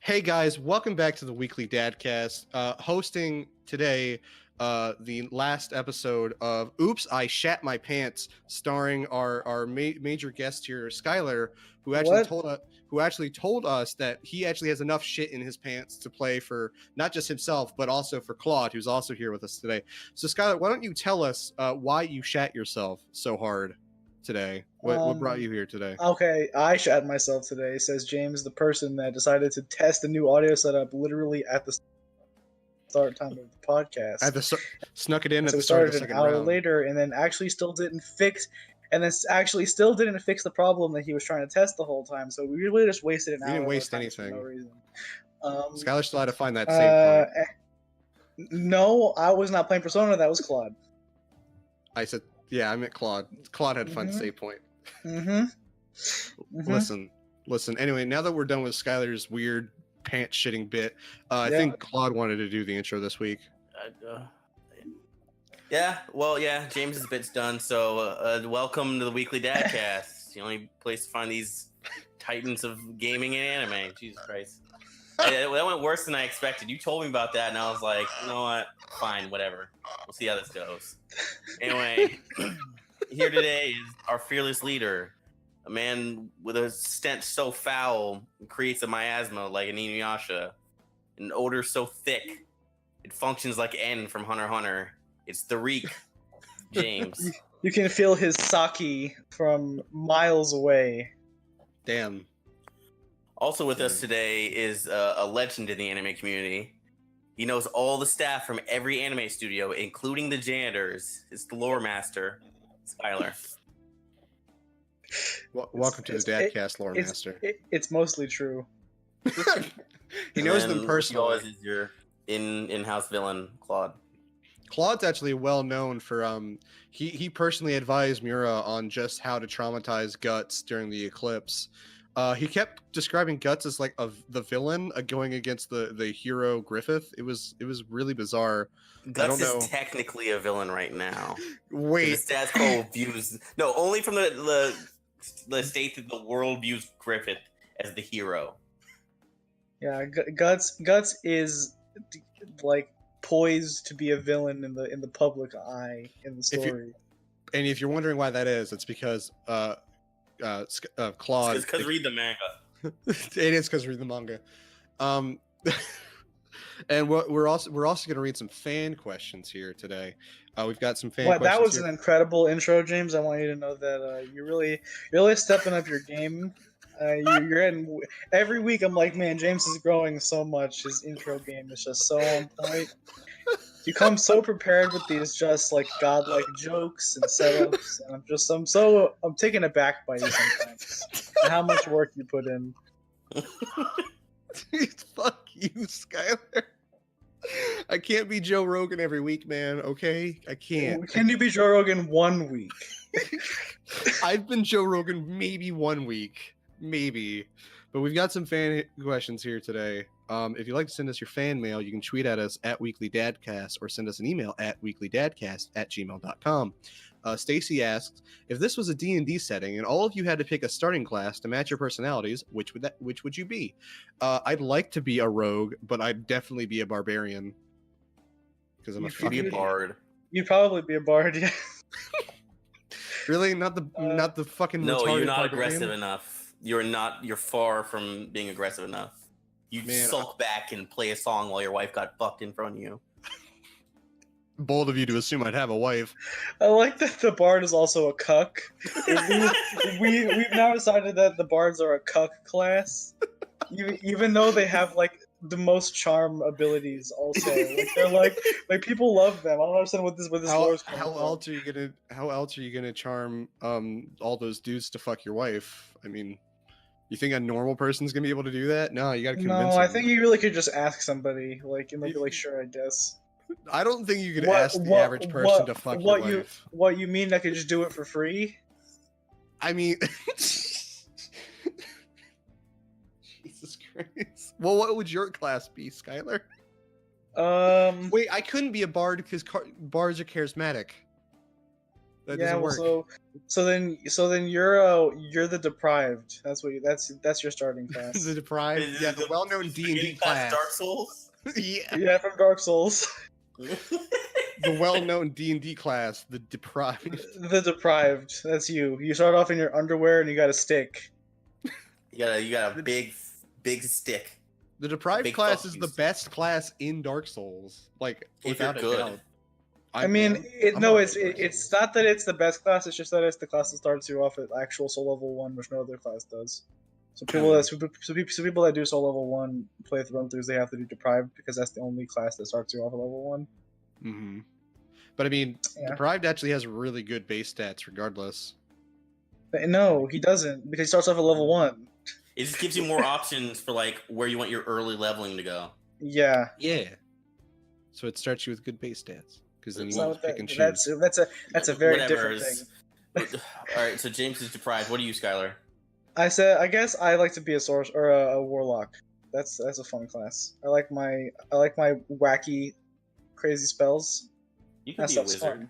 Hey guys, welcome back to the weekly DADCast. Hosting today the last episode of Oops, I Shat My Pants, starring our major guest here, Skylar, who actually told us that he actually has enough shit in his pants to play for not just himself, but also for Claude, who's also here with us today. So Skylar, why don't you tell us why you shat yourself so hard today? What brought you here today? Okay, I shat myself today, says James, the person that decided to test a new audio setup literally at the start time of the podcast. Snuck it in at So the we start of started the an second hour round. later, and then actually still didn't fix the problem that he was trying to test the whole time. So we really just wasted an hour. We didn't of our waste time for anything. no reason. Skylar still had to find that save point. No, I was not playing Persona. That was Claude. I said, yeah, I meant Claude. Claude had to find the save point. Listen. Anyway, now that we're done with Skylar's weird pants shitting bit, I think Claude wanted to do the intro this week. James's bit's done. So welcome to the weekly DADCast. It's the only place to find these titans of gaming and anime. Jesus Christ. That went worse than I expected. You told me about that, and I was like, you know what? Fine, whatever. We'll see how this goes. Anyway, here today is our fearless leader, a man with a stench so foul it creates a miasma like an Inuyasha, an odor so thick it functions like N from Hunter x Hunter. It's the Reek, James. You can feel his sake from miles away. Damn. Also with us today is a legend in the anime community. He knows all the staff from every anime studio, including the janitors. It's the lore master, Skylar. Welcome to the DADCast, lore master. It's mostly true. He knows them personally. Always is your in-house villain, Claude. Claude's actually well known for he personally advised Mura on just how to traumatize Guts during the eclipse. He kept describing Guts as like the villain going against the hero Griffith. It was really bizarre. Guts is technically a villain right now. Wait, the status quo views only from the state that the world views Griffith as the hero. Yeah, Guts is like poised to be a villain in the public eye in the story. If you're wondering why that is, it's because Claude. It's because read the manga. It is because read the manga. And we're also going to read some fan questions here today. We've got some fan questions. That was an incredible intro, James. I want you to know that you're really stepping up your game. You're in every week. I'm like, man, James is growing so much. His intro game is just so on point. You come so prepared with these just like godlike jokes and setups, and I'm taken aback by you sometimes. How much work you put in. Fuck you, Skylar. I can't be Joe Rogan every week, man. Okay, I can't. Can you be Joe Rogan 1 week? I've been Joe Rogan maybe 1 week, maybe. But we've got some fan questions here today. If you'd like to send us your fan mail, you can tweet at us at weeklydadcast or send us an email at weeklydadcast@gmail.com. Stacy asks, if this was a D&D setting and all of you had to pick a starting class to match your personalities, which would you be? I'd like to be a rogue, but I'd definitely be a barbarian because I'm a bard. You'd probably be a bard, yeah. Really? Not the fucking No, you're not barbarian? aggressive enough. You're far from being aggressive enough. You'd sulk back and play a song while your wife got fucked in front of you. Bold of you to assume I'd have a wife. I like that the bard is also a cuck. We've now decided that the bards are a cuck class, even though they have like the most charm abilities. Also, like, they're like people love them. I don't understand what this lore is. How else are you gonna charm all those dudes to fuck your wife? I mean, you think a normal person's gonna be able to do that? No, you gotta convince them. I think you really could just ask somebody, like, and they'll be like, "Sure, I guess." I don't think you could ask the average person to fuck your wife. What you mean? I could just do it for free? I mean, Jesus Christ. Well, what would your class be, Skylar? Wait, I couldn't be a bard because bards are charismatic. That yeah, doesn't well, work. so then you're the deprived. That's your starting class. The deprived, yeah, the well-known D&D beginning class. Dark Souls. Yeah, Yeah, from Dark Souls. the well-known D&D class, the deprived. The deprived. That's you. You start off in your underwear and you got a stick. You got a big stick. The deprived Big class fuck is you. the best class in Dark Souls. Like, If you're without a good. doubt. I mean, I'm alright with Dark it's Souls. not that it's the best class. It's just that it's the class that starts you off at actual soul level 1, which no other class does. So people that do soul level 1 play run throughs, they have to do deprived because that's the only class that starts you off at level 1. Mm-hmm. But I mean, Yeah. deprived actually has really good base stats, regardless. But no, he doesn't because he starts off at level 1. It just gives you more options for like where you want your early leveling to go. Yeah. Yeah. So it starts you with good base stats because then That's you not can pick and choose. That's a very Whatever different is- thing. All right, so James is deprived. What are you, Skylar? I guess I like to be a sorcerer or a warlock. That's a fun class. I like my wacky, crazy spells. You can That be a stuff's wizard. fun.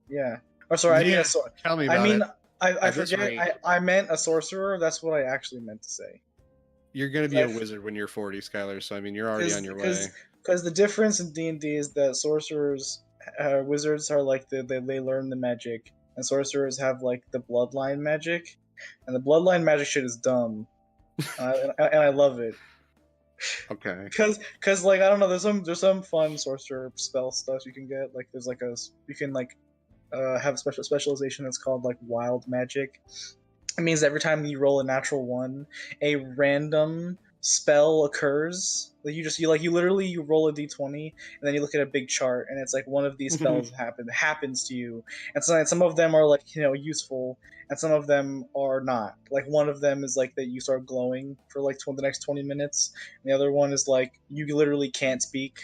Yeah. Or sorry, I mean Yeah, a sword. Tell me about I mean, it. I At this forget. rate- I meant a sorcerer. That's what I actually meant to say. You're gonna be a I've- wizard when you're 40, Skylar. So I mean, you're already on your way. Because the difference in D&D is that sorcerers, wizards are like they learn the magic, and sorcerers have like the bloodline magic, and the bloodline magic shit is dumb, and I love it. Okay. Cause like I don't know, there's some fun sorcerer spell stuff you can get. Like there's like you can like have a specialization that's called like wild magic. It means every time you roll a natural 1, a random spell occurs. Like you literally roll a d20 and then you look at a big chart and it's like one of these spells happens to you. And some of them are like, useful and some of them are not. Like one of them is like that you start glowing for like the next 20 minutes. And the other one is like you literally can't speak.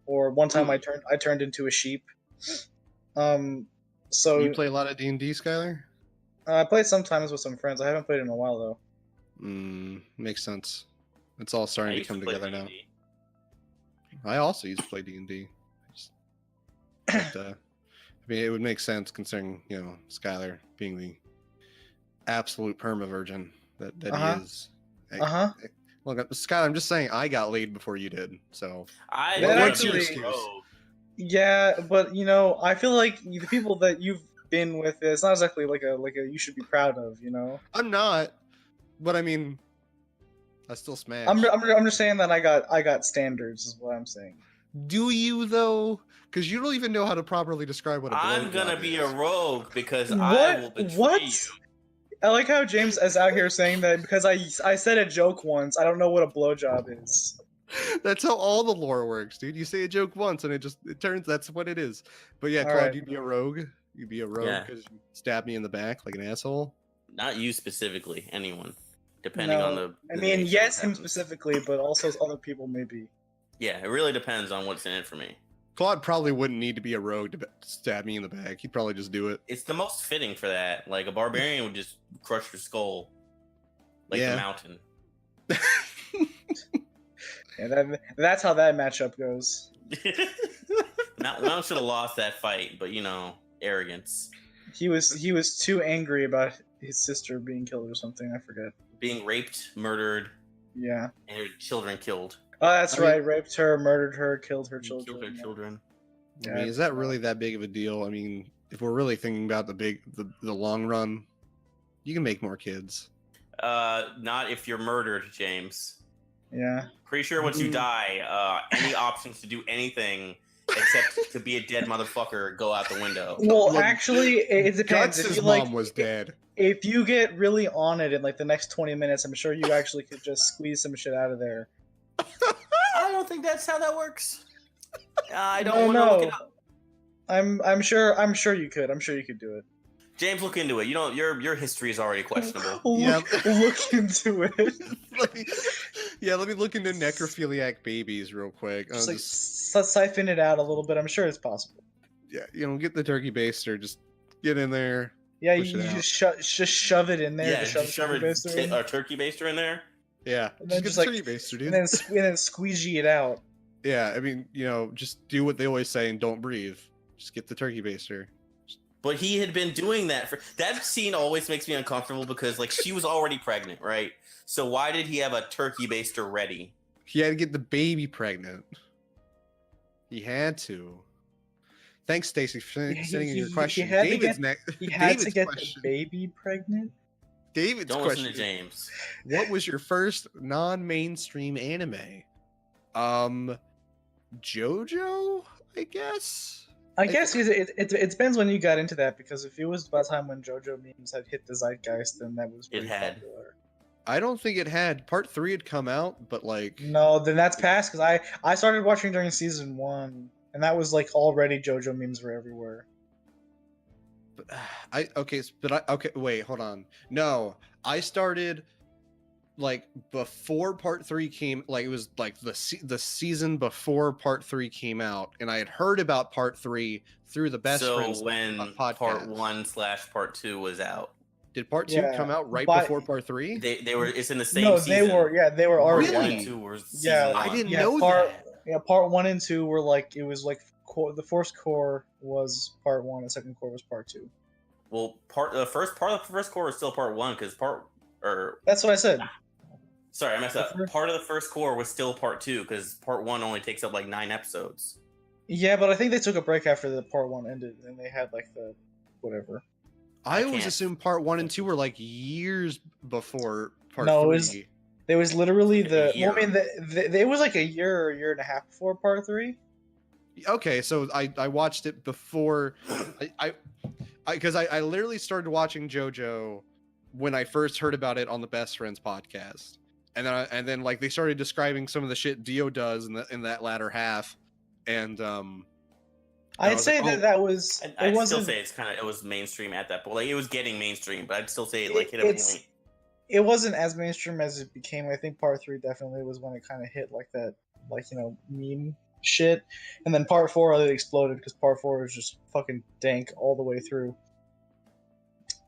Or one time I turned into a sheep. So You play a lot of D&D, Skylar? I play sometimes with some friends. I haven't played in a while though. Makes sense. It's all starting I to used come play together now. D&D. I also used to play D&D. But, I mean, it would make sense considering, Skylar being the absolute perma virgin that he is. Look, Skylar, I'm just saying I got laid before you did. So I That wanna actually- be a excuse? rogue. Yeah, but I feel like the people that you've been with, it's not exactly like a you should be proud of. I'm not, but I mean, I still smash. I'm just saying that I got standards is what I'm saying. Do you though? Because you don't even know how to properly describe what a I'm blowjob gonna be a is. rogue because I will betray you. I like how James is out here saying that because I said a joke once. I don't know what a blowjob is. That's how all the lore works, dude. You say a joke once and it turns that's what it is. But yeah, All Claude, right. you'd be a rogue. You'd be a rogue Yeah. because you stabbed me in the back like an asshole. Not you specifically, anyone, depending on the. I the mean, nature yes, of him what happens. specifically, but also other people maybe. Yeah, it really depends on what's in it for me. Claude probably wouldn't need to be a rogue to stab me in the back. He'd probably just do it. It's the most fitting for that. Like a barbarian would just crush your skull, like Yeah. the mountain. Yeah, that's how that matchup goes. Mount should have lost that fight, but arrogance, He was too angry about his sister being killed or something. I forget. being raped, murdered, Yeah. and her children killed. Oh, that's I mean- right. Raped her, murdered her, killed her Killed children. her children. I Yeah, mean, is that really that big of a deal? I mean, if we're really thinking about the long run, you can make more kids. Not if you're murdered, James. Yeah. Pretty sure once you Mm. die, any options to do anything except to be a dead motherfucker go out the window. Well, Look, actually, it depends. Guts' If you mom was dead. if you get really on it in like the next 20 minutes, I'm sure you actually could just squeeze some shit out of there. I don't think that's how that works. I don't No, want to no. look it up. I'm sure you could. I'm sure you could do it. James, look into it. Your history is already questionable. Yeah. Look into it. let me look into necrophiliac babies real quick. Just like siphon it out a little bit. I'm sure it's possible. Yeah, get the turkey baster, just get in there. Yeah, Push you it out. just shove it in there. Yeah, just just shove the baster in, a turkey baster in there. Yeah, And then just just, get the like- turkey baster, dude. and then squeegee it out. Yeah, I mean, just do what they always say and don't breathe. Just get the turkey baster. Just But he had been doing that for that scene always makes me uncomfortable because like she was already pregnant, right? So why did he have a turkey baster ready? He had to get the baby pregnant. He had to. Thanks, Stacy, for sending in your question. He had David's to get the baby pregnant. David's Don't question. listen to James. What was your first non-mainstream anime? JoJo, I guess. I guess it depends when you got into that, because if it was by the time when JoJo memes had hit the zeitgeist, then that was pretty popular. I don't think it had. Part 3 had come out, but like... No, then that's past, because I started watching during season 1, and that was like already JoJo memes were everywhere. Wait, hold on. No, I started like before part 3 came, like it was like the season before part 3 came out, and I had heard about part 3 through the best friends. So when podcast. part 1/part 2 was out, did part 2 come out right before part 3? They were. It's in the same. No, season. they were already. Really? 1 and 2 were I didn't know that. Yeah, part 1 and 2 were like, it was like the first core was part 1, the second core was part 2. Well, the first core was still part 1 because That's what I said. Sorry, I messed up. Part of the first core was still part 2 because part 1 only takes up like 9 episodes. Yeah, but I think they took a break after the part 1 ended, and they had like the whatever. I always assumed part 1 and 2 were like years before part 3. No, it was literally it was like a year or year and a half before part 3. Okay, so I watched it before because I literally started watching JoJo when I first heard about it on the Best Friends podcast, and then like they started describing some of the shit Dio does in that latter half, and I'd say that was. I'd still say it was mainstream at that point. Like it was getting mainstream, but I'd still say it hit a point. It wasn't as mainstream as it became. I think part 3 definitely was when it kind of hit like that, like meme shit, and then part 4 it exploded because part 4 was just fucking dank all the way through.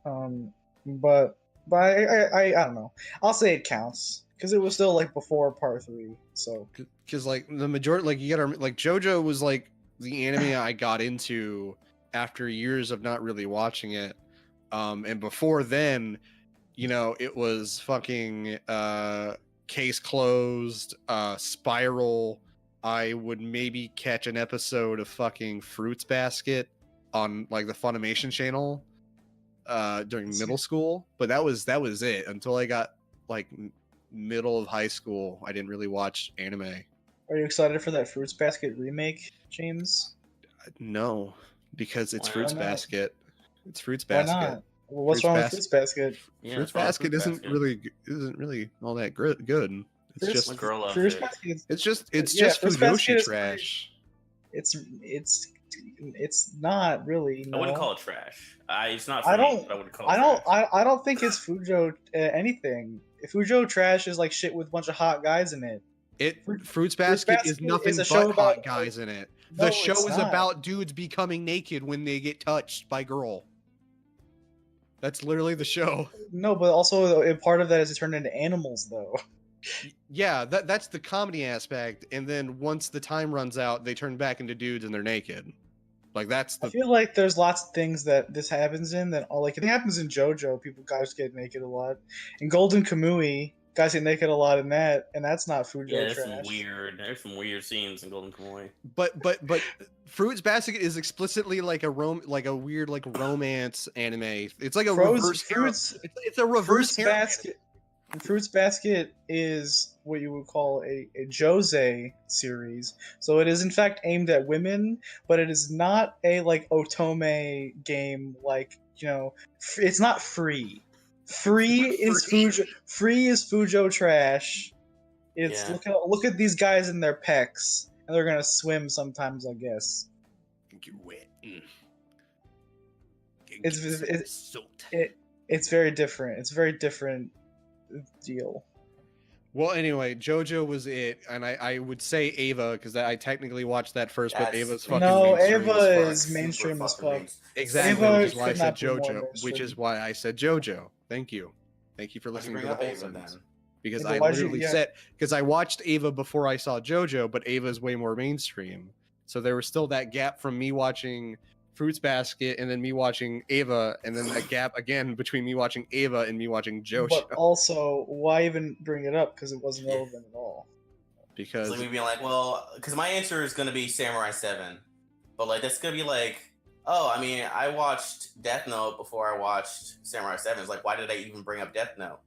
But I don't know. I'll say it counts because it was still like before part 3. So because like the majority, like you gotta like JoJo was like the anime I got into after years of not really watching it, and before then, it was fucking Case Closed, Spiral. I would maybe catch an episode of fucking Fruits Basket on like the Funimation channel during middle school, but that was it until I got like middle of high school. I didn't really watch anime. Are you excited for that Fruits Basket remake, James? No, because it's Fruits Basket. It's Fruits Why Basket. not? Well, what's wrong with Fruits Basket? Yeah, Fruits Basket isn't really all that good. It's just girl loves Fruits it. Basket. It's just Fruits Fujoshi Basket trash. It's not really. No. I wouldn't call it trash. It's not. For me, but I wouldn't call it trash. I don't think it's Fujo anything. Fujo trash is like shit with a bunch of hot guys in it. Fruits Basket is nothing but hot guys in it. No, the show is not. about dudes becoming naked when they get touched by girl. That's literally the show. No, but also a part of that is to turn into animals, though. Yeah, that's the comedy aspect, and then once the time runs out, they turn back into dudes and they're naked. Like that's the. I feel like there's lots of things that this happens in that like it happens in JoJo. Guys get naked a lot. In Golden Kamui, guys get naked a lot in that, and that's not Fujo trash. There's some weird scenes in Golden Kamuy. But Fruits Basket is explicitly like a weird like romance anime. It's like a reverse. It's a reverse Fruits Basket. Fruits Basket is what you would call a josei series. So it is in fact aimed at women, but it is not a like otome game like, it's not free. Free is Fujo trash. It's look at these guys in their pecs, and they're gonna swim sometimes, I guess. Get wet. It's very different. It's a very different deal. Well, anyway, JoJo was it, and I would say Ava because I technically watched that first, but Ava's fucking mainstream Ava as is mainstream as fuck. Exactly, Ava which is why I said could not be more JoJo. Which is why I said JoJo. Thank you for listening to the whole sentence. Because I literally said because I watched Ava before I saw JoJo, but Ava is way more mainstream. So there was still that gap from me watching Fruits Basket, and then me watching Ava, and then that gap again between me watching Ava and me watching JoJo. But also, why even bring it up? Because it wasn't relevant at all. Because It's like me being like, well, because my answer is gonna be Samurai 7, but like that's gonna be like, oh, I mean, I watched Death Note before I watched Samurai 7. It's like, why did I even bring up Death Note?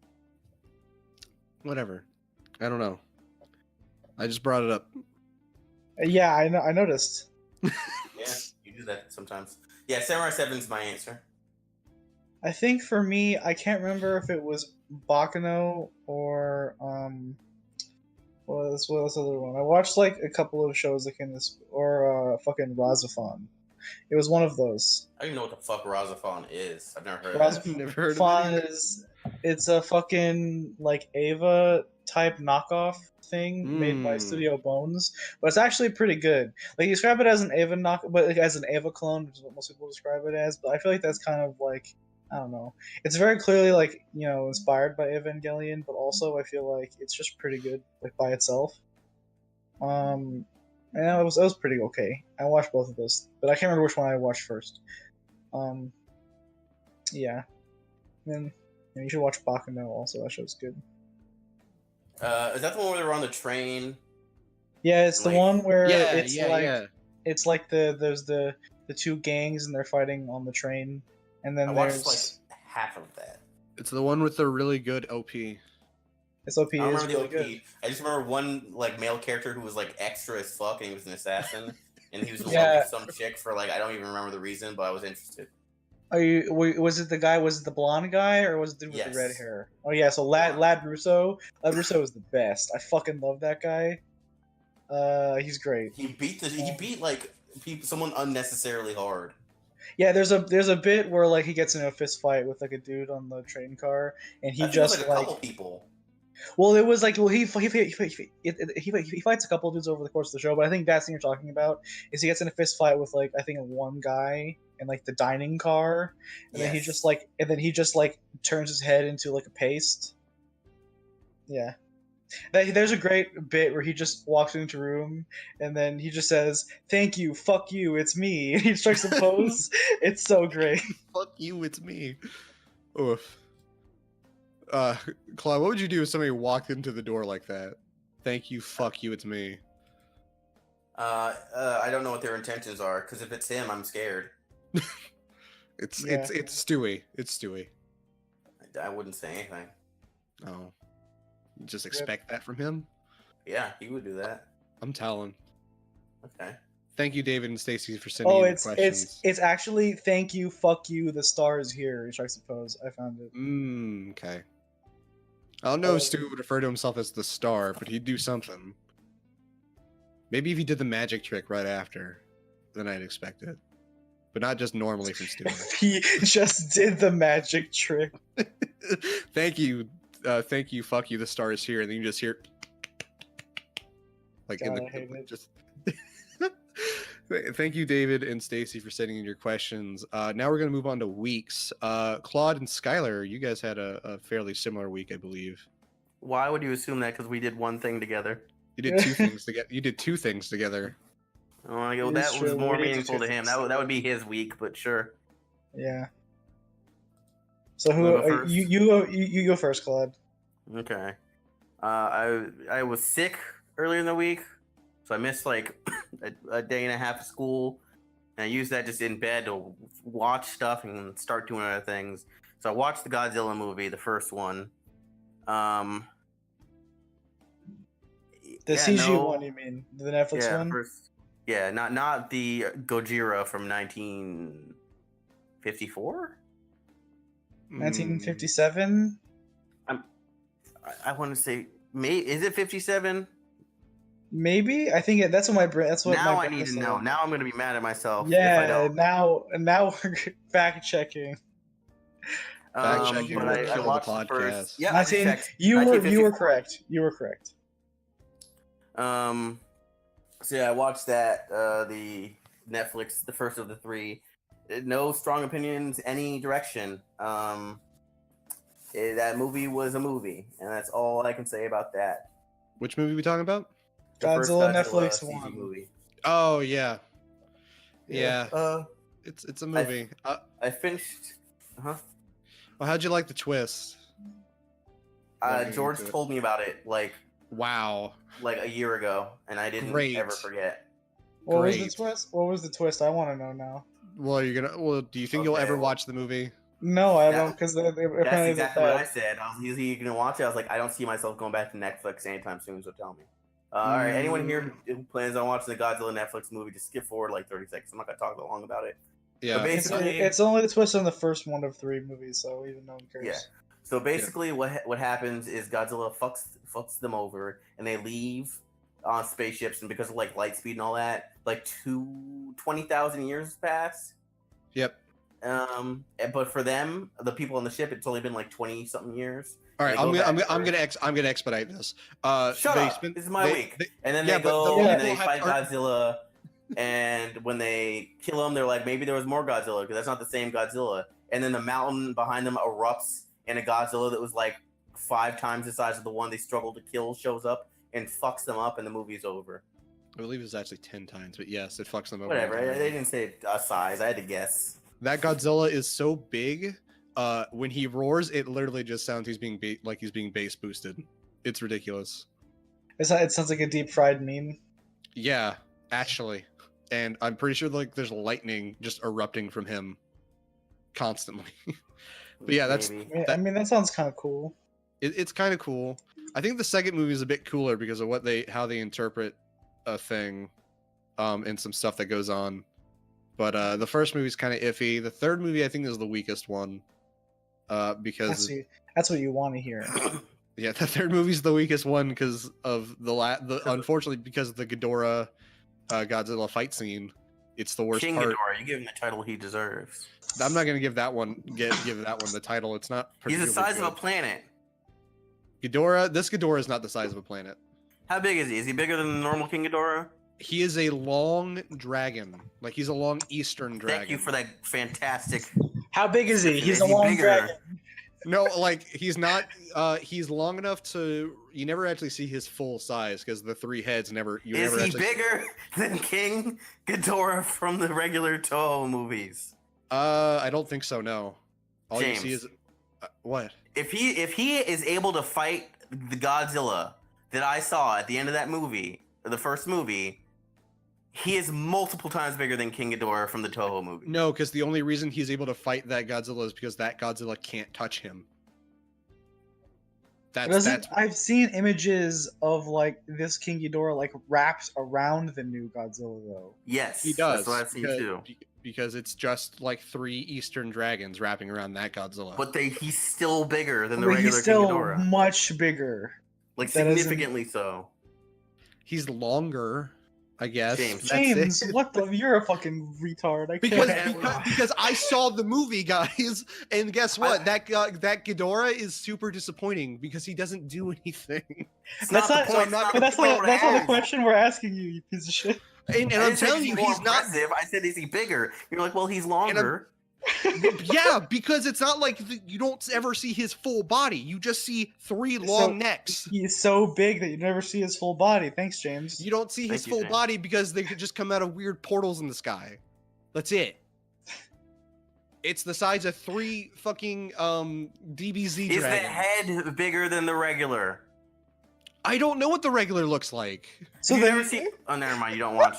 whatever. I don't know. I just brought it up. Yeah, I know. I noticed. Yeah, you do that sometimes. Yeah, Samurai 7 is my answer. I think for me, I can't remember if it was Baccano or what was the other one? I watched like a couple of shows like in this or fucking Razafon. It was one of those. I don't even know what the fuck Razafon is. I've never heard of I've that. never heard of Razafon it. it's a fucking like Ava type knockoff thing made by Mm. Studio Bones, but it's actually pretty good. Like you describe it as an Ava knock, but like, as an Ava clone, which is what most people describe it as. But I feel like that's kind of like I don't know. It's very clearly like inspired by Evangelion, but also I feel like it's just pretty good like by itself. And it was pretty okay. I watched both of those, but I can't remember which one I watched first. Yeah. Then you should watch Baccano also. That show's good. Is that the one where they're on the train? Yeah, it's the Like- one where Yeah, it's yeah, like yeah. it's like there's the two gangs and they're fighting on the train, and then I watched there's like half of that. It's the one with the really good OP. SOP I don't is remember the really OP. good. I just remember one like male character who was like extra as fuck and he was an assassin. And he was in love Yeah. with some chick for like I don't even remember the reason, but I was interested. Was it the guy? Was it the blonde guy, or was it the dude with the red Yes. hair? Oh yeah, so Lad Russo. Lad Russo is the best. I fucking love that guy. He's great. He beat like someone unnecessarily hard. Yeah, there's a bit where like he gets in a fist fight with like a dude on the train car, and he I think it was, just like a couple people. well, it was like he fights a couple dudes over the course of the show, but I think that's what you're talking about. Is he gets in a fist fight with like I think one guy in like the dining car, and then he Yes. just like turns his head into like a paste. Yeah, there's a great bit where he just walks into a room and then he just says, "Thank you, fuck you, it's me." And he strikes a pose. It's so great. Fuck you, it's me. Oof. Claude, what would you do if somebody walked into the door like that? Thank you, fuck you, it's me. I don't know what their intentions are because if it's him, I'm scared. It's Yeah. it's Stewie. It's Stewie. I wouldn't say anything. Oh. You just expect that from him? Yeah, he would do that. I'm telling. Okay. Thank you, David and Stacy, for sending Oh, in the it's questions. it's actually thank you, fuck you, the star is here. He strikes a pose. I found it. Okay. I don't know if Oh. Stewie would refer to himself as the star, but he'd do something. Maybe if he did the magic trick right after, then I'd expect it. But not just normally from Stewie. He just did the magic trick. Thank you, fuck you, the star is here, and then you just hear like God, I hate it. just Thank you, David and Stacy, for sending in your questions. Now we're gonna move on to weeks. Claude and Skylar, you guys had a fairly similar week, I believe. Why would you assume that? Because we did one thing together. You did two things together. You did two things together. Oh, I go, It that is was true, more we did meaningful two to him. things That would be his week, but sure. Yeah. So who Wanna go first? you go first, Claude. Okay. I was sick earlier in the week, so I missed like a day and a half of school, and I used that just in bed to watch stuff and start doing other things. So I watched the Godzilla movie, the first one. The yeah, CG no- one, you mean the Netflix yeah, one? first, yeah, not the Gojira from 1954. 1957. I want to say, is it 57? Maybe I think that's what my brain. That's what Now my I brain need is to know. saying. Now I'm going to be mad at myself. If I Yeah. don't. Now we're fact checking. Fact checking but will I kill the watched podcast. first. Yeah, I 19 checked. you were 1954. correct. You were correct. So yeah, I watched that. The Netflix, the first of the three. No strong opinions, any direction. That movie was a movie, and that's all I can say about that. Which movie are we talking about? The first Netflix CG one. movie. Oh yeah, yeah. It's a movie. I finished. Well, how'd you like the twist? George told me about it Wow. like a year ago, and I didn't ever forget. What was the twist? What was the twist? I want to know now. Well, do you think you'll ever watch the movie? No, I don't, because that's exactly what I said. I was usually gonna watch it. I was like, I don't see myself going back to Netflix anytime soon. So tell me. All right, anyone here who plans on watching the Godzilla Netflix movie, just skip forward like 30 seconds. I'm not gonna talk that long about it. Yeah, basically, it's only the twist in the first one of 3 movies, so even no one cares. Yeah. So basically, what happens is Godzilla fucks them over, and they leave on spaceships, and because of like light speed and all that, like 20,000 years pass. Yep. But for them, the people on the ship, it's only been like 20 something years. All right, I'm gonna expedite this. Shut up! This is my week. And then they go and they fight Godzilla. And when they kill him, they're like, maybe there was more Godzilla because that's not the same Godzilla. And then the mountain behind them erupts, and a Godzilla that was like 5 times the size of the one they struggled to kill shows up and fucks them up, and the movie's over. I believe it was actually 10 times, but yes, it fucks them over. Whatever. They didn't say a size. I had to guess. That Godzilla is so big. When he roars, it literally just sounds he's being bass boosted. It's ridiculous. It sounds like a deep fried meme. Yeah, actually. And I'm pretty sure like there's lightning just erupting from him constantly. But yeah, that sounds kind of cool. It's kind of cool. I think the second movie is a bit cooler because of how they interpret a thing, and some stuff that goes on. But the first movie is kind of iffy. The third movie I think is the weakest one, because that's what you want to hear. Yeah, the third movie is the weakest one because of unfortunately because of the Ghidorah Godzilla fight scene. It's the worst King part. Ghidorah, you give him the title he deserves. I'm not gonna give that one the title. It's not. He's the size of a planet. This Ghidorah is not the size of a planet. How big is he? Is he bigger than the normal King Ghidorah? He is a long dragon. Like he's a long Eastern dragon. Thank you for that fantastic. How big is he? He's a long dragon. No, like he's not. He's long enough to. You never actually see his full size because the 3 heads never. Is he bigger than King Ghidorah from the regular Toho movies? I don't think so. No. All James, you see is what? If he is able to fight the Godzilla that I saw at the end of that movie, the first movie, he is multiple times bigger than King Ghidorah from the Toho movie. No, because the only reason he's able to fight that Godzilla is because that Godzilla can't touch him. I've seen images of like this King Ghidorah like wraps around the new Godzilla though. Yes, he does. That's what I've seen too. Because it's just like 3 Eastern dragons wrapping around that Godzilla. But he's still bigger than the regular He's still King Ghidorah. Much bigger. Like significantly so. He's longer, I guess. James, what the? You're a fucking retard. Because I saw the movie, guys, and guess what? That Ghidorah is super disappointing because he doesn't do anything. That's not the question we're asking you piece of shit. And I'm telling you, he's not. I said, is he bigger? You're like, well, he's longer. Yeah, because it's not like you don't ever see his full body. You just see 3 long necks. He's so big that you never see his full body. Thanks, James. You don't see his full body because they could just come out of weird portals in the sky. That's it. It's the size of 3 fucking DBZ dragons. Is the head bigger than the regular? I don't know what the regular looks like. So you never see? Oh, never mind. You don't watch.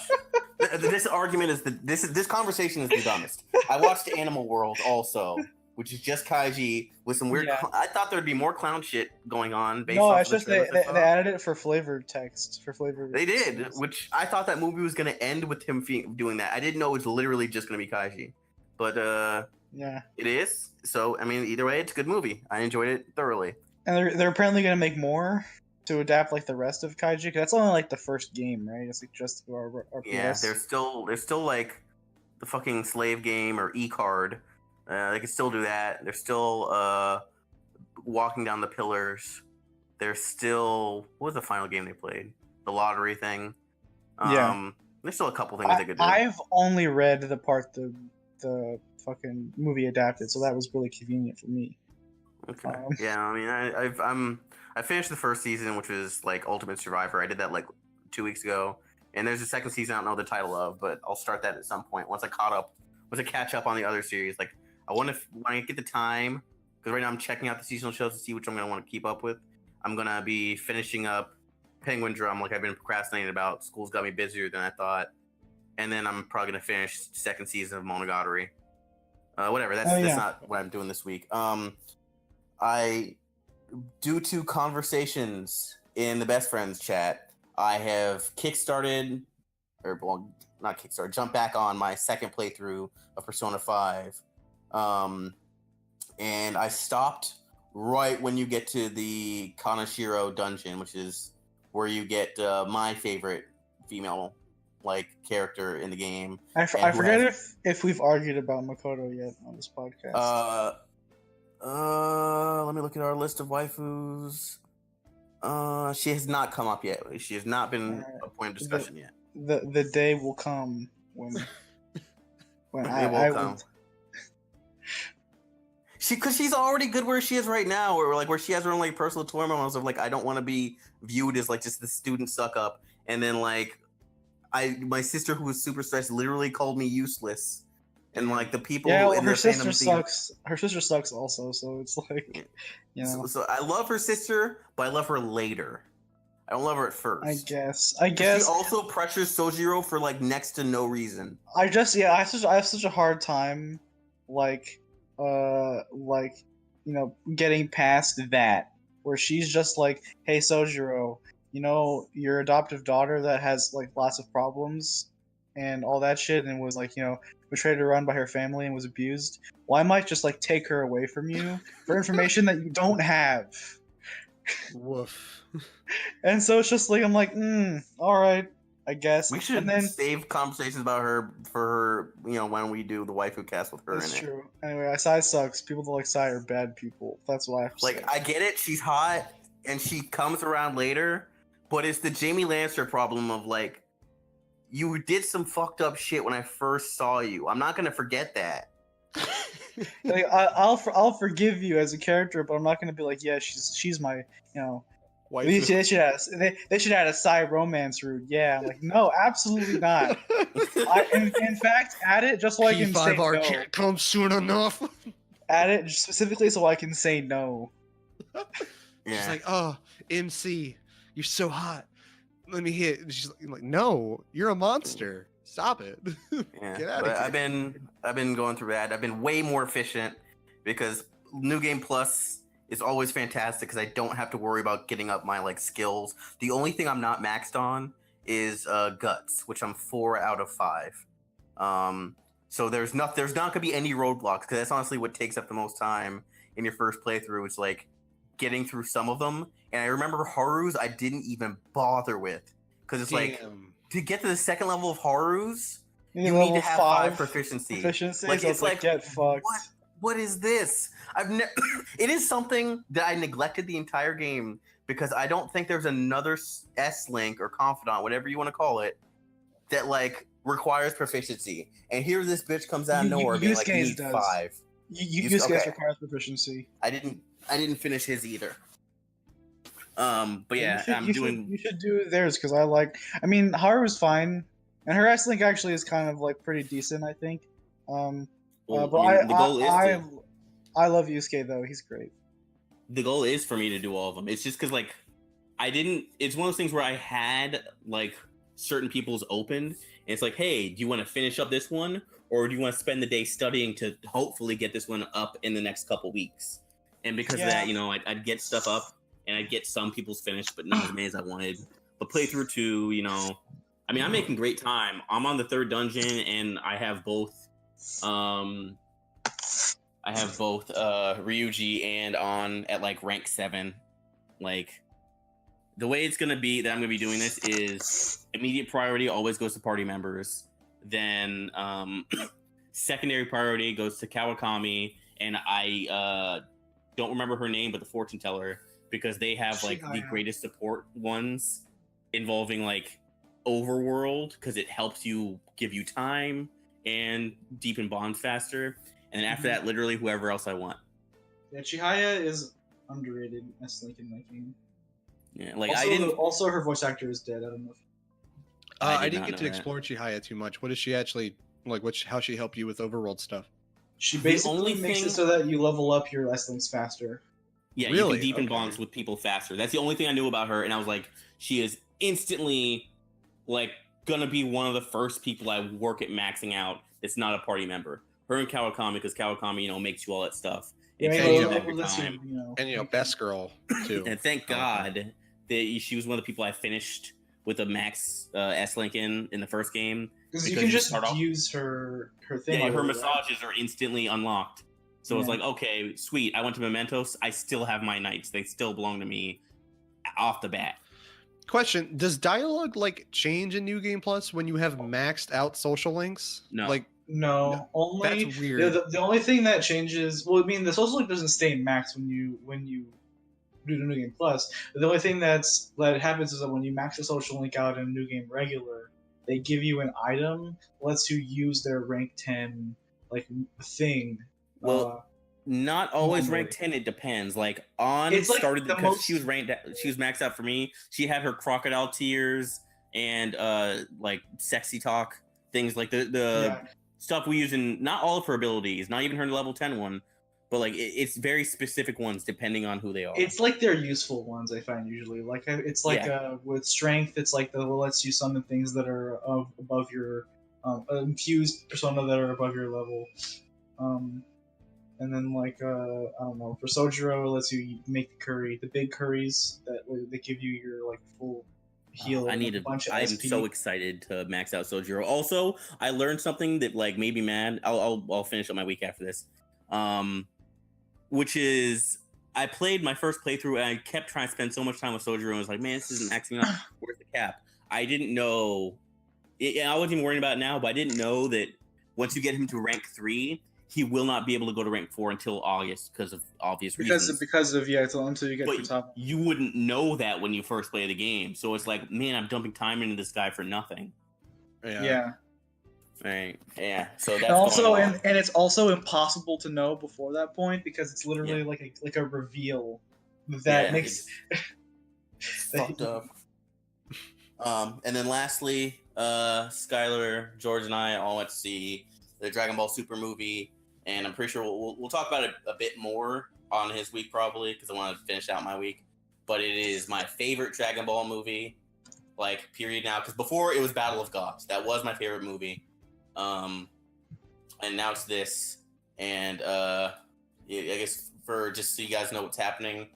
This argument is this conversation is the dumbest. I watched Animal World also, which is just kaiji with some weird. Yeah. I thought there'd be more clown shit going on. It's just they added it for flavor text They did, which I thought that movie was gonna end with him doing that. I didn't know it was literally just gonna be kaiji, but yeah, it is. So I mean, either way, it's a good movie. I enjoyed it thoroughly. And they're apparently gonna make more to adapt like the rest of kaiji. 'Cause that's only like the first game, right? It's like just our yeah. There's still like the fucking slave game or e-card. They can still do that. They're still walking down the pillars. There's still what was the final game they played? The lottery thing. Yeah. There's still a couple things they could do. I've only read the part the fucking movie adapted, so that was really convenient for me. Okay. Yeah, I mean, I finished the first season, which was like Ultimate Survivor. I did that like 2 weeks ago, and there's a second season I don't know the title of, but I'll start that at some point once I caught up was to catch up on the other series. Like I want to when I get the time, because right now I'm checking out the seasonal shows to see which I'm gonna want to keep up with. I'm gonna be finishing up Penguin Drum, like I've been procrastinating about. School's got me busier than I thought, and then I'm probably gonna finish second season of Monogatari. Whatever. That's not what I'm doing this week. Due to conversations in the best friends chat, I have kickstarted, or well, not kickstarted, jump back on my second playthrough of Persona 5. And I stopped right when you get to the Kanashiro dungeon, which is where you get my favorite female character in the game. I forget if we've argued about Makoto yet on this podcast. Let me look at our list of waifus. She has not come up yet. She has not been a point of discussion yet. The day will come when it will come. Because she's already good where she is right now, where she has her own personal turmoils of I don't want to be viewed as just the student suck up, and then my sister who was super stressed literally called me useless. And the people in her the sister fandom sucks. Her sister sucks also, so it's So I love her sister, but I love her later. I don't love her at first. I guess. She also pressures Sojiro for next to no reason. I have such a hard time, getting past that, where she's just hey Sojiro, your adoptive daughter that has lots of problems and all that shit, and was betrayed or run by her family and was abused. Well, I might just take her away from you for information that you don't have. Woof. And so it's just I'm all right, I guess. We should save conversations about her for her, when we do the Waifucast with her in it. That's true. Anyway, Sai sucks. People that Sai are bad people. That's why I have to say. I get it. She's hot and she comes around later, but it's the Jamie Lannister problem of you did some fucked up shit when I first saw you. I'm not gonna forget that. I'll forgive you as a character, but I'm not gonna be yeah, she's my They should add a Sai romance route. Yeah, no, absolutely not. In fact, add it just so I can say no. Can't come soon enough. Add it specifically so I can say no. She's oh, MC, you're so hot. Let me hit. She's no, you're a monster. Stop it. Yeah, Get out of here. I've been going through that. I've been way more efficient because New Game Plus is always fantastic because I don't have to worry about getting up my skills. The only thing I'm not maxed on is Guts, which I'm 4 out of 5. So there's not gonna be any roadblocks because that's honestly what takes up the most time in your first playthrough. It's getting through some of them. And I remember Haru's I didn't even bother with because it's to get to the second level of Haru's, you need to have 5 proficiency. Get fucked. What is this? It is something that I neglected the entire game because I don't think there's another S-Link or Confidant, whatever you want to call it, that requires proficiency. And here this bitch comes out of nowhere being you need 5. Yusuke requires proficiency. I didn't finish his either. But yeah, you should do theirs because Haru's fine, and her S-Link actually is kind of pretty decent, I think. I love Yusuke though. He's great. The goal is for me to do all of them. It's just because I didn't. It's one of those things where I had certain people's opened, and it's hey, do you want to finish up this one, or do you want to spend the day studying to hopefully get this one up in the next couple weeks? And because of that, I'd get stuff up, and I'd get some people's finished, but not as many as I wanted. But playthrough 2, I'm making great time. I'm on the 3rd dungeon, and I have both. Ryuji and on at rank 7. The way it's gonna be that I'm gonna be doing this is immediate priority always goes to party members. Then secondary priority goes to Kawakami, and I don't remember her name, but the fortune teller, because they have the greatest support ones involving overworld because it helps you give you time and deepen bonds faster. And then after that, literally whoever else I want. Yeah, Chihaya is underrated S-Link in that game. Yeah, also her voice actor is dead. I don't know. I didn't get to explore Chihaya too much. What does she actually Like, how she helped you with overworld stuff? She The basically only makes thing- it so that you level up your S-links faster. Yeah, Really? you can deepen Okay. bonds with people faster. That's the only thing I knew about her, and I was like, she is instantly like gonna be one of the first people I work at maxing out. That's not a party member. Her and Kawakami, because Kawakami, makes you all that stuff. Yeah, It and, takes you know, up your time. And best girl too. And thank God that she was one of the people I finished with a max S-Link in the first game. Because you can just start off- use her thing. Yeah, her right? massages are instantly unlocked. So it's Yeah. like, okay, sweet. I went to Mementos. I still have my knights. They still belong to me off the bat. Question: does dialogue like change in New Game Plus when you have maxed out social links? No. Like, No, only that's weird. the only thing that changes. Well, I mean, the social link doesn't stay max when you do the New Game Plus. The only thing that happens is that when you max the social link out in New Game Regular, they give you an item that lets you use their rank 10 like thing. Well, not always normally. rank 10. It depends. Like on It's like started the because most- she was maxed out for me. She had her crocodile tears and like sexy talk things like the yeah. stuff we use in not all of her abilities, not even her level 10 one, but like it's very specific ones depending on who they are. It's like they're useful ones, I find usually. Like it's like with strength, it's like the lets you summon things that are above your infused persona that are above your level. And then like I don't know, for Sojiro, it lets you make the big curries that give you your like full heal. I'm SP. so excited to max out Sojiro. Also, I learned something that like made me mad. I'll finish up my week after this. Which is I played my first playthrough and I kept trying to spend so much time with Sojiro and I was like, man, this isn't maxing out. Where's the cap? I didn't know. I wasn't even worrying about it now, but I didn't know that once you get him to rank 3, he will not be able to go to rank 4 until August because of obvious reasons. Because of until you get to top. You wouldn't know that when you first play the game, so it's like, man, I'm dumping time into this guy for nothing. Yeah. Right. Yeah. So that's And also, going on. and it's also impossible to know before that point because it's literally like a reveal that makes it's fucked up. And then lastly, Skylar, George, and I all went to see the Dragon Ball Super movie, and I'm pretty sure we'll talk about it a bit more on his week probably because I want to finish out my week. But it is my favorite Dragon Ball movie, like period now. Because before it was Battle of Gods, that was my favorite movie. And now it's this, and I guess for just so you guys know what's happening,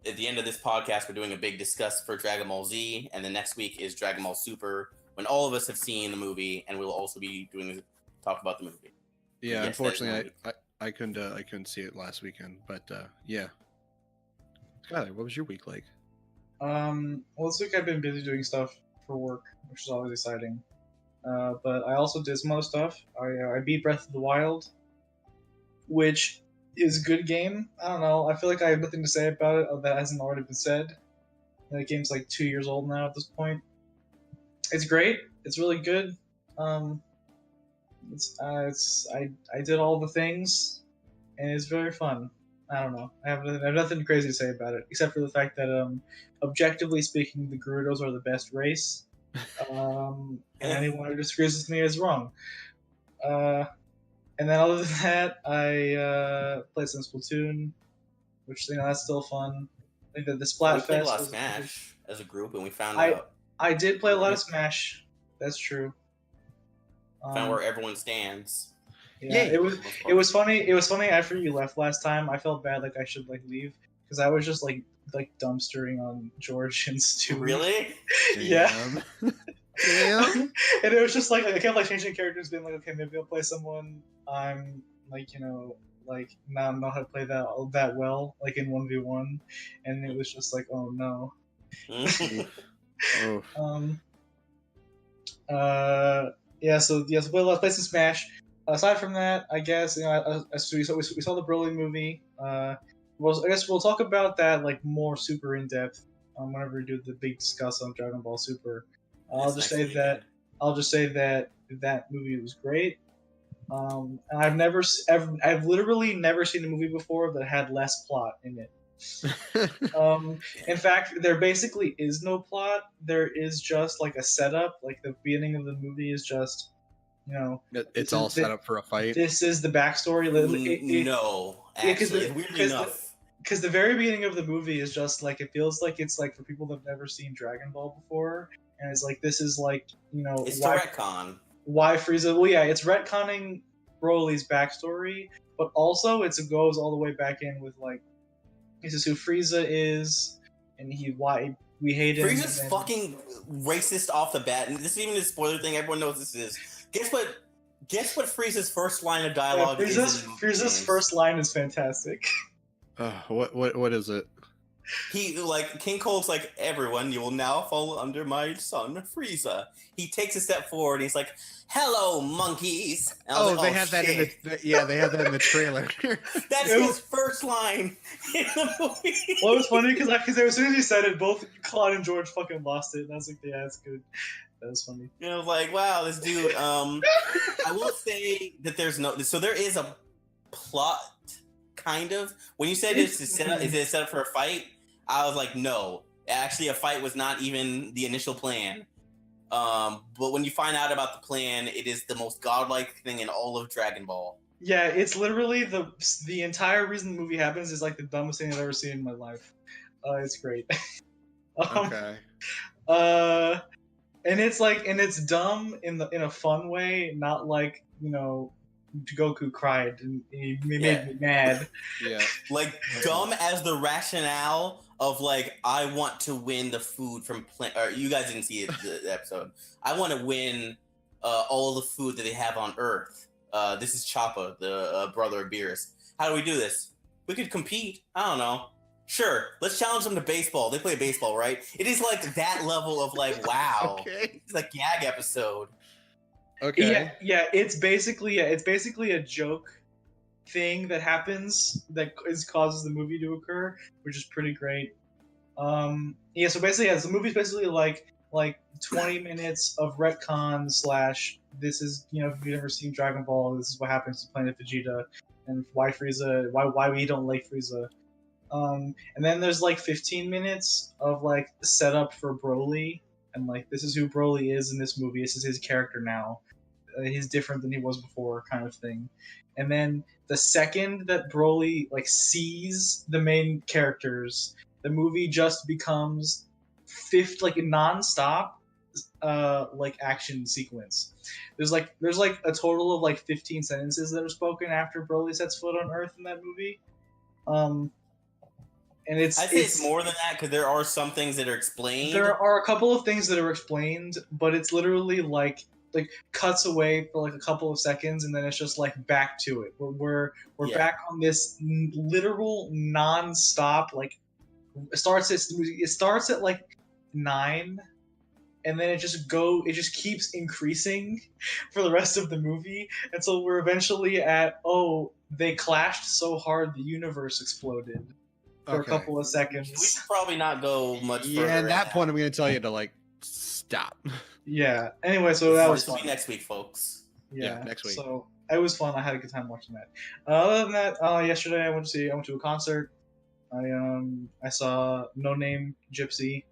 at the end of this podcast, we're doing a big discuss for Dragon Ball Z, and the next week is Dragon Ball Super, when all of us have seen the movie, and we'll also be doing talk about the movie. Yeah, Yes, unfortunately, I couldn't see it last weekend, but yeah. Skylar, what was your week like? Well, this week I've been busy doing stuff for work, which is always exciting. But I also did some other stuff. I beat Breath of the Wild, which is a good game. I don't know. I feel like I have nothing to say about it that hasn't already been said. The game's like 2 years old now at this point. It's great. It's really good. I did all the things, and it's very fun. I don't know. I have nothing crazy to say about it, except for the fact that, objectively speaking, the Gerudos are the best race. And anyone who disagrees with me is wrong. And then other than that, I played some Splatoon, which that's still fun. I think that the Splatfest. We played a lot of Smash as a group, and we found out. I did play a lot of Smash. That's true. Found where everyone stands. Yeah, it was funny. It was funny after you left last time. I felt bad, like I should leave because I was just like dumpstering on George and Stu. Really? Yeah. Damn. And it was just like I kept changing characters, being like, okay, maybe I'll play someone I'm not know how to play that well, like in 1v1, and it was just like, oh no. So play some Smash. Aside from that, I guess we saw the Broly movie. I guess we'll talk about that more super in depth whenever we do the big discuss on Dragon Ball Super. I'll just say that that movie was great. And I've literally never seen a movie before that had less plot in it. In fact, there basically is no plot. There is just a setup. The beginning of the movie is just you know, It's all set up for a fight. this is the backstory. No, actually, weirdly enough. Because the very beginning of the movie is just like, it feels like it's like for people that have never seen Dragon Ball before, and it's like, this is like, you know, It's the retcon. Why Frieza? Well, yeah, it's retconning Broly's backstory, but also it goes all the way back in with like, this is who Frieza is, and why we hate him. Frieza's fucking racist off the bat, and this is even a spoiler thing. Everyone knows this is. Guess what Frieza's first line of dialogue is? Frieza's first line is fantastic. What is it? He King Cole's like, everyone, you will now fall under my son Frieza. He takes a step forward. And he's like, "Hello, monkeys." They have that in they have that in the trailer. That's his first line in the movie. Well, it was funny because as soon as he said it, both Claude and George fucking lost it, and I was like, "Yeah, that's good." That was funny. You know, like, wow, this dude. I will say that there is a plot. Kind of. When you said is it set up for a fight? I was like, no. Actually, a fight was not even the initial plan. But when you find out about the plan, it is the most godlike thing in all of Dragon Ball. Yeah, it's literally the entire reason the movie happens is like the dumbest thing I've ever seen in my life. It's great. Okay. And it's dumb in a fun way, not like, you know, Goku cried and he made me mad. Yeah. Like, dumb as the rationale of, like, I want to win the food from or you guys didn't see it, the episode. I want to win all the food that they have on Earth. This is Choppa, the brother of Beerus. How do we do this? We could compete. I don't know. Sure, let's challenge them to baseball. They play baseball, right? It is like that level of like, wow. Okay. It's like gag episode. Okay. Yeah. It's basically a joke thing that happens that causes the movie to occur, which is pretty great. So basically, the movie's basically like 20 minutes of retcon / this is, you know, if you've never seen Dragon Ball, this is what happens to Planet Vegeta, and why we don't like Frieza. And then there's like 15 minutes of like setup for Broly, and like, this is who Broly is in this movie. This is his character now. He's different than he was before, kind of thing. And then the second that Broly like sees the main characters, the movie just becomes like a non-stop like action sequence. There's like a total of like 15 sentences that are spoken after Broly sets foot on Earth in that movie. And I think it's more than that, because there are some things that are explained. There are a couple of things that are explained, but it's literally like cuts away for like a couple of seconds, and then it's just like back to it. We're back on this literal non-stop, like it starts at like 9, and then it just keeps increasing for the rest of the movie until we're eventually at, they clashed so hard the universe exploded. For a couple of seconds. We should probably not go much further. Yeah, at that point, I'm going to tell you to, like, stop. Yeah. Anyway, so that was fun. This will be next week, folks. Yeah, next week. So it was fun. I had a good time watching that. Other than that, yesterday I went to a concert. I saw No Name Gypsy.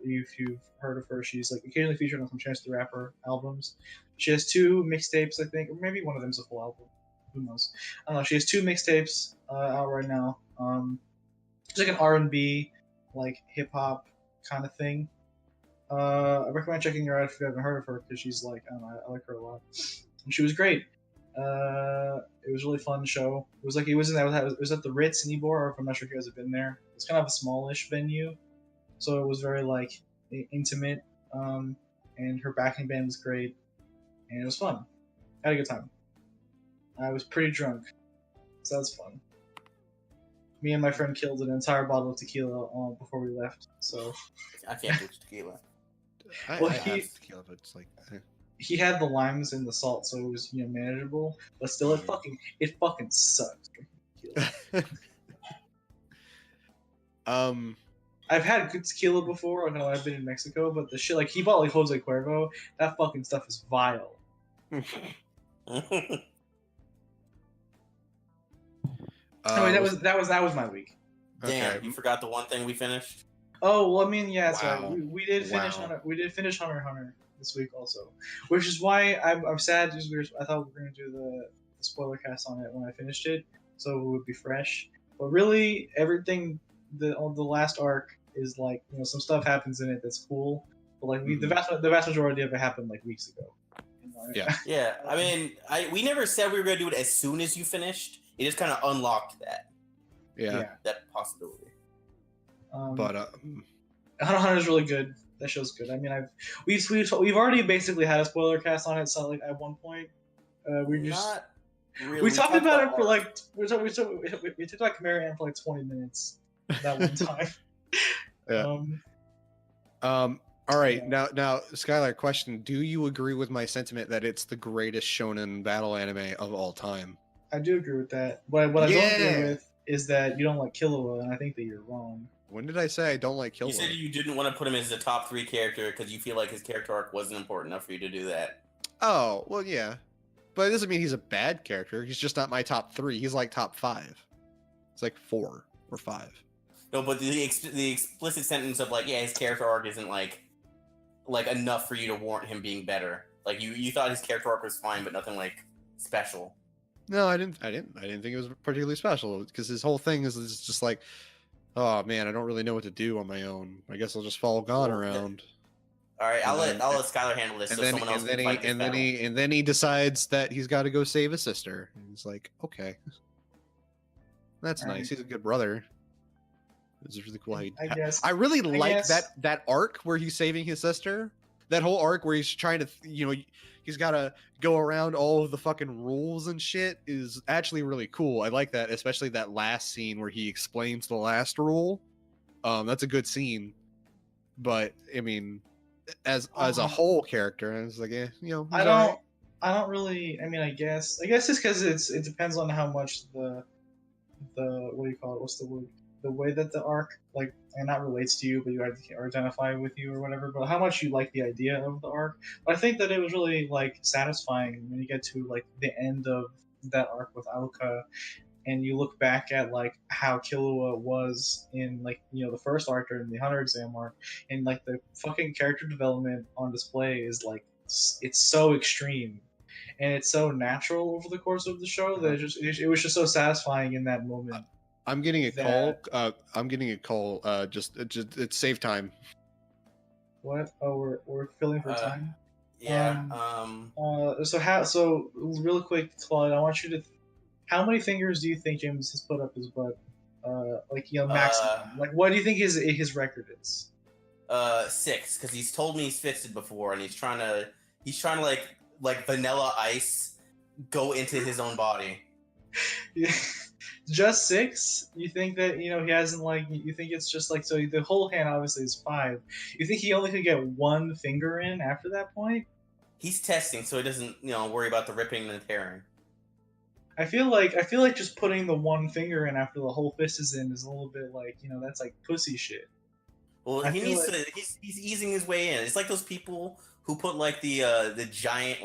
If you've heard of her, she's like occasionally featured on some Chance the Rapper albums. She has 2 mixtapes, I think, or maybe one of them's a full album. Who knows? I don't know. She has 2 mixtapes out right now. It's like an R&B, like hip-hop kind of thing. I recommend checking her out if you haven't heard of her, because she's like, I don't know, I like her a lot. And she was great. It was a really fun show. It was like it was at the Ritz in Ybor. I'm not sure if you guys have been there. It's kind of a smallish venue, so it was very like intimate. And her backing band was great, and it was fun. I had a good time. I was pretty drunk, so that was fun. Me and my friend killed an entire bottle of tequila before we left. So I can't do tequila. I have tequila, but it's like he had the limes and the salt, so it was, you know, manageable. But still, it fucking sucks. I've had good tequila before. I know I've been in Mexico, but the shit, like, he bought like Jose Cuervo. That fucking stuff is vile. Anyway, that was my week. Damn, Okay. you forgot the one thing we finished. Oh well, I mean, yeah. Wow. So we did finish Wow. Hunter. We did finish Hunter x Hunter. this week also, which is why I'm sad. Just I thought we were gonna do the spoiler cast on it when I finished it, so it would be fresh. But really, everything the last arc is like, you know, some stuff happens in it that's cool, but like the vast majority of it happened like weeks ago. Yeah. Yeah. I mean, we never said we were gonna do it as soon as you finished. It just kind of unlocked that. Yeah. That possibility. But Hunter x Hunter is really good. That show's good. I mean, we've already basically had a spoiler cast on it. So like at one point, we just Not really. we talked about it for like we talked about Chimera Ant for like 20 minutes that one time. Yeah. All right. Yeah. Now, Skylar, question: do you agree with my sentiment that it's the greatest shonen battle anime of all time? I do agree with that. What I don't agree with is that you don't like Killua, and I think that you're wrong. When did I say I don't like Killua? You said you didn't want to put him as a top 3 character because you feel like his character arc wasn't important enough for you to do that. Oh, well, yeah. But it doesn't mean he's a bad character. He's just not my top 3. He's like top 5. It's like 4 or 5. No, but the explicit sentence of like, yeah, his character arc isn't like enough for you to warrant him being better. Like you thought his character arc was fine, but nothing like special. No, I didn't think it was particularly special because his whole thing is just like, oh man, I don't really know what to do on my own. I guess I'll just follow God around. All right, I'll let Skylar handle this. And then he decides that he's got to go save his sister. And he's like, okay, that's nice. He's a good brother. It's really cool. I really like that arc where he's saving his sister. That whole arc where he's trying to, he's got to go around all of the fucking rules and shit is actually really cool. I like that, especially that last scene where he explains the last rule. That's a good scene. But I mean, as a whole character, I was like, I don't really. I mean, I guess it's because it depends on how much the what do you call it? What's the word? The way that the arc and not relates to you, but you identify with you or whatever. But how much you like the idea of the arc. But I think that it was really like satisfying when you get to like the end of that arc with Aluka, and you look back at like how Killua was in like the first arc during the Hunter exam arc, and like the fucking character development on display is like it's so extreme. And it's so natural over the course of the show that it was just so satisfying in that moment. I'm getting a call. Just it's save time. What? Oh, we're filling for time. Yeah. So real quick, Claude, I want you to. How many fingers do you think James has put up his butt? Maximum. What do you think his record is? 6, because he's told me he's fisted before, and he's trying to like Vanilla Ice go into his own body. Yeah. Just 6? You think that he hasn't you think it's just so the whole hand obviously is 5. You think he only could get 1 finger in after that point? He's testing, so he doesn't worry about the ripping and the tearing. I feel like just putting the 1 finger in after the whole fist is in is a little bit that's like pussy shit. Well, he needs to. He's easing his way in. It's like those people who put the giant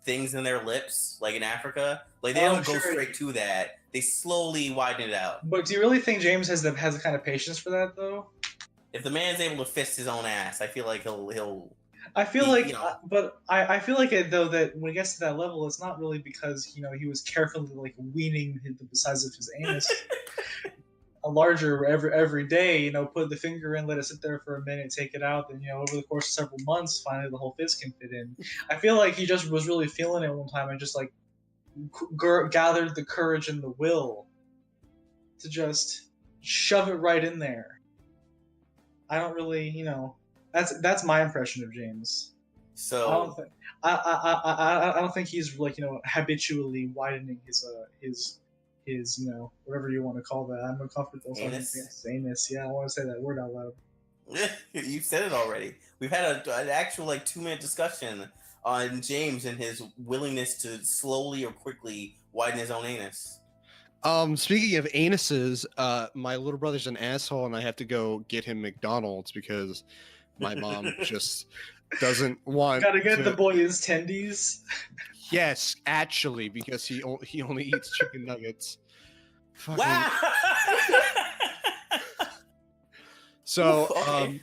things in their lips, like in Africa. Like they don't go straight to that. They slowly widen it out. But do you really think James has the kind of patience for that though? If the man's able to fist his own ass, I feel like he'll. I feel like, but I feel like though that when he gets to that level, it's not really because he was carefully weaning the size of his anus. A larger every day, put the finger in, let it sit there for a minute, take it out, then over the course of several months, finally the whole fist can fit in. I feel like he just was really feeling it one time and just gathered the courage and the will to just shove it right in there. I don't really, that's my impression of James. So I don't think he's habitually widening his whatever you want to call that. I'm uncomfortable saying anus. Yeah, I want to say that word out loud. You said it already. We've had an actual 2-minute discussion on James and his willingness to slowly or quickly widen his own anus. Speaking of anuses, my little brother's an asshole, and I have to go get him McDonald's because my mom just doesn't want. Gotta get the boy his tendies. Yes, actually, because he only eats chicken nuggets. Fucking... Wow. So, okay.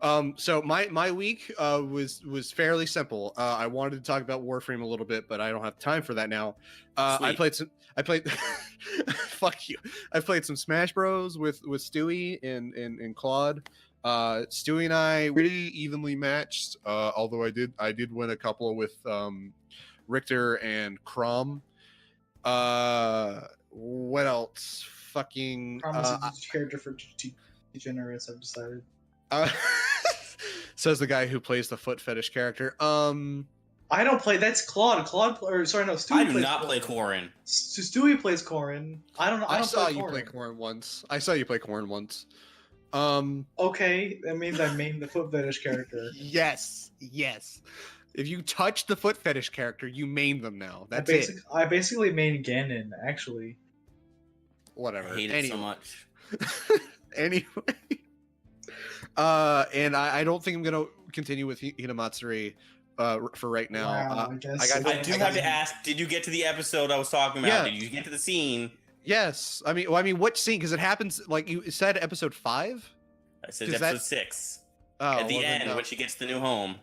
So my week was fairly simple. I wanted to talk about Warframe a little bit, but I don't have time for that now. I played fuck you. I played some Smash Bros with Stewie and Claude. Stewie and I really evenly matched. Although I did win a couple with Richter and Crom. What else? Fucking Promise a character for degenerates, I've decided. Says the guy who plays the foot fetish character. I don't play. That's Claude. Stewie. I do not play Corrin. Stewie plays Corrin. I don't know. I saw you play Corrin once. Okay, that means I main the foot fetish character. Yes. If you touch the foot fetish character, you main them now. That's it. I basically main Ganon, actually. Whatever. I hate it so much. Anyway. And I don't think I'm gonna continue with Hinamatsuri for right now. Wow, I do have to ask, did you get to the episode I was talking about? Yeah. Did you get to the scene? Yes. I mean, what scene? Because it happens, like you said, episode 5? I said episode 6. Oh, at the end, when she gets the new home.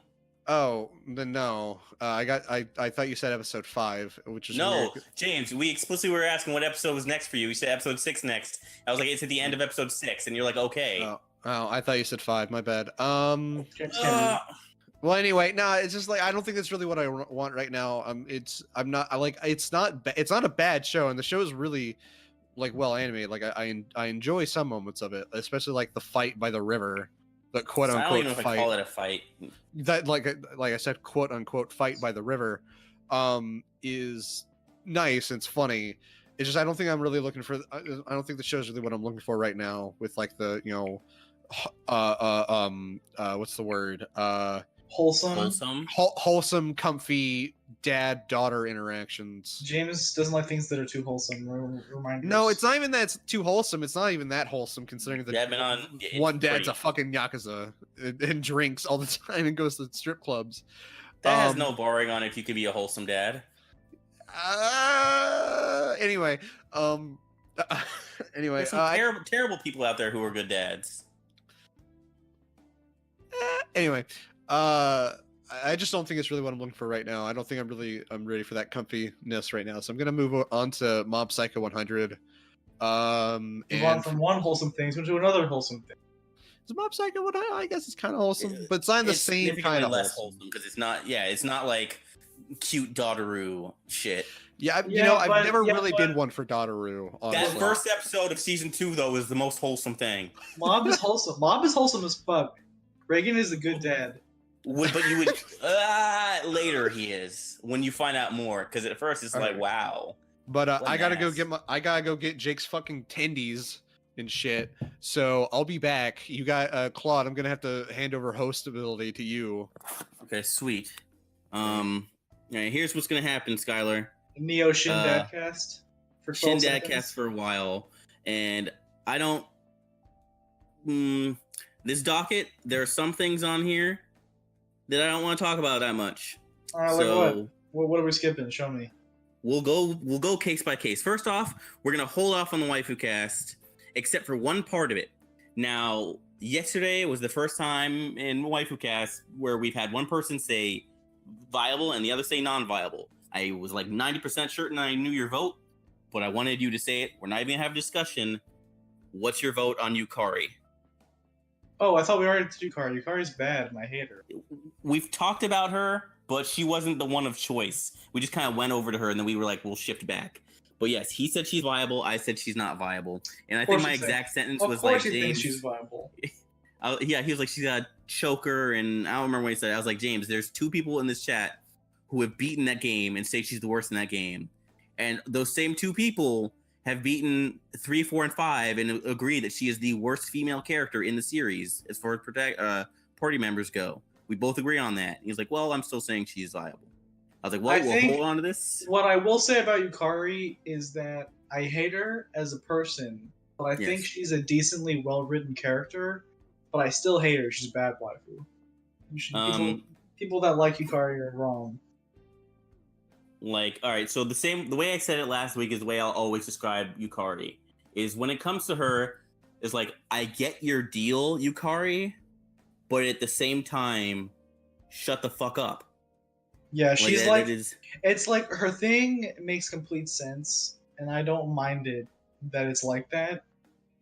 Oh, then no. I thought you said episode 5, which is no, weird. James. We explicitly were asking what episode was next for you. You said episode 6 next. I was like, it's at the end of episode 6, and you're like, okay. Oh, I thought you said 5. My bad. Well, anyway, no, it's just like I don't think that's really what I want right now. It's not a bad show, and the show is really like well animated. Like I enjoy some moments of it, especially like the fight by the river, the quote unquote I don't even know fight. if I call it a fight. That like I said, quote unquote fight by the river, is nice. It's funny. It's just I don't think I'm really looking for. I don't think the show's really what I'm looking for right now. With like the what's the word? Wholesome, comfy dad-daughter interactions. James doesn't like things that are too wholesome. Reminders. No, it's not even that it's too wholesome. It's not even that wholesome, considering that one dad's a fucking yakuza and drinks all the time and goes to strip clubs. That has no boring on if you could be a wholesome dad. Anyway, there's some terrible people out there who are good dads. Anyway, I just don't think it's really what I'm looking for right now. I don't think I'm ready for that comfiness right now. So I'm gonna move on to Mob Psycho 100. Move on from one wholesome thing to another wholesome thing. Is Mob Psycho 100? I guess it's kind of wholesome, but it's not the same kind of less wholesome because it's not. Yeah, it's not like cute Daughteru shit. Yeah, I've never really been one for Daughteru. Honestly. That first episode of season 2 though is the most wholesome thing. Mob is wholesome. Mob is wholesome as fuck. Reagan is a good dad. But you would later he is when you find out more because at first it's like wow. But I gotta go get Jake's fucking tendies and shit. So I'll be back. You got Claude. I'm gonna have to hand over host ability to you. Okay, sweet. All right, here's what's gonna happen, Skylar. Neo Shin DADCast for Shin DADCast for a while, and I don't. This docket, there are some things on here that I don't want to talk about that much. Like what are we skipping? Show me. We'll go case by case. First off, we're gonna hold off on the Waifucast, except for one part of it. Now, yesterday was the first time in Waifucast where we've had one person say viable and the other say non-viable. I was like 90% certain I knew your vote, but I wanted you to say it. We're not even gonna have a discussion. What's your vote on Yukari? Oh, I thought we already did Yukari. Yukari's bad, and I hate her. We've talked about her, but she wasn't the one of choice. We just kind of went over to her, and then we were like, we'll shift back. But yes, he said she's viable. I said she's not viable. And I think my exact sentence was like, James, thinks she's viable. Yeah, he was like, she's got a choker, and I don't remember what he said. I was like, James, there's 2 people in this chat who have beaten that game and say she's the worst in that game. And those same 2 people have beaten 3, 4, and 5 and agree that she is the worst female character in the series as far as party members go. We both agree on that. He's like, well, I'm still saying she's viable. I was like, well, we'll hold on to this. What I will say about Yukari is that I hate her as a person, but I think she's a decently well-written character, but I still hate her. She's a bad waifu. People that like Yukari are wrong. Like, all right, so the way I said it last week is the way I'll always describe Yukari. Is when it comes to her, is like, I get your deal, Yukari, but at the same time, shut the fuck up. Yeah, she's like, it is. it's like her thing makes complete sense, and I don't mind it that it's like that,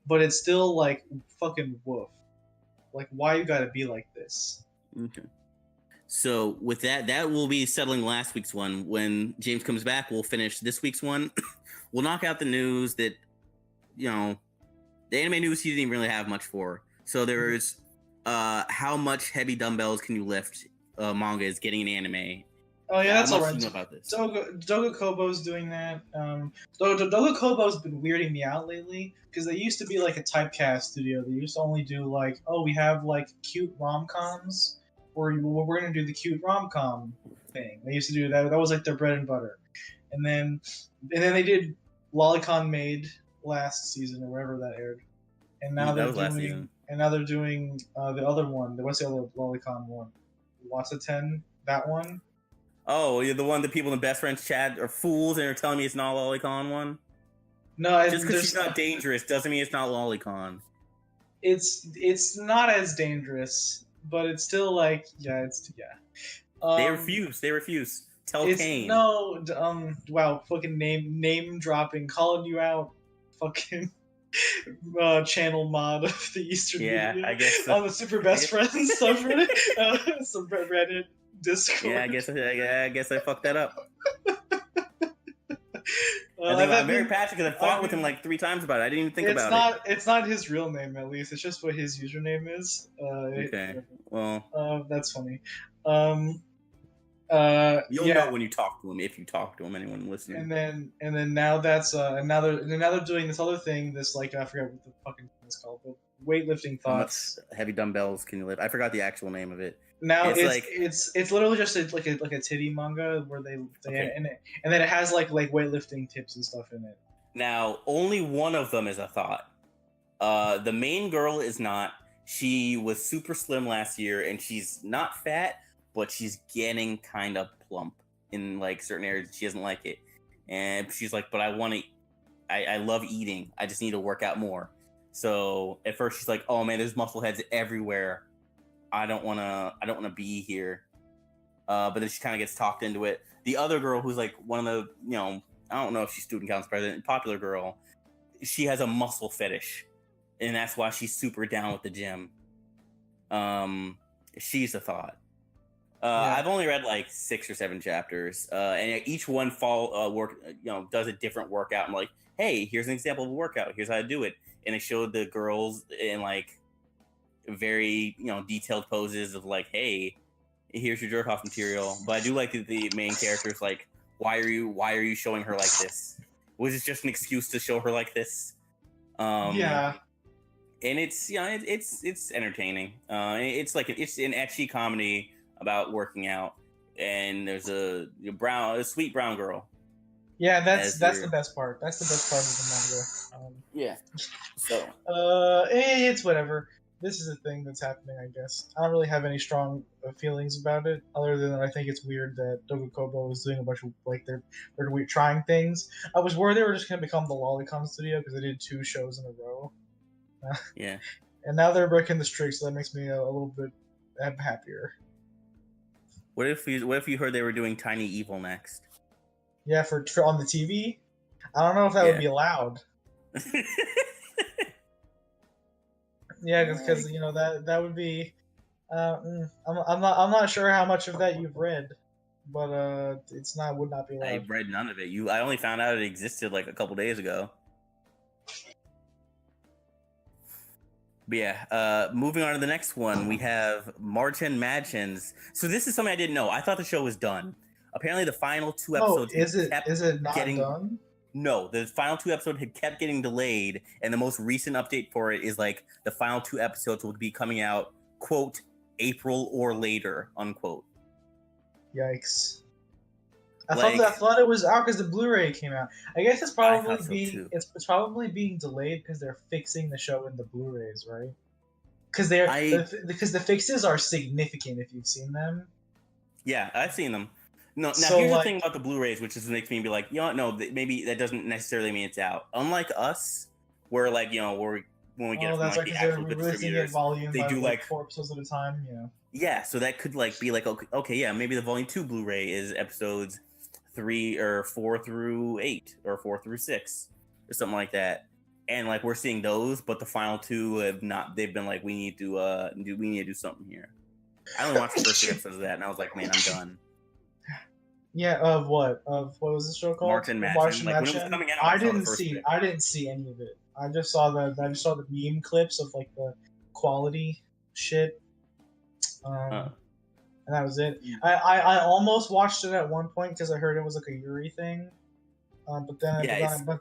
but it's still like fucking woof. Like, why you gotta be like this? Okay. So with that will be settling last week's one. When James comes back, we'll finish this week's one. We'll knock out the news that, the anime news he didn't even really have much for. So there's how much heavy dumbbells can you lift? Manga is getting an anime. Oh yeah, that's all right. You know about this. Doga Kobo's doing that. Doga Kobo's been weirding me out lately because they used to be like a typecast studio. They used to only do like, oh, we have like cute rom-coms, or we're gonna do the cute rom-com thing. They used to do that. That was like their bread and butter. And then they did Lolicon Maid last season or wherever that aired. And now they're doing the other one. What's the other Lolicon one? Watsa-ten, that one. Oh, you're the one that people in the best friends chat are fools and are telling me it's not Lolicon one? No, just because she's not dangerous doesn't mean it's not Lolicon. It's not as dangerous, but it's still like, yeah. They refuse. Tell Kane. No, wow, fucking name dropping, calling you out, fucking channel mod of the Eastern Media. I guess so. On the Super Best Friends subreddit, Reddit. Discord. Yeah, I guess I fucked that up. I'm very passionate because I fought with him like 3 times about it. I didn't even think about it. It's not his real name, at least. It's just what his username is. Okay. Well. That's funny. You'll know when you talk to him, if you talk to him, anyone listening. And then now that's now they're doing this other thing. This like, I forget what the fucking thing is called, but weightlifting thoughts. How much heavy dumbbells can you lift? I forgot the actual name of it. Now it's literally just like a titty manga where they okay. and then it has like weightlifting tips and stuff in it. Now only one of them is a thought. The main girl is not. She was super slim last year, and she's not fat, but she's getting kind of plump in like certain areas. She doesn't like it, and she's like, "But I want to. I love eating. I just need to work out more." So at first she's like, "Oh man, there's muscle heads everywhere. I don't want to be here." But then she kind of gets talked into it. The other girl, who's like one of the, I don't know if she's student council president, popular girl, she has a muscle fetish, and that's why she's super down with the gym. She's a thought. I've only read like 6 or 7 chapters, and each one does a different workout. I'm like, hey, here's an example of a workout. Here's how to do it, and it showed the girls in like very detailed poses of like, hey, here's your jerk off material. But I do like the main characters like, why are you showing her like this? Was it just an excuse to show her like this? Yeah. And it's it's entertaining. It's an ecchi comedy about working out, and there's a sweet brown girl. Yeah, that's the best part. That's the best part of the manga. Yeah. So. It's whatever. This is a thing that's happening, I guess. I don't really have any strong feelings about it, other than I think it's weird that Dogakobo is doing a bunch of like they're trying things. I was worried they were just gonna become the Lolicon studio because they did 2 shows in a row. Yeah. And now they're breaking the streak, so that makes me a little bit happier. What if you heard they were doing Tiny Evil next? Yeah, for on the TV. I don't know if that would be allowed. Yeah, because that would be. I'm not sure how much of that you've read, but would not be allowed. I've read none of it. I only found out it existed like a couple days ago. But yeah, moving on to the next one, we have Märchen Mädchen. So this is something I didn't know. I thought the show was done. Apparently, the final 2 episodes. Is it not done? No, the final 2 episodes had kept getting delayed, and the most recent update for it is like the final 2 episodes will be coming out, quote, April or later, unquote. Yikes! I thought it was out because the Blu-ray came out. I guess it's probably it's probably being delayed because they're fixing the show in the Blu-rays, right? Because the fixes are significant if you've seen them. Yeah, I've seen them. No, now here's the thing about the Blu-rays, which makes me be like, maybe that doesn't necessarily mean it's out. Unlike us, where like, where when we get it from that's like right, the because they're actual releasing it distributors. volume They by do, like like- 4 episodes at a time. Yeah. Yeah, so that could like be like okay, yeah, maybe the volume 2 Blu-ray is episodes 3 or 4 through 8 or 4 through 6 or something like that. And like we're seeing those, but the final 2 have not. They've been like, we need to do something here. I only watched the first 3 episodes of that, and I was like, man, I'm done. Yeah, of what? Of what was the show called? Märchen Mädchen. Märchen Like, when it was Mädchen? coming out, I I saw the didn't first see. bit. I didn't see any of it. I just saw the meme clips of like the quality shit. And that was it. I almost watched it at one point because I heard it was like a Yuri thing. But then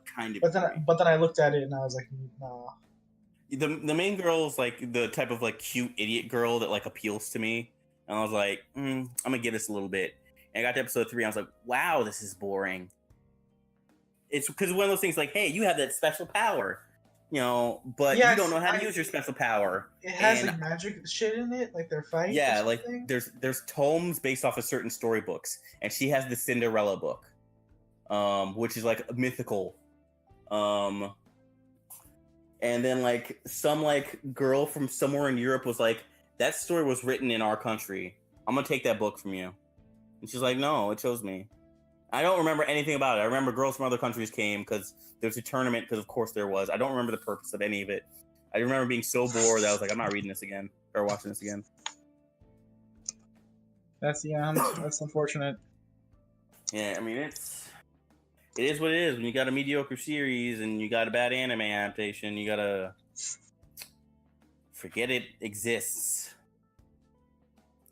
kind of. but then I looked at it and I was like, nah. The main girl is like the type of like cute idiot girl that like appeals to me, and I was like, I'm gonna give this a little bit. And I got to episode 3, and I was like, wow, this is boring. It's because one of those things like, hey, you have that special power, you know, but you don't know how to use your special power. It has like magic shit in it, like their fight. Yeah, like there's tomes based off of certain storybooks, and she has the Cinderella book, which is like mythical. And then like some like girl from somewhere in Europe was like, that story was written in our country. I'm gonna take that book from you. And she's like, no, it chose me. I don't remember anything about it. I remember girls from other countries came because there's a tournament, because of course there was. I don't remember the purpose of any of it. I remember being so bored that I was like, I'm not reading this again or watching this again. That's unfortunate. Yeah, I mean it is what it is. When you got a mediocre series and you got a bad anime adaptation, you gotta forget it exists.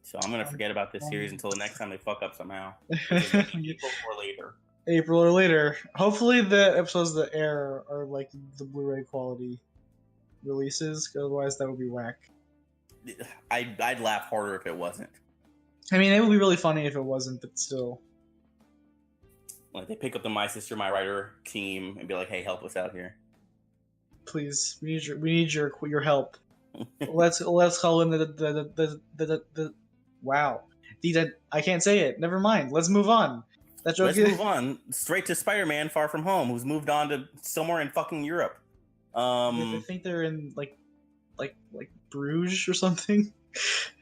So I'm gonna forget about this series until the next time they fuck up somehow. April or later. April or later. Hopefully the episodes that air are like the Blu-ray quality releases, 'cause otherwise that would be whack. I'd laugh harder if it wasn't. I mean, it would be really funny if it wasn't, but still. Like they pick up the My Sister, My Writer team and be like, "Hey, help us out here. Please, we need your help. Let's call in the wow. I can't say it. Never mind. Let's move on. Let's move on straight to Spider-Man: Far From Home, who's moved on to somewhere in fucking Europe. I think they're in like Bruges or something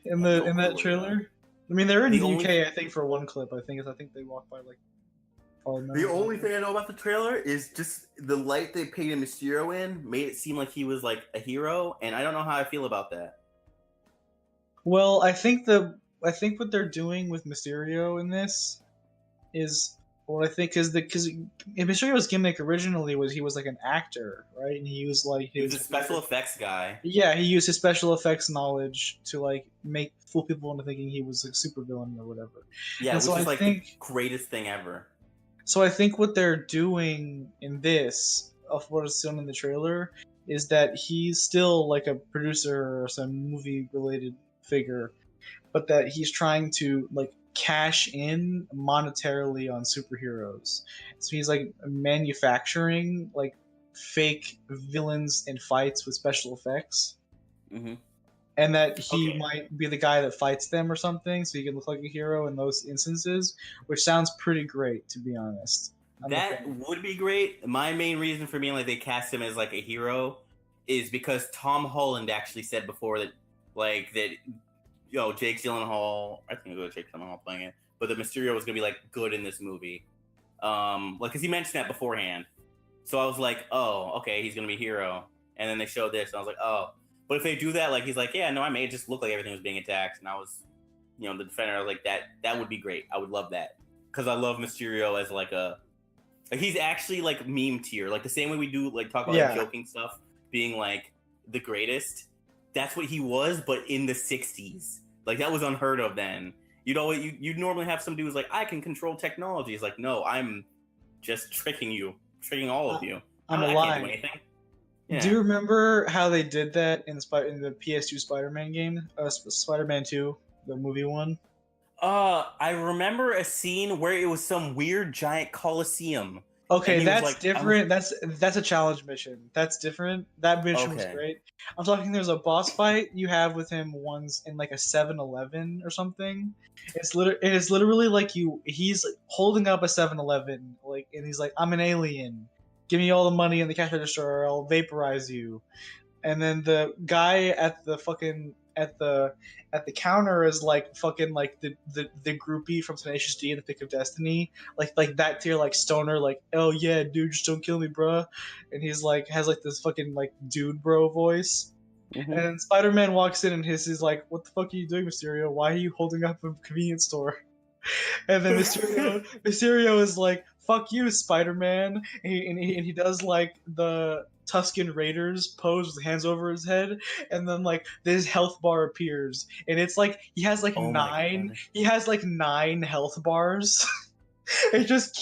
in that trailer. I mean, they're in the UK. I think for one clip. I think they walk by like. The only thing I know about the trailer is just the light they painted Mysterio in made it seem like he was like a hero, and I don't know how I feel about that. Well, I think what they're doing with Mysterio in this is because Mysterio's gimmick originally was he was like an actor, right? And he was a special effects guy. Yeah, he used his special effects knowledge to like fool people into thinking he was a supervillain or whatever. Yeah, which is like the greatest thing ever. So I think what they're doing in this, of what is shown in the trailer, is that he's still like a producer or some movie-related figure, but that he's trying to like cash in monetarily on superheroes. So he's like manufacturing like fake villains and fights with special effects. Mm-hmm. And that he might be the guy that fights them or something, so he can look like a hero in those instances, which sounds pretty great, to be honest. That would be great. My main reason for being like they cast him as like a hero is because Tom Holland actually said before that Jake Gyllenhaal, I think it was Jake Gyllenhaal playing it, but that Mysterio was gonna be like good in this movie, because he mentioned that beforehand. So I was like, oh, okay, he's gonna be a hero, and then they showed this, and I was like, oh. But if they do that, like he's like, yeah, no, I made it just look like everything was being attacked, and I was, the defender. I was like, that would be great. I would love that because I love Mysterio as like he's actually like meme tier, like the same way we do like talk about like, joking stuff being like the greatest. That's what he was, but in the '60s, like that was unheard of then. You normally have some dude who's like, I can control technology. It's like, no, I'm just tricking all of you. I'm alive. I can't do anything. Yeah. Do you remember how they did that in the PS2 Spider-Man game? Spider-Man 2, the movie one? I remember a scene where it was some weird giant coliseum. Okay, that's different. That's a challenge mission. That's different. That mission was great. I'm talking there's a boss fight you have with him once in like a 7-Eleven or something. It is literally like he's holding up a 7-Eleven, like, and he's like, I'm an alien. Give me all the money in the cash register or I'll vaporize you. and then the guy at the counter is like fucking like the groupie from Tenacious D in the Pick of Destiny, like that tier, like stoner, like, oh yeah dude, just don't kill me bruh, and he's like has like this fucking like dude bro voice. Mhm. And then Spider-Man walks in and he's like, what the fuck are you doing, Mysterio? Why are you holding up a convenience store? And then Mysterio is like, fuck you, Spider-Man. And he does like the Tuscan Raiders pose with hands over his head, and then like this health bar appears, and it's like he has like Oh my God. he has like 9 health bars. It just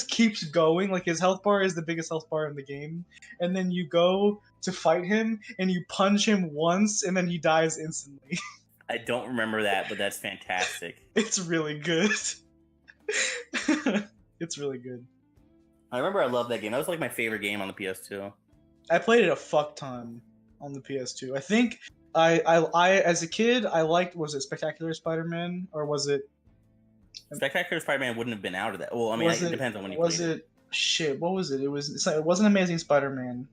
keeps going. Like his health bar is the biggest health bar in the game, and then you go to fight him and you punch him once, and then he dies instantly. I don't remember that, but that's fantastic. It's really good. It's really good. I remember I loved that game. That was like my favorite game on the PS2. I played it a fuck ton on the PS2. I think I as a kid I liked, was it Spectacular Spider-Man, or was it Spectacular Spider-Man wouldn't have been out of that. Well, I mean, it depends on when you played it. Shit, what was it? It wasn't Amazing Spider-Man.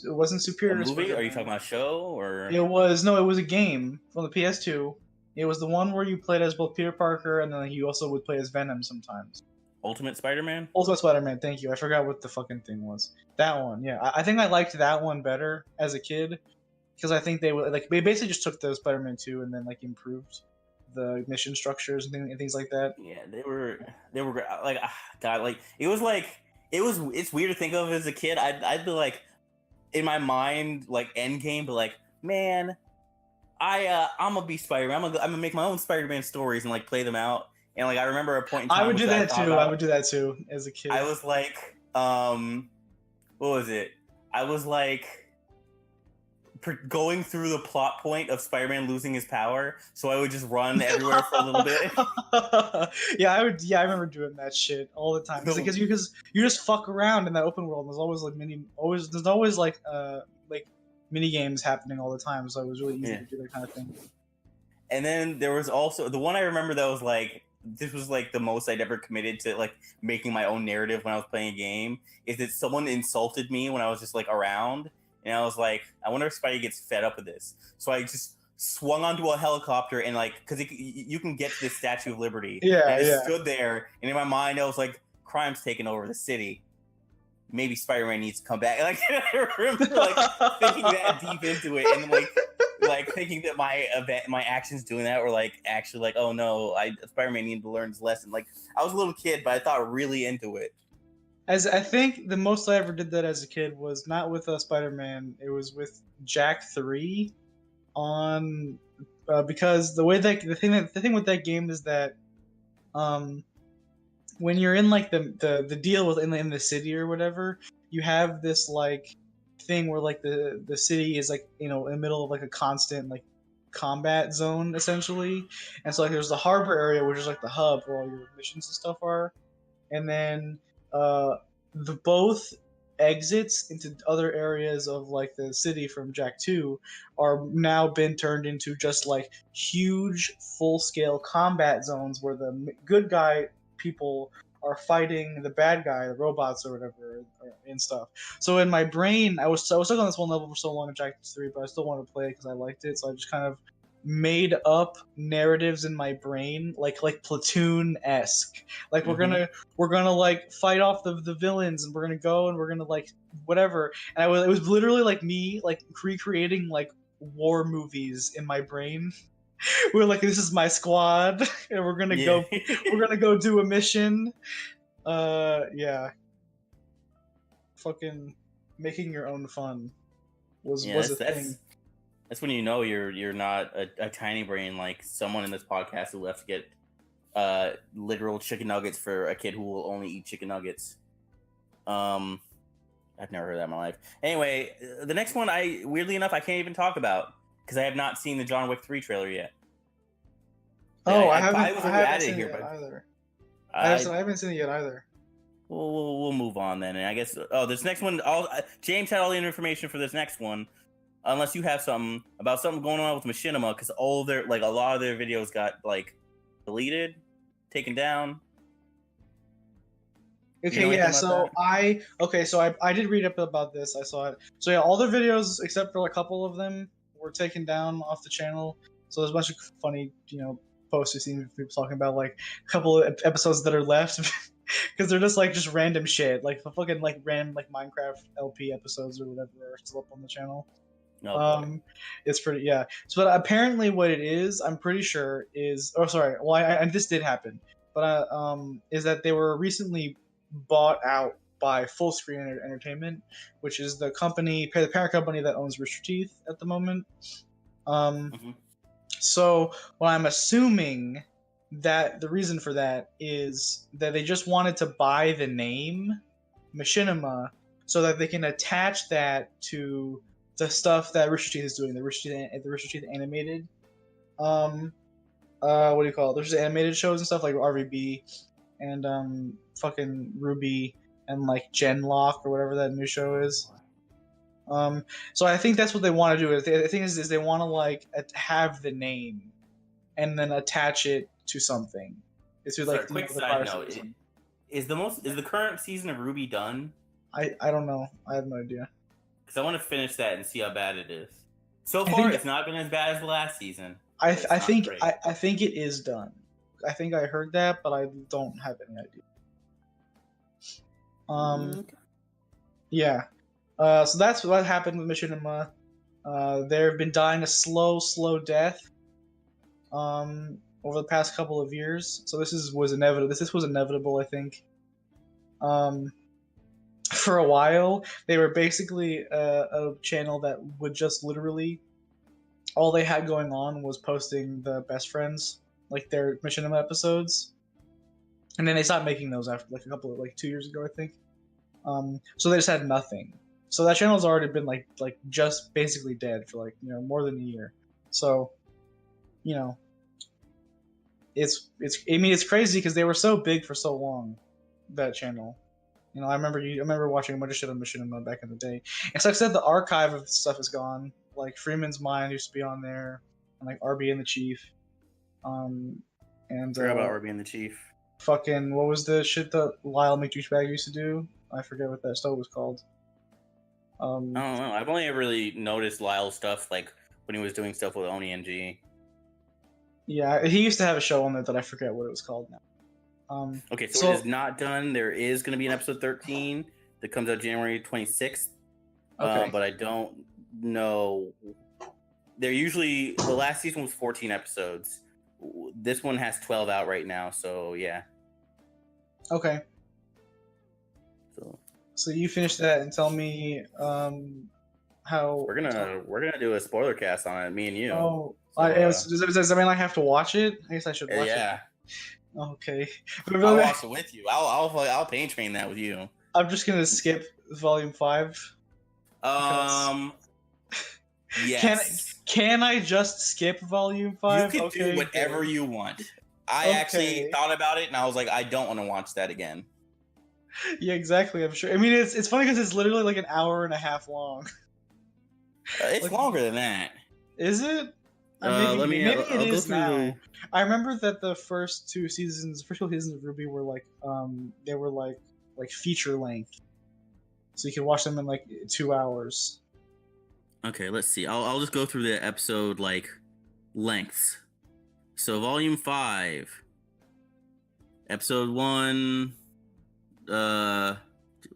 It wasn't Superior A movie? Spider-Man. Are you talking about a show or? It was a game from the PS2. It was the one where you played as both Peter Parker, and then you also would play as Venom sometimes. Ultimate Spider-Man? Ultimate Spider-Man, thank you. I forgot what the fucking thing was. That one, yeah. I think I liked that one better as a kid, because I think they basically just took the Spider-Man 2 and then like improved the mission structures and things like that. Yeah, they were like, God, like it's weird to think of as a kid. I'd be like, in my mind, like Endgame, but like, man, I'm gonna be Spider-Man. I'm gonna make my own Spider-Man stories and like play them out. And like I remember a point in time I would do that too as a kid. I was like, what was it? I was like going through the plot point of Spider-Man losing his power, so I would just run everywhere for a little bit. Yeah, I remember doing that shit all the time because you just fuck around in that open world. There's always like mini games happening all the time, so it was really easy to do that kind of thing. And then there was also the one I remember that was like, this was like the most I'd ever committed to like making my own narrative when I was playing a game, is that someone insulted me when I was just like around, and I was like, I wonder if Spidey gets fed up with this. So I just swung onto a helicopter and like, because you can get to the Statue of Liberty. Yeah, and I just stood there, and in my mind I was like, crime's taking over the city. Maybe Spider-Man needs to come back. Like I remember like thinking that deep into it, and like thinking that my actions doing that were like actually like, oh no, Spider-Man needed to learn his lesson. Like I was a little kid, but I thought really into it. As I think the most I ever did that as a kid was not with Spider-Man. It was with Jack 3 on because the thing with that game is that when you're in like the deal with in the city or whatever, you have this like thing where like the city is like, you know, in the middle of like a constant like combat zone essentially, and so like there's the harbor area, which is like the hub where all your missions and stuff are, and then the both exits into other areas of like the city from Jack 2 are now been turned into just like huge full-scale combat zones where the good guy people are fighting the bad guy, the robots or whatever, and stuff. So in my brain, I was stuck on this one level for so long in Jack 3, but I still wanted to play it because I liked it. So I just kind of made up narratives in my brain, like Platoon-esque. Like we're gonna like fight off the villains, and we're gonna go and we're gonna like whatever. And it was literally like me like recreating like war movies in my brain. We're like, this is my squad, and we're gonna go do a mission. Yeah. Fucking making your own fun was a thing. That's when you know you're not a tiny brain like someone in this podcast who left to get literal chicken nuggets for a kid who will only eat chicken nuggets. I've never heard that in my life. Anyway, the next one weirdly enough I can't even talk about because I have not seen the John Wick 3 trailer yet. Oh, I haven't seen it yet either. I haven't seen it yet either. We'll move on then. And I guess this next one, James had all the information for this next one. Unless you have something going on with Machinima, because a lot of their videos got like deleted, taken down. Okay, know yeah. anything So about I did read up about this. I saw it. So yeah, all the videos except for a couple of them were taken down off the channel. So there's a bunch of funny, posts you've seen people talking about like a couple of episodes that are left because they're just random shit, like the fucking like random like Minecraft LP episodes or whatever are still up on the channel. that? Oh, It's pretty, yeah. So but apparently what it is, I'm pretty sure is, oh sorry, well and this did happen, but is that they were recently bought out by Full Screen Entertainment, which is the parent company that owns Rooster Teeth at the moment. Mhm. So what I'm assuming that the reason for that is that they just wanted to buy the name Machinima so that they can attach that to the stuff that Rooster Teeth is doing, the Rooster Teeth animated, what do you call it? There's animated shows and stuff like RVB and fucking Ruby and like Genlock or whatever that new show is. So I think that's what they want to do. The thing is they want to like have the name and then attach it to something. It's Sorry, like quick the side Fire note: season. is the current season of Ruby done? I don't know. I have no idea. Because I want to finish that and see how bad it is. So I far, think- it's not been as bad as the last season. I It's think not great. I think it is done. I think I heard that, but I don't have any idea. Yeah. So that's what happened with Machinima. They've been dying a slow death. Over the past couple of years. So this was inevitable. This was inevitable, I think. For a while, they were basically a channel that would just literally all they had going on was posting the best friends, like their Machinima episodes, and then they stopped making those after like a couple of 2 years ago, I think. So they just had nothing. So that channel's already been like just basically dead for more than a year. So, it's crazy because they were so big for so long, that channel. I remember watching a bunch of shit on Machinima back in the day. And so I said the archive of stuff is gone. Like Freeman's Mind used to be on there, and like RB and the Chief. And Forgot about RB and the Chief. fucking what was the shit that Lyle McDouchebag used to do? I forget what that stuff was called. I don't know. I've only ever really noticed Lyle's stuff like when he was doing stuff with Oni and G. Yeah, he used to have a show on there that I forget what it was called now. Okay, so it is not done. There is going to be an episode 13 that comes out January 26th. Okay. But I don't know. They're usually, the last season was 14 episodes. This one has 12 out right now, so yeah. Okay. So So you finish that and tell me how we're gonna do a spoiler cast on it, me and you. Oh, So, does that mean I have to watch it? I guess I should watch yeah. it. Okay. I'll watch it with you. I'll pain train that with you. I'm just gonna skip volume 5. Yes. Can I just skip volume 5? You can do whatever you want. I actually thought about it and I was like, I don't want to watch that again. Yeah, exactly. I'm sure. I mean, it's funny because it's literally like an hour and a half long. It's Like- longer than that. Is it? I'll maybe it go is through now. the- I remember that the first two seasons of Ruby were they were like feature length, so you could watch them in like 2 hours. Okay, let's see. I'll just go through the episode lengths. So volume 5, episode 1.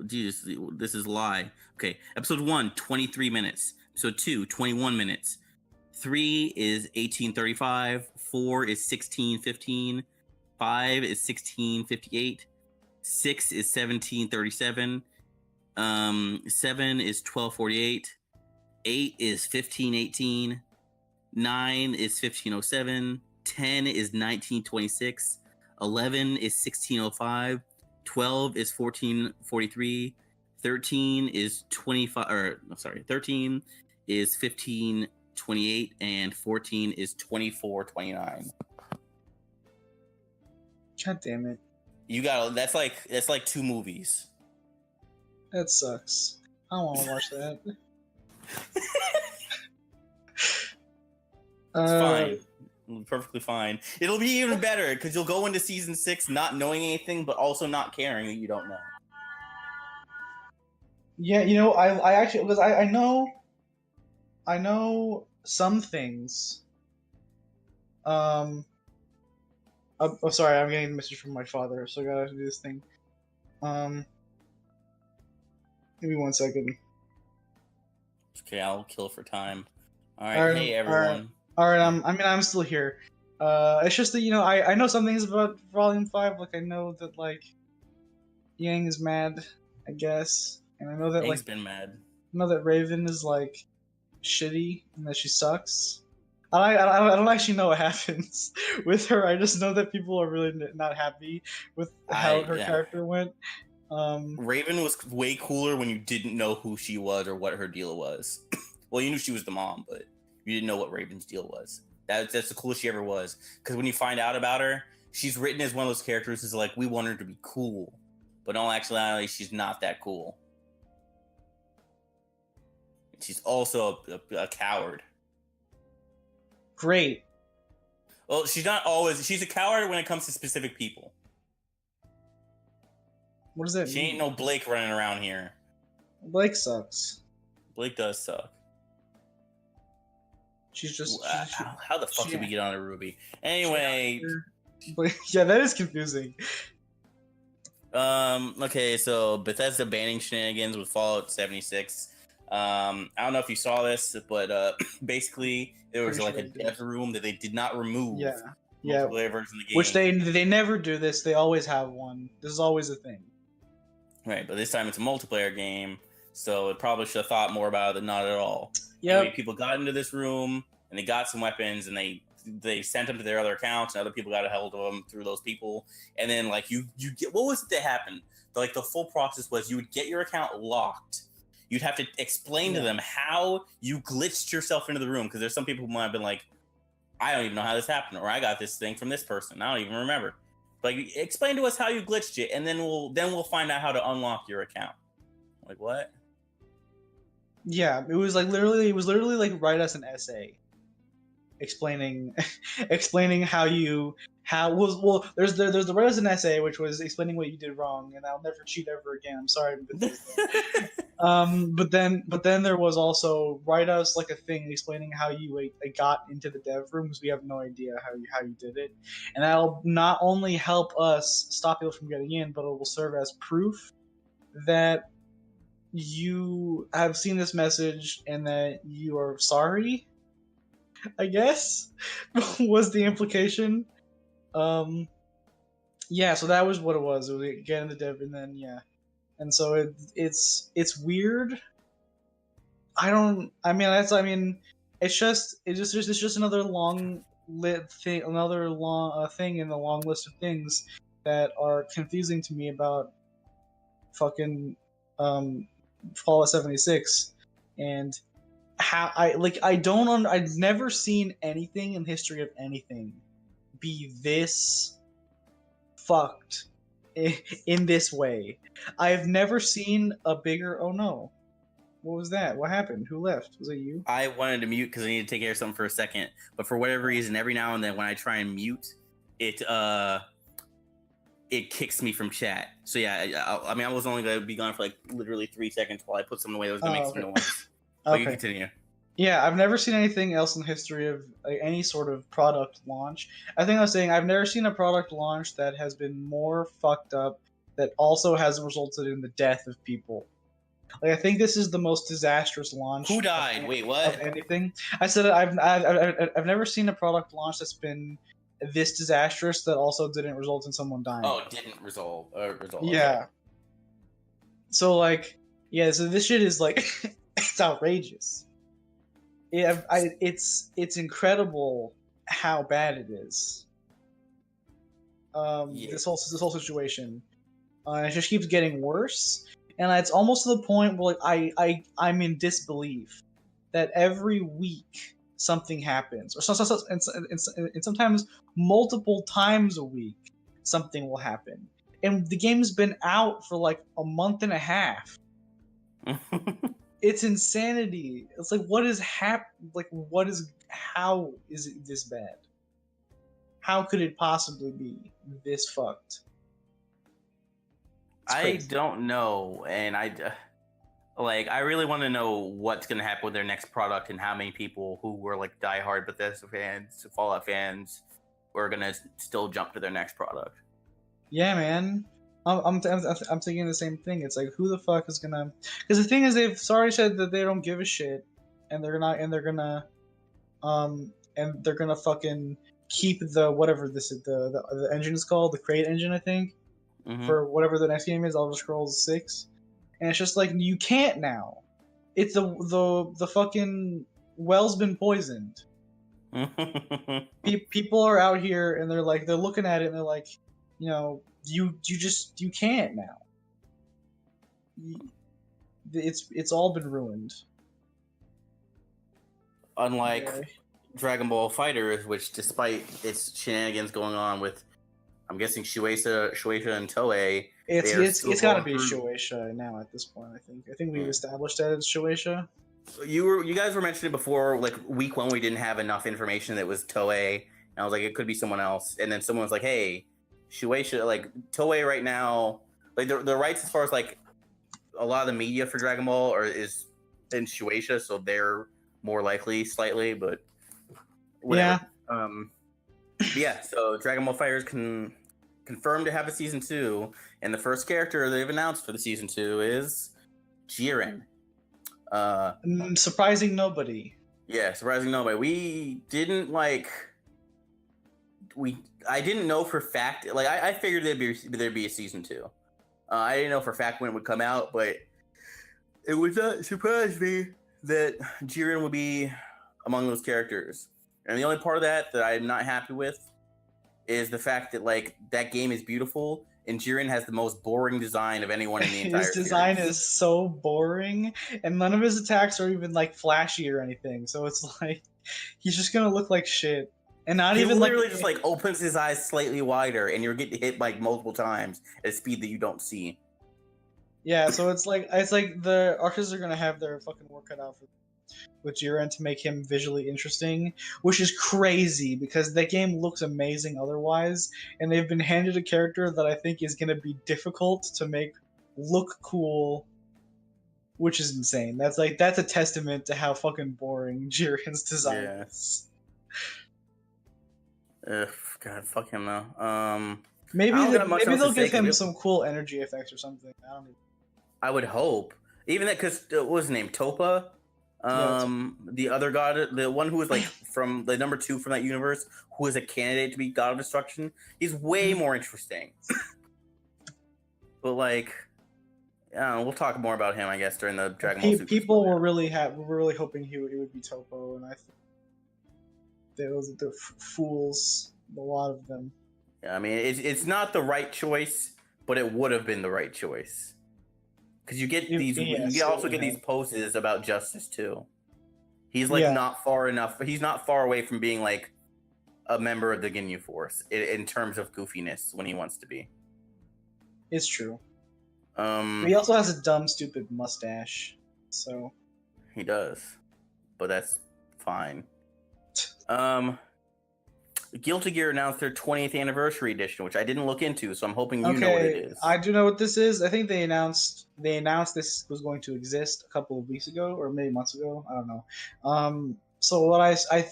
Jesus, this is a lie. Okay, episode 1, 23 minutes. Episode 2, 21 minutes. 3 is 1835. 4 is 1615. 5 is 1658. 6 is 1737. 7 is 1248. 8 is 1518. 9 is 1507. 10 is 1926. 11 is 1605. 12 is 1443. 13 is 13 is 1528, and 14 is 2429. God damn it! You got that's like 2 movies. That sucks. I don't want to watch that. It's fine. Perfectly fine. It'll be even better because you'll go into season 6 not knowing anything, but also not caring that you don't know. Yeah, I actually because I know some things. Um, oh, sorry, I'm getting a message from my father, so I gotta do this thing. Give me 1 second. Okay, I'll kill for time. All All right, right, hey everyone. all right. I'm still here. It's just that I know some things about Volume 5. Like I know that like Yang is mad, I guess, and I know that Yang's like been mad. I know that Raven is like shitty and that she sucks. I don't actually know what happens with her. I just know that people are really not happy with how her Yeah. character went. Raven was way cooler when you didn't know who she was or what her deal was. Well, you knew she was the mom, but you didn't know what Raven's deal was. That's the coolest she ever was. Because when you find out about her, she's written as one of those characters who's like, we want her to be cool. But in all actuality, she's not that cool. She's also a coward. Great. Well, she's not always. She's a coward when it comes to specific people. What does that She mean? ain't no Blake running around here. Blake sucks. Blake does suck. She's just. How the fuck did we get on a Ruby? Anyway. Yeah, that is confusing. Okay, so Bethesda banning shenanigans with Fallout 76. I don't know if you saw this, but basically there was like a dev room that they did not remove. Yeah. Multiplayer version of the game. Which they never do this. They always have one. This is always a thing. Right, but this time it's a multiplayer game, so it probably should have thought more about it than not at all. Yeah. Anyway, people got into this room and they got some weapons and they sent them to their other accounts, and other people got a hold of them through those people. And then like you get, what was it that happened? Like the full process was you would get your account locked. You'd have to explain to them how you glitched yourself into the room, because there's some people who might have been like, I don't even know how this happened, or I got this thing from this person. I don't even remember. Like, explain to us how you glitched it, and then we'll find out how to unlock your account. Like, what? Yeah, it was literally like write us an essay explaining there's the write us an essay, which was explaining what you did wrong, and I'll never cheat ever again. I'm sorry, but then there was also write us like a thing explaining how you got into the dev room, because we have no idea how you did it, and that'll not only help us stop people from getting in, but it will serve as proof that you have seen this message and that you are sorry, I guess, was the implication. Yeah, so that was what it was. It was get in the dev, and then and so it's weird. It's just another long lit thing, another long thing in the long list of things that are confusing to me about fucking Fallout 76, and how I've never seen anything in the history of anything be this fucked in this way. I've never seen a bigger. Oh no, what was that? What happened? Who left? Was it you? I wanted to mute because I need to take care of something for a second, but for whatever reason, every now and then when I try and mute, it kicks me from chat. So yeah, I was only gonna be gone for like literally 3 seconds while I put something away that was gonna make some noise. But you continue. Yeah, I've never seen anything else in the history of any sort of product launch. I think I was saying I've never seen a product launch that has been more fucked up, that also has resulted in the death of people. Like, I think this is the most disastrous launch. Who died? Wait, what? Of anything. I said I've never seen a product launch that's been this disastrous that also didn't result in someone dying. Oh, it didn't resolve. Yeah. Okay. So so this shit is it's outrageous. Yeah, it's incredible how bad it is. This whole situation, it just keeps getting worse, and it's almost to the point where I'm in disbelief that every week something happens, or and sometimes multiple times a week something will happen, and the game's been out for like a month and a half. It's insanity. It's like, what is how is it this bad? How could it possibly be this fucked? I don't know, and Like, I really want to know what's going to happen with their next product and how many people who were like diehard Bethesda fans, Fallout fans, are going to still jump to their next product. Yeah, man. I'm thinking the same thing. It's like, who the fuck is gonna? Because the thing is, they've already said that they don't give a shit, and they're gonna fucking keep the whatever the engine is called, the Crate engine, I think, for whatever the next game is, Elder Scrolls 6. And it's just like, you can't now. It's the fucking well's been poisoned. People are out here and they're looking at it and they're like, you know, you can't now. It's all been ruined. Unlike Dragon Ball Fighters, which despite its shenanigans going on with, I'm guessing Shueisha and Toei, it's got to be Shueisha now at this point. I think we've established that it's Shueisha. You guys were mentioning before, like week 1, we didn't have enough information that was Toei, and I was like, it could be someone else. And then someone was like, hey, Shueisha, like Toei right now, like the rights as far as like a lot of the media for Dragon Ball is in Shueisha, so they're more likely slightly, but whatever. Yeah. So Dragon Ball Fighters confirmed to have a season 2, and the first character they've announced for the season 2 is Jiren. Surprising nobody. Yeah, surprising nobody. We didn't like. I didn't know for fact. Like I figured there'd be a season 2. I didn't know for fact when it would come out, but it would not surprise me that Jiren would be among those characters. And the only part of that I'm not happy with is the fact that like that game is beautiful and Jiren has the most boring design of anyone in the entire His design series. is so boring, and none of his attacks are even like flashy or anything. So it's like he's just gonna look like shit. And not he even literally just like opens his eyes slightly wider and you're getting hit like multiple times at a speed that you don't see. Yeah, so it's like the artists are gonna have their fucking work cut out with Jiren to make him visually interesting, which is crazy because that game looks amazing otherwise, and they've been handed a character that I think is gonna be difficult to make look cool, which is insane. That's a testament to how fucking boring Jiren's design is. Ugh, God, fuck him though. Maybe they'll give him some cool energy effects or something. I don't know. I would hope. Even that, because what was his name? Topa? The other god, the one who was like from the number 2 from that universe, who is a candidate to be God of Destruction. He's way more interesting. But like, I don't know, we'll talk more about him, I guess, during the Dragon Ball Super. People were really hoping it would be Topo, and I think they're fools, a lot of them. Yeah, I mean, it's not the right choice, but it would have been the right choice. Because you get these, you also get these poses about Justice too. He's like not far enough. He's not far away from being like a member of the Ginyu Force in terms of goofiness when he wants to be. It's true. He also has a dumb, stupid mustache. So he does, but that's fine. Guilty Gear announced their 20th anniversary edition, which I didn't look into, so I'm hoping you know what it is. I do know what this is. I think they announced this was going to exist a couple of weeks ago, or maybe months ago. I don't know. So what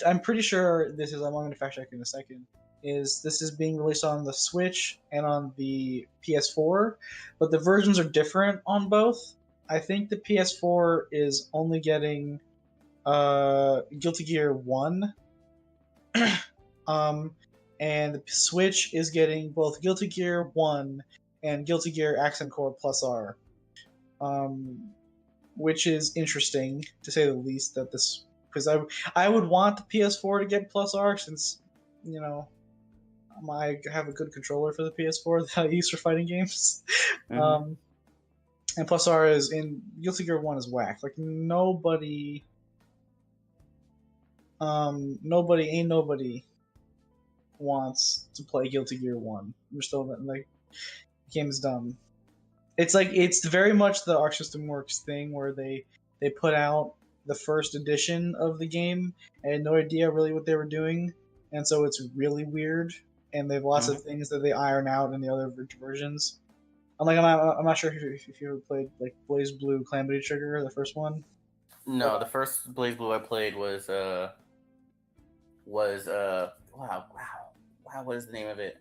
I'm pretty sure this is. I'm going to fact check in a second. This is being released on the Switch and on the PS4, but the versions are different on both. I think the PS4 is only getting Guilty Gear 1. And the Switch is getting both Guilty Gear 1 and Guilty Gear Accent Core Plus R, which is interesting to say the least. That this, because I would want the PS4 to get Plus R, since you know I have a good controller for the PS4 that I use for fighting games. And Plus R is in Guilty Gear 1 is whack. Like nobody wants to play Guilty Gear 1. We're still like, the game is dumb. It's very much the Arc System Works thing where they put out the first edition of the game and had no idea really what they were doing, and so it's really weird. And they have lots of things that they iron out in the other versions. I'm not sure if you ever played like Blaze Blue Calamity Trigger, the first one. No, the first Blaze Blue I played was wow, what is the name of it?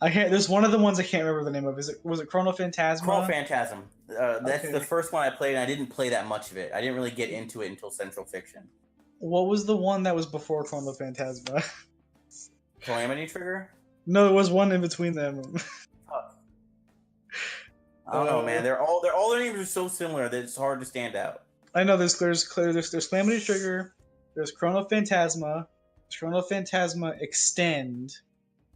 I can't. There's one of the ones I can't remember the name of. Was it Chrono Phantasma? Chrono Phantasm. That's Okay. the first one I played, and I didn't play that much of it. I didn't really get into it until Central Fiction. What was the one that was before Chrono Phantasma? Calamity Trigger? No, there was one in between them. I don't know, man. They're all their names are so similar that it's hard to stand out. I know there's Calamity Trigger, there's Chrono Phantasma, Extend,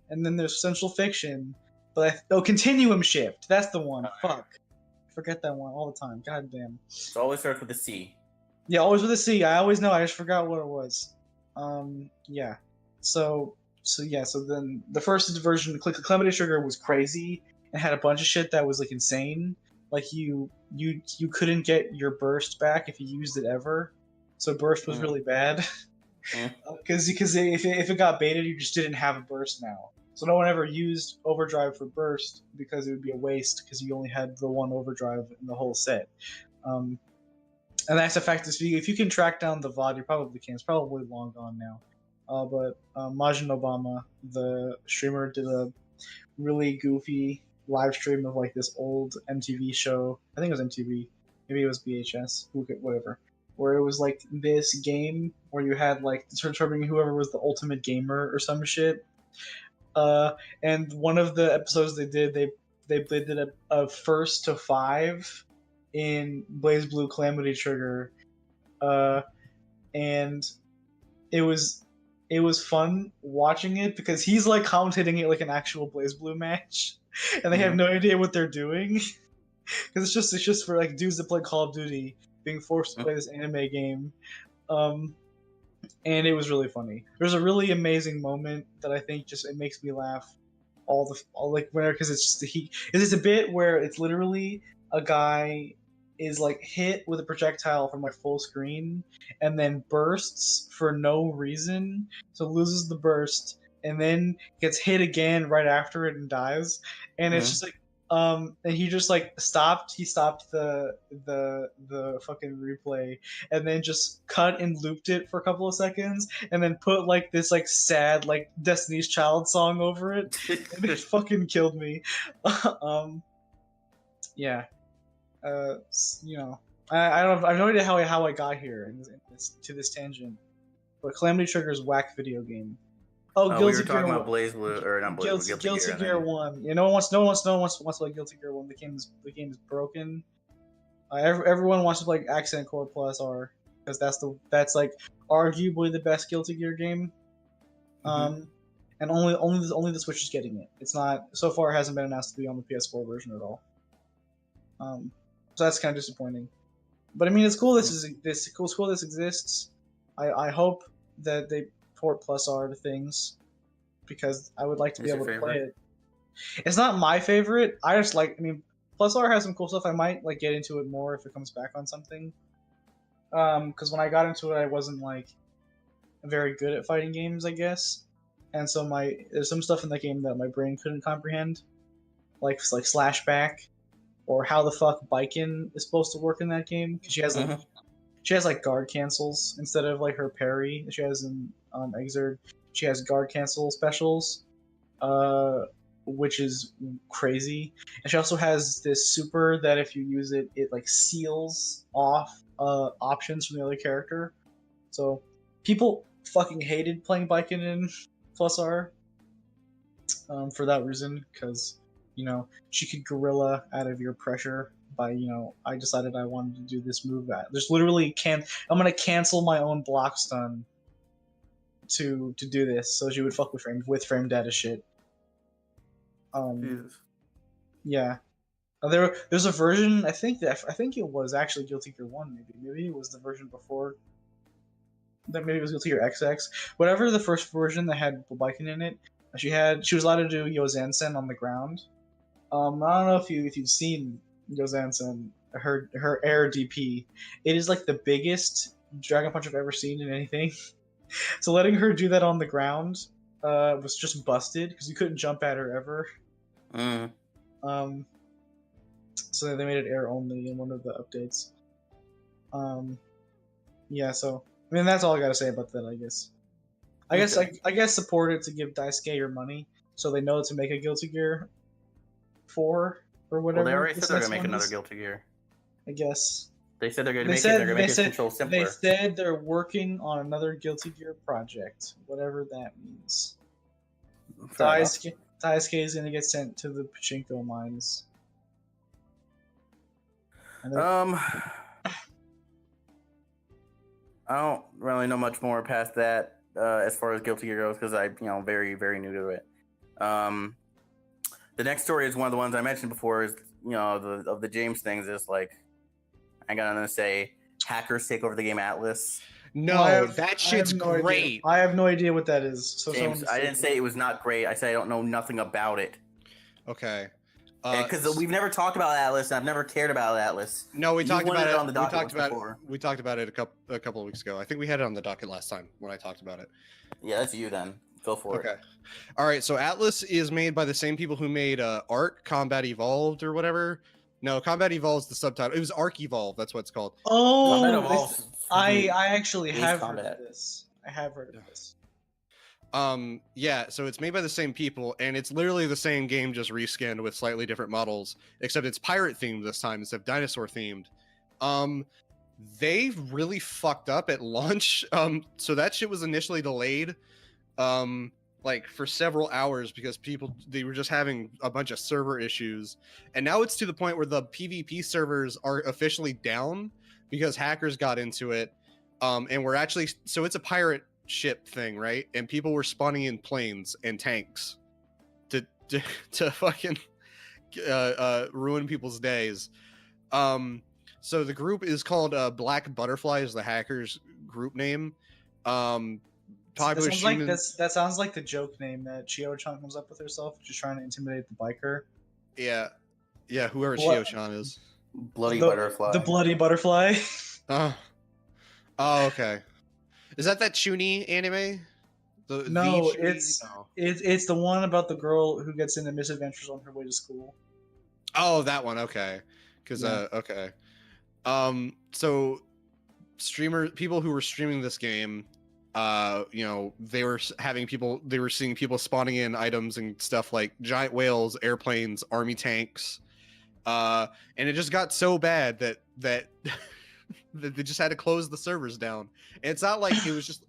and then there's Central Fiction. But Continuum Shift. That's the one. Fuck. I forget that one all the time. God damn. It always starts with a C. Yeah, always with a C. I always know. I just forgot what it was. Yeah. So then the first version, Calamity Trigger, was crazy and had a bunch of shit that was like insane. Like you couldn't get your burst back if you used it ever. So burst was really bad. Because if it got baited, you just didn't have a burst now. So no one ever used overdrive for burst because it would be a waste because you only had the one overdrive in the whole set. And that's a fact. If you can track down the VOD, you probably can. It's probably long gone now. But Majin Obama, the streamer, did a really goofy live stream of like this old MTV show. I think it was MTV. Maybe it was VHS. Whatever. Where it was like this game where you had like determining whoever was the ultimate gamer or some shit. And one of the episodes they did a first to 5 in Blaze Blue Calamity Trigger, and it was fun watching it because he's like commentating it like an actual Blaze Blue match, and they have no idea what they're doing because it's just for like dudes that play Call of Duty being forced to play this anime game. And it was really funny. There's a really amazing moment that I think just it makes me laugh all like whenever, because it's just it's a bit where it's literally a guy is like hit with a projectile from like full screen and then bursts for no reason, so loses the burst and then gets hit again right after it and dies, and it's just like and he just like stopped the fucking replay and then just cut and looped it for a couple of seconds and then put like this like sad like Destiny's Child song over it and it fucking killed me. Yeah. You know, I have no idea how I got here to this tangent, but Calamity Trigger's whack video game. Oh, we were talking about Blaze Blue, or not Blaze Blue, Guilty Gear 1. Yeah, no one wants to play Guilty Gear 1. The game is broken. Everyone wants to play Accent Core Plus R because that's like arguably the best Guilty Gear game. And only the Switch is getting it. It's not so far. It hasn't been announced to be on the PS4 version at all. So that's kind of disappointing. But I mean, it's cool. This exists. I hope that they port Plus R to things because I would like to be able to play it. It's not my favorite. I just like. I mean, Plus R has some cool stuff. I might like get into it more if it comes back on something. Because when I got into it, I wasn't like very good at fighting games, I guess. And so there's some stuff in the game that my brain couldn't comprehend, like Slashback, or how the fuck Biken is supposed to work in that game. Because she has like guard cancels instead of like her parry that she has in Exerd. She has guard cancel specials, which is crazy. And she also has this super that if you use it, it like seals off options from the other character. So people fucking hated playing Biken in Plus R for that reason, because you know she could gorilla out of your pressure by, you know, I decided I wanted to do this move. There's literally I'm gonna cancel my own block stun to do this, so she would fuck with frame data shit. Jesus. Yeah. There's a version. I think it was actually Guilty Gear 1. Maybe it was the version before. That maybe it was Guilty Gear XX. Whatever the first version that had Biken in it, she was allowed to do Yozansen on the ground. I don't know if you've seen Yozansen, her air DP. It is like the biggest Dragon Punch I've ever seen in anything. So letting her do that on the ground was just busted because you couldn't jump at her ever. so they made it air only in one of the updates. Yeah, so I mean that's all I gotta say about that. I guess support it to give Daisuke your money, so they know to make a Guilty Gear 4 or whatever. Well, they already said they're gonna make another Guilty Gear. I guess. They said they're gonna make it. They're gonna make his control simpler. They said they're working on another Guilty Gear project, whatever that means. Daisuke is gonna get sent to the pachinko mines. I don't really know much more past that as far as Guilty Gear goes because I'm very, very new to it. The next story is one of the ones I mentioned before. Is of the James things is like I got to say hackers take over the game Atlas. No, that shit's great. I have no idea what that is. So James, I didn't say it was not great. I said I don't know nothing about it. Okay. Because we've never talked about Atlas, and I've never cared about Atlas. No, we talked about it on the docket. We talked about it a couple of weeks ago. I think we had it on the docket last time when I talked about it. Yeah, that's you then. Go for it. Okay. All right. So Atlas is made by the same people who made Ark Combat Evolved or whatever. No, Combat Evolved is the subtitle. It was Ark Evolved. That's what it's called. Oh, I actually have heard of this. I have heard of this. Yeah, so it's made by the same people, and it's literally the same game, just reskinned with slightly different models, except it's pirate themed this time instead of dinosaur themed. They really fucked up at launch. So that shit was initially delayed, like for several hours because they were just having a bunch of server issues, and now it's to the point where the PvP servers are officially down because hackers got into it. And we're actually, so it's a pirate ship thing, right? And people were spawning in planes and tanks to fucking ruin people's days. So the group is called Black Butterfly is the hackers group name. That sounds like the joke name that Chio-chan comes up with herself, just trying to intimidate the biker. Yeah, whoever Chio-chan is. Butterfly. The bloody butterfly. Oh, okay. Is that Chuni anime? No, it's the one about the girl who gets into misadventures on her way to school. Oh, that one. Okay. Because okay. So people who were streaming this game, they were seeing people spawning in items and stuff like giant whales, airplanes, army tanks, and it just got so bad that they just had to close the servers down. And it's not like it was just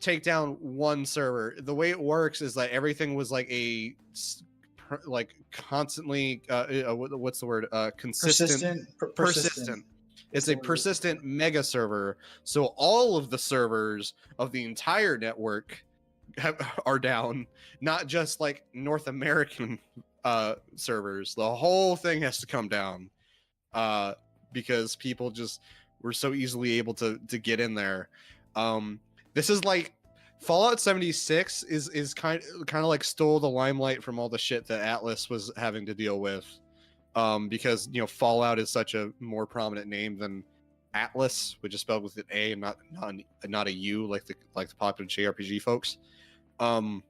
take down one server. The way it works is that everything was like constantly what's the word, consistent, persistent. It's a persistent mega server, so all of the servers of the entire network are down, not just like North American servers. The whole thing has to come down because people just were so easily able to get in there. This is like Fallout 76 is kind of like stole the limelight from all the shit that Atlas was having to deal with, because Fallout is such a more prominent name than Atlas, which is spelled with an A and not a U like the popular JRPG folks. So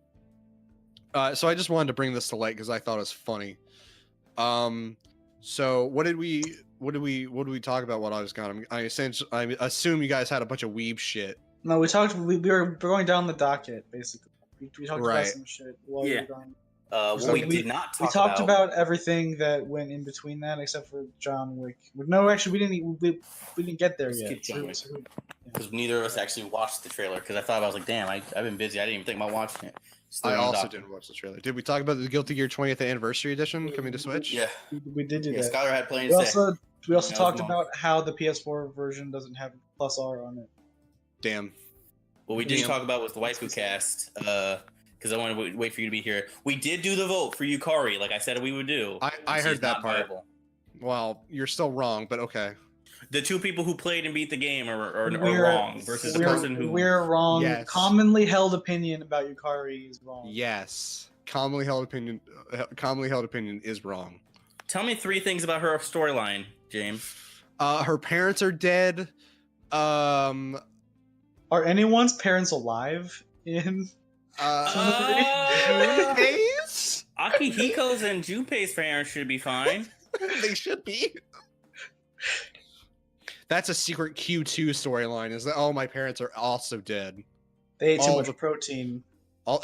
I just wanted to bring this to light because I thought it was funny. So what did we talk about while I was gone? I assume you guys had a bunch of weeb shit. No, we were going down the docket basically. We talked about some shit while we were gone. We talked about everything that went in between that, except for John Wick. No, actually, we didn't get there yet. Because neither of us actually watched the trailer. Because I thought I was like, damn, I've been busy. I didn't even think about watching it. I also didn't watch the trailer. Did we talk about the Guilty Gear 20th anniversary edition coming to Switch? Yeah, we did do that. Skylar had plenty to say. We also talked about how the PS4 version doesn't have plus R on it. Damn. What we didn't talk about was the Waifucast, because I wanted to wait for you to be here. We did do the vote for Yukari, like I said we would do. I heard that part. Viable. Well, you're still wrong, but okay. The two people who played and beat the game are wrong versus the person who... We're wrong. Yes. Commonly held opinion about Yukari is wrong. Yes. Commonly held opinion is wrong. Tell me 3 things about her storyline, James. Her parents are dead. Are anyone's parents alive in? Days? Akihiko's and Junpei's parents should be fine. They should be. That's a secret Q2 storyline. Is that my parents are also dead. They ate too All much the- protein. All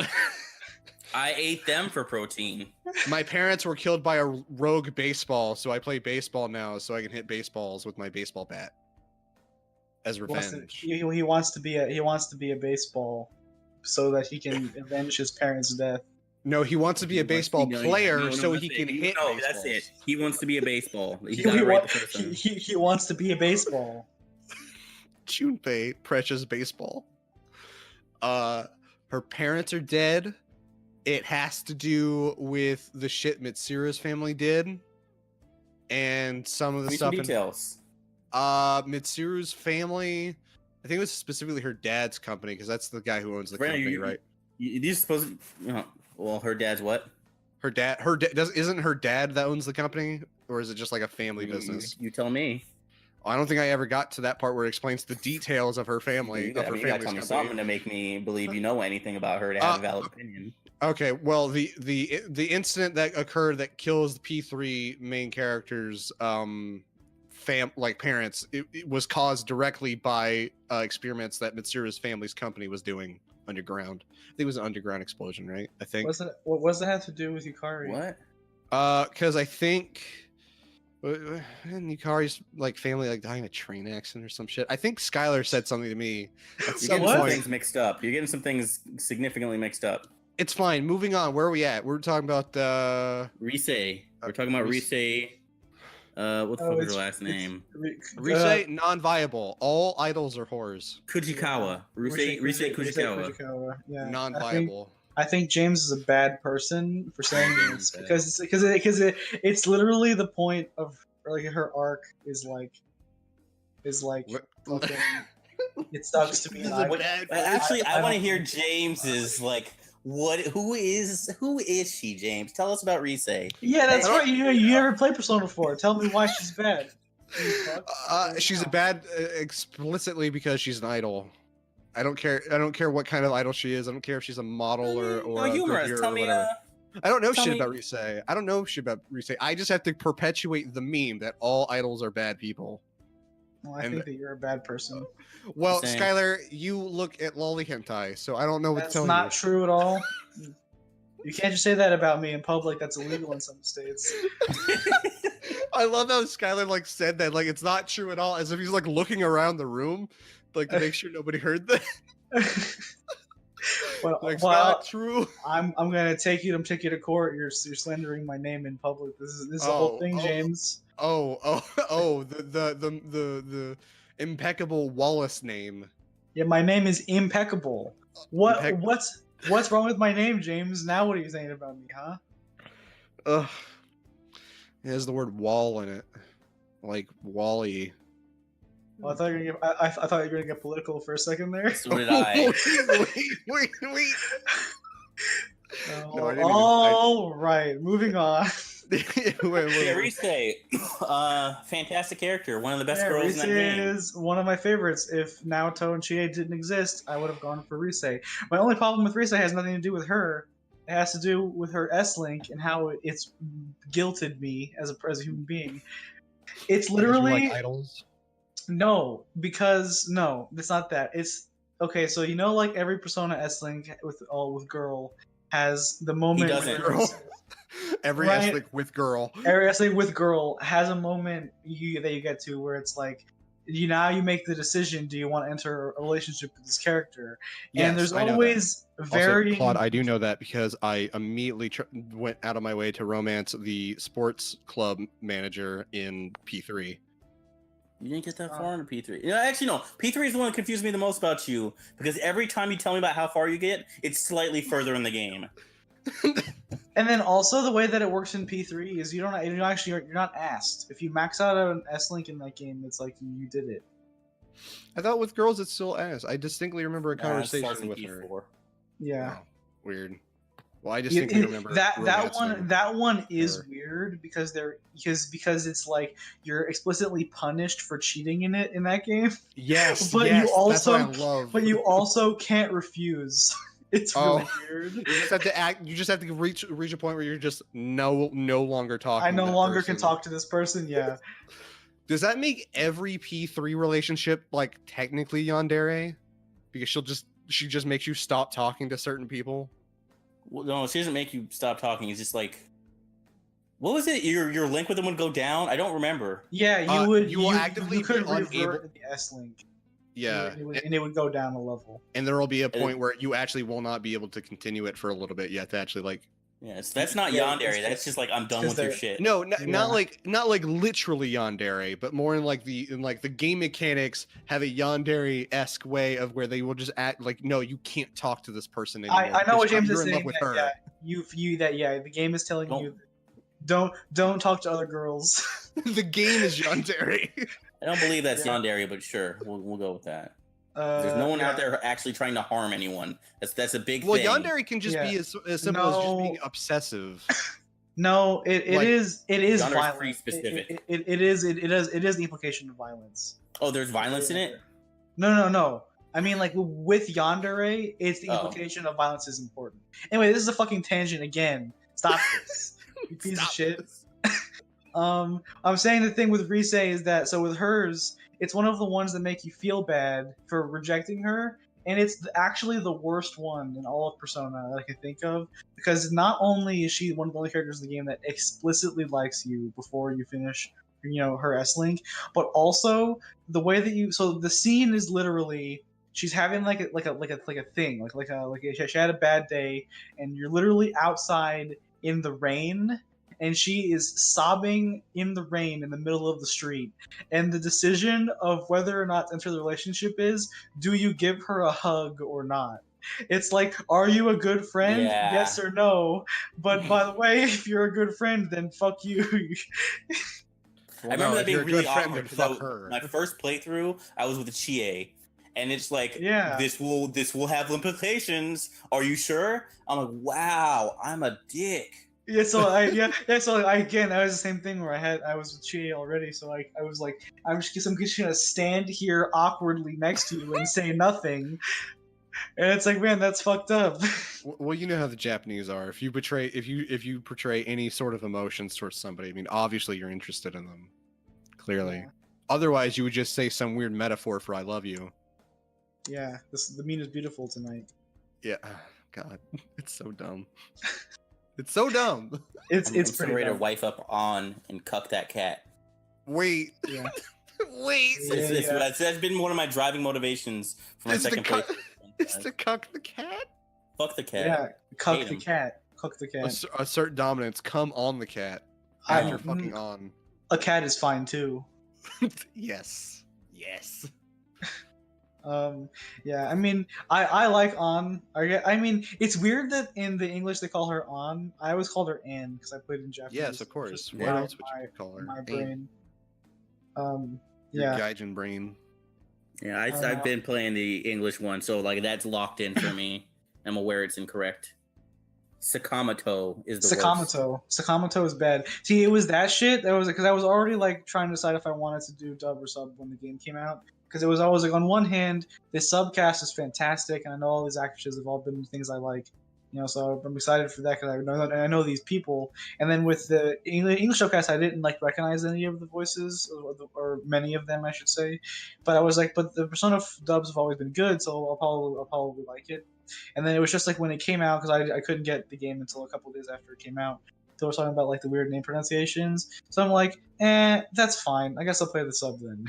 I ate them for protein. my parents were killed by a rogue baseball, so I play baseball now, so I can hit baseballs with my baseball bat as revenge. He wants to be a baseball, so that he can avenge his parents' death. No, he wants to be a baseball player so he can hit. No, baseballs. that's it. He wants to be a baseball. He He, got it right wa- the first time. he wants to be a baseball. Junpei, precious baseball. Her parents are dead. It has to do with the shit Mitsuru's family did, and some of the Give me stuff. some details. Mitsuru's family. I think it was specifically her dad's company because that's the guy who owns the Brandon, company, right? You're supposed to. Well, her dad's what? Her dad. Isn't her dad that owns the company, or is it just like a family business? You tell me. I don't think I ever got to that part where it explains the details of her family. You gotta tell me family's something company. to make me believe you know anything about her to have a valid opinion. Okay, well, the incident that occurred that kills the P3 main characters, parents, it was caused directly by experiments that Mitsuru's family's company was doing underground. I think it was an underground explosion, right? I think. What does that have to do with Yukari? What? Because I think Yukari's family died in a train accident or some shit. I think Skylar said something to me at You're some getting some point. things mixed up. You're getting some things significantly mixed up. It's fine. Moving on. Where are we at? We're talking about Rise. We're talking about Rise. What the fuck is her last name? Rise, non-viable. All idols are whores. Kujikawa. Rise Kujikawa. Yeah. Non-viable. I think James is a bad person for saying this Bad. because it's literally the point of her arc is What? fucking. It sucks to be an idol. Actually, I I want to don't- hear James's who is she, James? Tell us about Rise. Yeah, that's right. You never played Persona 4. Tell me why she's bad. She's a bad explicitly because she's an idol. I don't care what kind of idol she is. I don't care if she's a model or a humorous. groupier Tell or me. whatever. I don't know tell shit me- about Rise. I don't know shit about Rise. I just have to perpetuate the meme that all idols are bad people. Well, I think that you're a bad person. Well, Same. Skylar, you look at lolly hentai, so I don't know what to That's tell not you. true at all. You can't just say that about me in public. That's illegal in some states. I love how Skylar said that it's not true at all, as if he's looking around the room, to make sure nobody heard that. Well, It's not true. I'm gonna take you to court. You're slandering my name in public. This is the whole thing, James. The impeccable Wallace name. Yeah, my name is impeccable. Impec- What's wrong with my name, James? Now what are you saying about me, huh? Ugh. It has the word wall in it, like Wally. Well, I thought you were gonna get political for a second there. So did I. wait. No, I didn't All right, moving on. Yeah, Rise. Fantastic character. One of the best Yeah, girls in that Rise game. is one of my favorites. If Naoto and Chie didn't exist, I would have gone for Rise. My only problem with Rise has nothing to do with her. It has to do with her S-Link and how it's guilted me as a human being. It's literally idols. no, because no, it's not that. It's okay. So every Persona S-Link with girl has the moment. He doesn't. where it's- Every Right. S-Link with girl. Every S-Link with girl has a moment that you get to where it's you make the decision: do you want to enter a relationship with this character? And there's I know that. always varying. Also, Claude, I do know that because I immediately went out of my way to romance the sports club manager in P3. You didn't get that far into P3. Actually, no. P3 is the one that confused me the most about you because every time you tell me about how far you get, it's slightly further in the game. And then also the way that it works in P3 is you're not asked. If you max out an S-Link in that game, it's like you did it. I thought with girls it's still S. I distinctly remember a Nah, it starts conversation in with P4. her. Yeah. Oh, weird. Well, I distinctly remember that romancing one is her. weird because it's you're explicitly punished for cheating in that game. Yes, But yes, you also that's what I love. But you also can't refuse. It's really weird. You just have to act. You just have to reach a point where you're just no longer talking. I no to that longer person. can talk to this person. Yeah. Does that make every P3 relationship like technically yandere? Because she just makes you stop talking to certain people. Well, no, she doesn't make you stop talking. It's just like, what was it? Your link with them would go down. I don't remember. Yeah, you would. You will actively you could be unable. revert the S link. Yeah, and it would go down a level. And there will be a point where you actually will not be able to continue it for a little bit. You have to actually like. Yes, that's not yandere. That's just like I'm done with your shit. No, not like literally yandere, but more in like the game mechanics have a yandere-esque way of where they will just act like, no, you can't talk to this person anymore. I know what James is saying. You're in love with her. Yeah, you view that. Yeah, the game is telling you, don't talk to other girls. The game is yandere. I don't believe that's yandere, but sure, we'll go with that. There's no one out there actually trying to harm anyone. That's a big thing. Well, yandere can just be as simple as just being obsessive. No, it is violent. Pretty specific. It is the implication of violence. Oh, there's violence in it? No. I mean, like with yandere, it's the implication of violence is important. Anyway, this is a fucking tangent again. Stop this, you piece of shit. I'm saying the thing with Rise is that with hers, it's one of the ones that make you feel bad for rejecting her, and it's actually the worst one in all of Persona that I can think of, because not only is she one of the only characters in the game that explicitly likes you before you finish, her S-Link, but also the way that the scene is literally she's having like a thing, she had a bad day, and you're literally outside in the rain. And she is sobbing in the rain in the middle of the street. And the decision of whether or not to enter the relationship is, do you give her a hug or not? It's like, are you a good friend? Yeah. Yes or no? But by the way, if you're a good friend, then fuck you. I remember that being really awkward because my first playthrough, I was with Chie. And it's like, this will have implications. Are you sure? I'm like, wow, I'm a dick. So I was the same thing where I was with Chie already, so I was like, I'm just gonna stand here awkwardly next to you and say nothing, and it's like, man, that's fucked up. Well, you know how the Japanese are. If you portray any sort of emotions towards somebody, I mean, obviously you're interested in them, clearly. Yeah. Otherwise, you would just say some weird metaphor for "I love you." Yeah, the meme is beautiful tonight. Yeah, God, it's so dumb. It's so dumb. It's pretty ready to wife up on and cuck that cat. Wait. Yeah. Wait. That's been one of my driving motivations for my second playthrough. Is to cuck the cat? Fuck the cat. Yeah, cuck the cat. Cuck the cat. Assert dominance. Come on the cat. After fucking on. A cat is fine too. Yes. Yeah, I mean, I like On. I mean, it's weird that in the English they call her On. I always called her Anne because I played in Japanese. Yes, of course. What else would you call her? My brain. Your Gaijin brain. Yeah, I've been playing the English one, so like that's locked in for me. I'm aware it's incorrect. Sakamoto is the worst. Sakamoto is bad. See, it was that shit. That was because I was already like trying to decide if I wanted to do dub or sub when the game came out. Because it was always like, on one hand, this subcast is fantastic, and I know all these actresses have all been things I like, so I'm excited for that because I know these people. And then with the English subcast, I didn't like recognize any of the voices, or many of them, I should say. But I was like, but the Persona dubs have always been good, so I'll probably like it. And then it was just like when it came out, because I couldn't get the game until a couple of days after it came out. They were talking about like the weird name pronunciations, so I'm like, that's fine. I guess I'll play the sub then.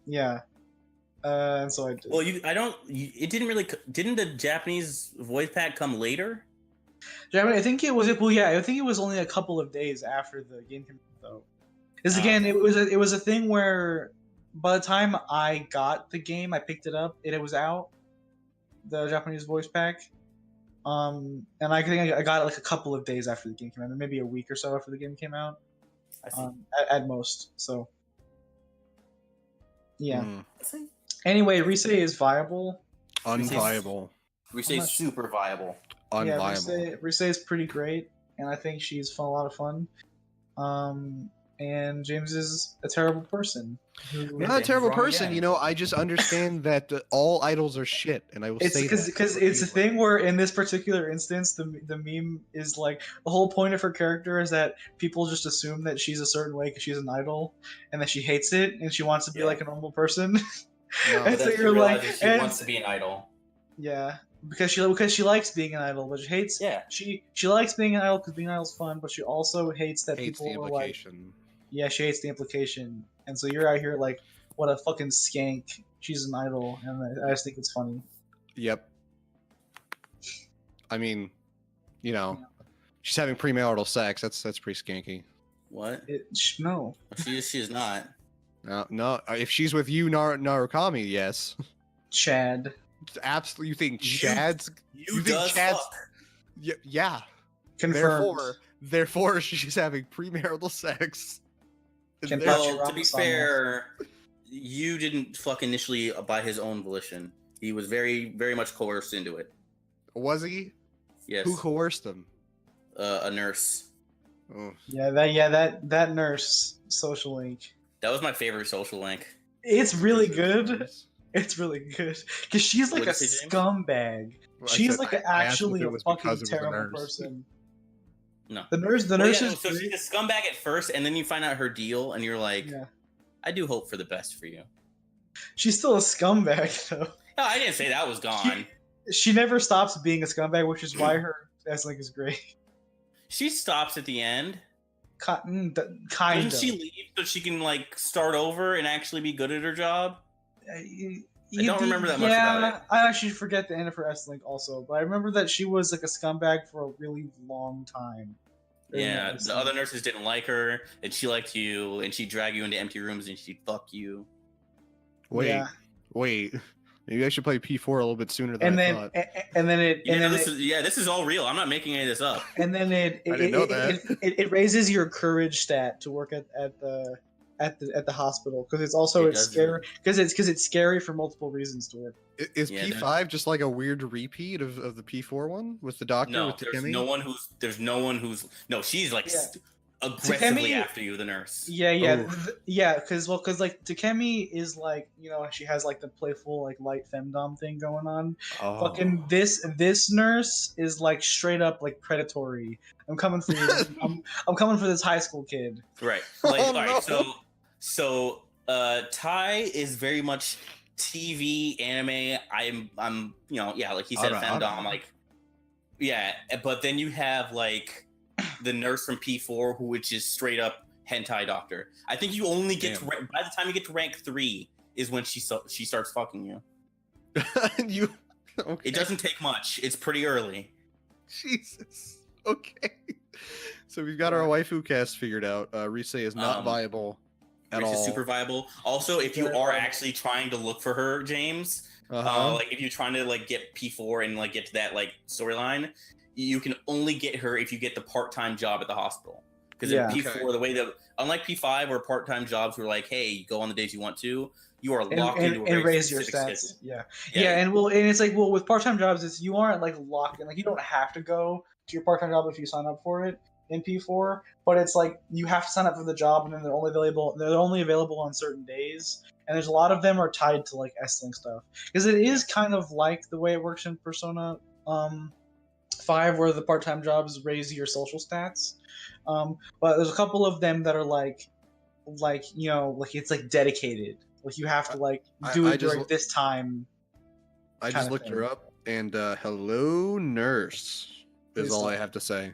Yeah. And so I did. Well, didn't the Japanese voice pack come later? I think it was. I think it was only a couple of days after the game came out, though. Because again, it was a thing where by the time I got the game, I picked it up and it was out. The Japanese voice pack. And I think I got it like a couple of days after the game came out, maybe a week or so after the game came out. I see. At most. So. Yeah. Anyway, Rise is viable. Unviable. Rise is super viable. Unviable. Yeah, Rise is pretty great, and I think she's a lot of fun. and James is a terrible person. I'm not a terrible person, again. you know. I just understand that all idols are shit, and I will It's say that because it's a thing where in this particular instance, the meme is like the whole point of her character is that people just assume that she's a certain way because she's an idol, and that she hates it and she wants to be Yeah. like a normal person. No, And But so then she you're like, realizes she and- wants to be an idol. Yeah, because she likes being an idol, but she hates. Yeah. She likes being an idol because being an idol's fun, but she also hates that hates the people are like, implication. yeah, she hates the implication, and so you're out here like, what a fucking skank. She's an idol, and I just think it's funny. Yep. I mean, you know, she's having premarital sex. That's pretty skanky. What? No. She is not. No. If she's with you, Narukami, yes. Chad. Absolutely. You think Chad's? You think does Chad's? fuck. Yeah. Confirmed. Therefore, she's having premarital sex. Can There- touch Well, to be fair, you didn't fuck initially by his own volition. He was very, very much coerced into it. Was he? Yes. Who coerced him? A nurse. Oh. that nurse social link. That was my favorite social link. It's really good. It's really good because she's like a What'd you say, James? scumbag. Well, I She's said- like I asked actually if it a was fucking because it was a terrible nurse. person. No. The nurse Well, is yeah, so she's a scumbag at first, and then you find out her deal, and you're like, yeah. I do hope for the best for you. She's still a scumbag though. No, I didn't say that was gone. She never stops being a scumbag, which is why her S-Link is great. She stops at the end. Kind Doesn't of. she leave so she can like start over and actually be good at her job? I don't remember that much about it. I actually forget the end of her S-Link also, but I remember that she was like a scumbag for a really long time. Yeah, the other nurses didn't like her, and she liked you, and she'd drag you into empty rooms, and she'd fuck you. Yeah. Wait. Maybe I should play P4 a little bit sooner than And I then thought. and then it Yeah, and then this is all real. I'm not making any of this up. and then it I didn't know that. it raises your courage stat to work at the hospital because it's also It it's does, scary because it's scary for multiple reasons to work. Is Yeah, P5 just like a weird repeat of the P4 one with the doctor? No, with there's Takemi? no one who's no. She's like Yeah. aggressively Takemi- after you, the nurse. Yeah, Oof. because like Takemi is like she has like the playful like light femdom thing going on. Oh. Fucking this nurse is like straight up like predatory. I'm coming for you. I'm coming for this high school kid. Right. Like, Oh, all right. no. So Ty is very much TV anime. I'm like he said, Alright, femdom. alright. Like, yeah. But then you have like the nurse from P4, which is straight up hentai doctor. I think you only get to Damn. by the time you get to rank 3 is when she starts fucking you. You okay? It doesn't take much. It's pretty early. Jesus. Okay. So we've got our waifu cast figured out. Rise is not viable at Which all. is super viable. Also, if you are actually trying to look for her, James, Uh-huh. like if you're trying to like get P4 and like get to that like storyline, you can only get her if you get the part-time job at the hospital. Because Yeah. in P4, Okay. the way that unlike P5, where part-time jobs were like, hey, you go on the days you want to, you are And, locked into a and very raise your specific stats. schedule. Yeah, and it's like with part-time jobs, it's you aren't like locked in. Like you don't have to go to your part-time job if you sign up for it in P4, but it's like you have to sign up for the job, and then they're only available on certain days. And there's a lot of them are tied to like S-Link stuff because it is kind of like the way it works in Persona 5, where the part-time jobs raise your social stats. But there's a couple of them that are like it's like dedicated. Like you have to like do I it just- during this time. I kinda just looked thing. her up, and hello, nurse, is Please all I stop. have to say.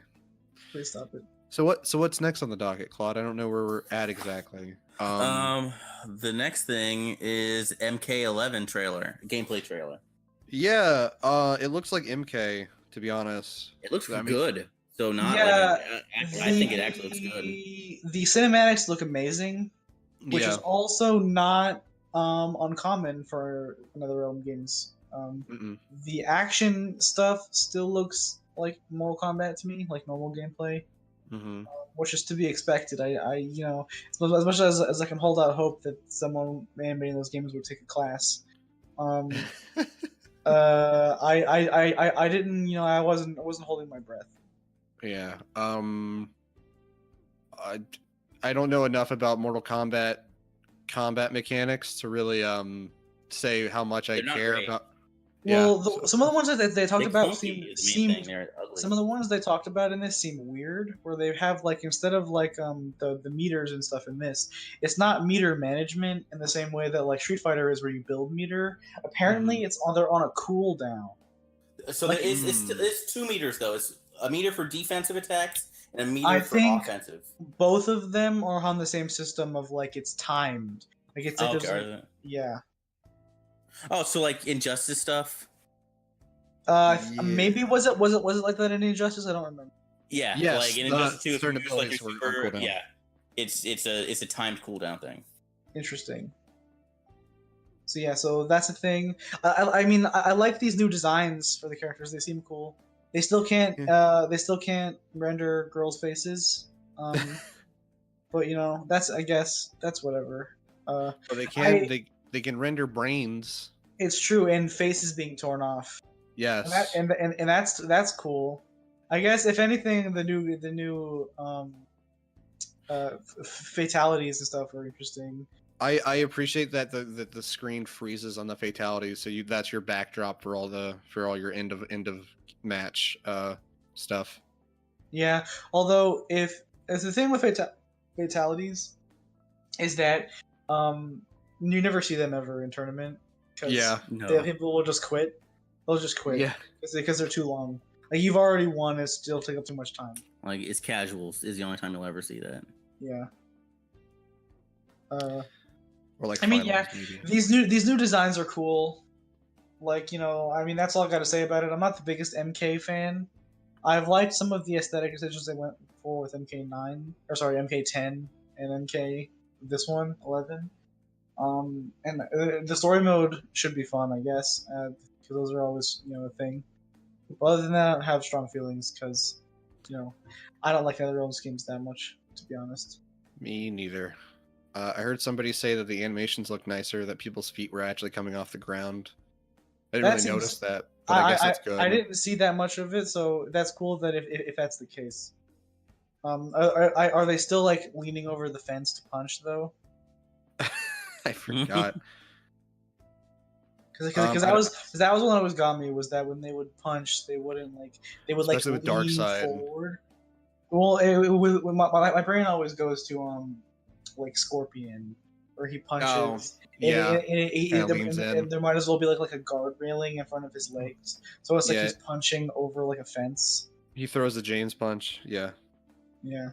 Please stop it. So what's next on the docket, Claude? I don't know where we're at exactly. The next thing is MK11 trailer, gameplay trailer. Yeah, it looks like MK, to be honest. It looks I mean- good. So not Yeah, like I think it actually looks good. The cinematics look amazing, which Yeah. is also not uncommon for Another Realm games. Mm-mm. The action stuff still looks like Mortal Kombat to me, like normal gameplay, Mm-hmm. which is to be expected. I as much as I can hold out hope that someone animating those games would take a class. I didn't, I wasn't holding my breath. Yeah. I don't know enough about Mortal Kombat combat mechanics to really say how much I They're not care great. about. Well, Yeah, some of the ones that they talked They're about clunky is the main thing. seemed They're ugly. some of the ones they talked about in this seem weird, where they have like instead of like the meters and stuff in this, it's not meter management in the same way that like Street Fighter is, where you build meter. Apparently, they're on a cooldown. So Like- it's 2 meters though. It's a meter for defensive attacks and a meter I for think- offensive. Both of them are on the same system of like it's timed. Like it's like Oh, there's okay. like- yeah. Oh, so like Injustice stuff. Yeah. Maybe was it like that in Injustice? I don't remember. Yeah, Yes, like in the Injustice 2, if you certain use like your abilities were on super, cooldown. yeah, it's a timed cooldown thing. Interesting. So yeah, so that's a thing. I mean, I like these new designs for the characters. They seem cool. They still can't render girls' faces. But you know, I guess that's whatever. But they can render brains. It's true, and faces being torn off. Yes. And that's cool. I guess if anything, the new fatalities and stuff are interesting. I appreciate that the screen freezes on the fatalities, so that's your backdrop for all your end of match stuff. Yeah, although if the thing with fatalities is that you never see them ever in tournament. Yeah. No. People will just quit. They'll just quit. Yeah. Because they're too long. Like you've already won, it still take up too much time. Like it's casuals is the only time you'll ever see that. Yeah. Or like I mean, finals, yeah, maybe. these new designs are cool. Like, you know, I mean, that's all I got to say about it. I'm not the biggest MK fan. I've liked some of the aesthetic decisions they went for with MK10 and MK this one 11. And the story mode should be fun, I guess, because those are always, you know, a thing. But other than that, I don't have strong feelings because, you know, I don't like NetherRealm schemes that much, to be honest. Me neither. I heard somebody say that the animations look nicer, that people's feet were actually coming off the ground. I didn't That really seems- notice that, but I guess that's good. I didn't see that much of it, so that's cool that if that's the case. Are they still like leaning over the fence to punch though? I forgot. Because that was what always got me, was that when they would punch, they would Especially like with Dark lean Side. forward. Well, my brain always goes to like Scorpion, where he punches. Oh, yeah. Kinda leans in. And there might as well be like a guard railing in front of his legs, so it's like Yeah. he's punching over like a fence. He throws the James punch. Yeah, Yeah.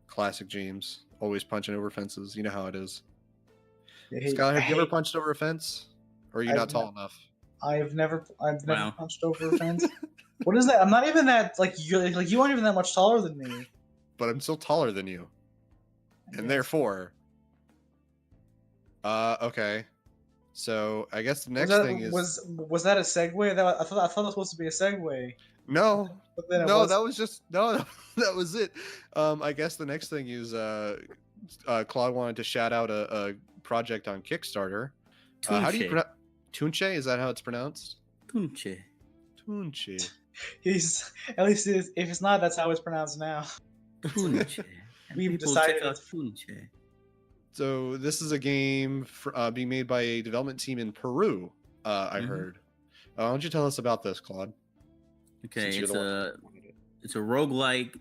classic James. Always punching over fences. You know how it is. I Skylar, have you ever hate- punched over a fence? Or are you I've not tall enough? I've never Wow. punched over a fence. What is that? I'm not even that you aren't even that much taller than me. But I'm still taller than you. And therefore... okay. So, I guess the next thing is... was that a segue? I thought that was supposed to be a segue. No! But then it No, was. that was just... No, that was it. I guess the next thing is... Claude wanted to shout out a project on Kickstarter. How do you Tunche. pronounce... Tunche? Is that how it's pronounced? Tunche. Tunche. He's at least if it's not, that's how it's pronounced now. Tunche. We've People decided check out Tunche. So this is a game being made by a development team in Peru. I Mhm. heard. Why don't you tell us about this, Claude? Okay, Since you're it's the one a who wanted it. it's a roguelite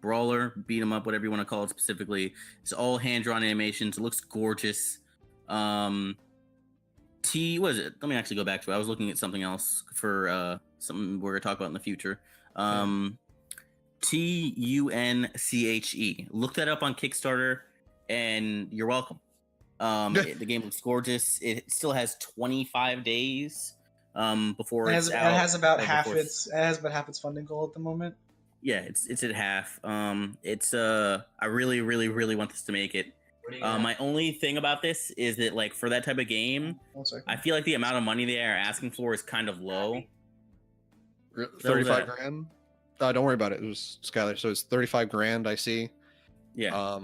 brawler, beat 'em up, whatever you want to call it specifically. It's all hand drawn animations. It looks gorgeous. What is it? Let me actually go back to it. I was looking at something else for something we're gonna talk about in the future. Tunche. Look that up on Kickstarter, and you're welcome. The game looks gorgeous. It still has 25 days before it's out. It has about or half before its funding goal at the moment. Yeah, it's at half. I really, really, really want this to make it. My only thing about this is that, like, for that type of game, 1 second. I feel like the amount of money they are asking for is kind of low. 35 grand? Don't worry about it. It was Skylar. So it's 35 grand, I see. Yeah,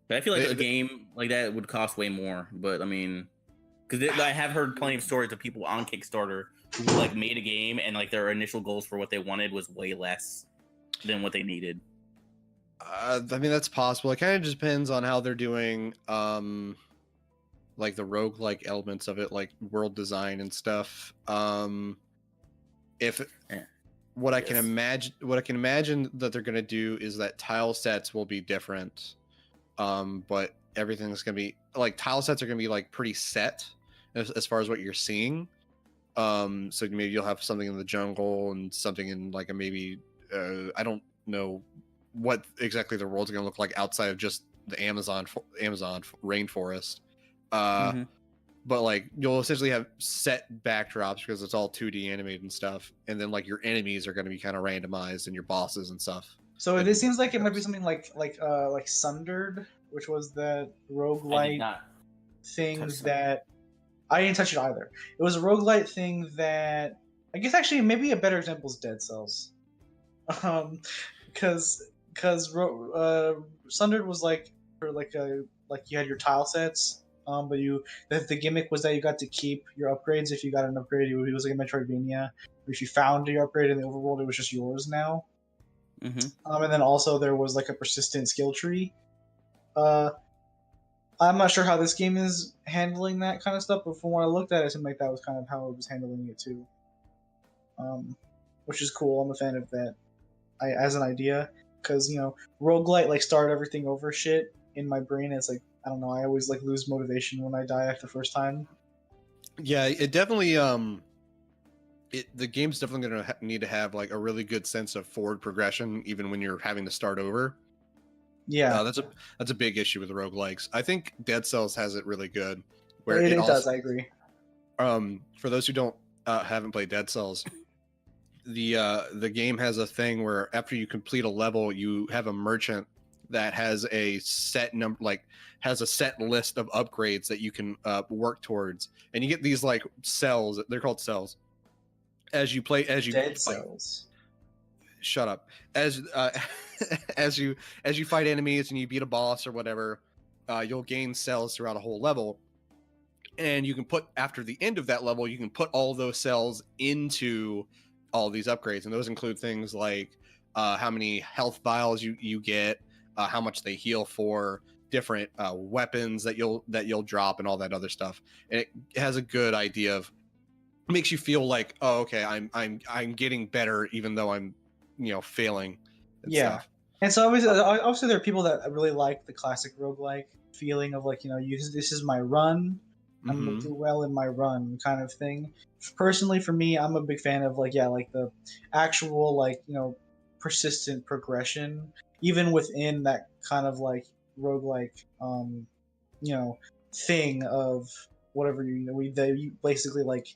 but I feel like a game like that would cost way more. But I mean, because I have heard plenty of stories of people on Kickstarter who like made a game and like their initial goals for what they wanted was way less than what they needed. I mean, that's possible. It kind of just depends on how they're doing, like the roguelike elements of it, like world design and stuff. If Yeah. what I can imagine that they're gonna do is that tile sets will be different, but everything's gonna be like tile sets are gonna be like pretty set as far as what you're seeing. So maybe you'll have something in the jungle and something in like a maybe I don't know what exactly the world's gonna look like outside of just the Amazon rainforest. But like you'll essentially have set backdrops because it's all 2D animated and stuff, and then like your enemies are going to be kind of randomized and your bosses and stuff. So it seems like it might be something like Sundered, which was the I did roguelite not thing touch that I didn't touch it either. It was a roguelite thing that I guess actually maybe a better example is Dead Cells, because Sundered was like for like you had your tile sets. But the gimmick was that you got to keep your upgrades. If you got an upgrade, it was like a Metroidvania. Or if you found your upgrade in the overworld, it was just yours now. Mm-hmm. And then also there was like a persistent skill tree. I'm not sure how this game is handling that kind of stuff, but from what I looked at, it seemed like that was kind of how it was handling it too. Which is cool. I'm a fan of that. As an idea, because roguelite like start everything over shit in my brain. It's like I don't know. I always like lose motivation when I die after the first time. Yeah, it definitely the game's definitely going to need to have like a really good sense of forward progression even when you're having to start over. Yeah, that's a big issue with roguelikes. I think Dead Cells has it really good. Where it also does. I agree. For those who don't haven't played Dead Cells, the game has a thing where after you complete a level, you have a merchant that has a set number, like has a set list of upgrades that you can work towards, and you get these like cells. They're called cells. As you Dead Cells. Shut up. As you fight enemies and you beat a boss or whatever, you'll gain cells throughout a whole level, and you can put after the end of that level, you can put all those cells into all these upgrades, and those include things like how many health vials you get. How much they heal for, different weapons that you'll drop, and all that other stuff. And it has a good idea of makes you feel like, oh, okay, I'm getting better even though I'm failing. And stuff. And so obviously there are people that really like the classic roguelike feeling of like this is my run. I'm gonna do well in my run kind of thing. Personally, for me, I'm a big fan of like the actual persistent progression. Even within that kind of like roguelike, thing of whatever you basically like,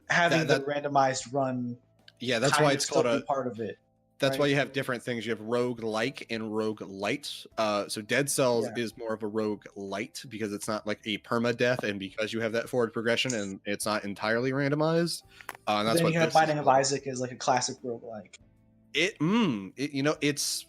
having the randomized run. Yeah, that's why it's called a part of it. That's why you have different things. You have roguelike and roguelite. So Dead Cells is more of a roguelite because it's not like a permadeath, and because you have that forward progression and it's not entirely randomized. And that's then what you have Binding of Isaac is like a classic roguelike. It's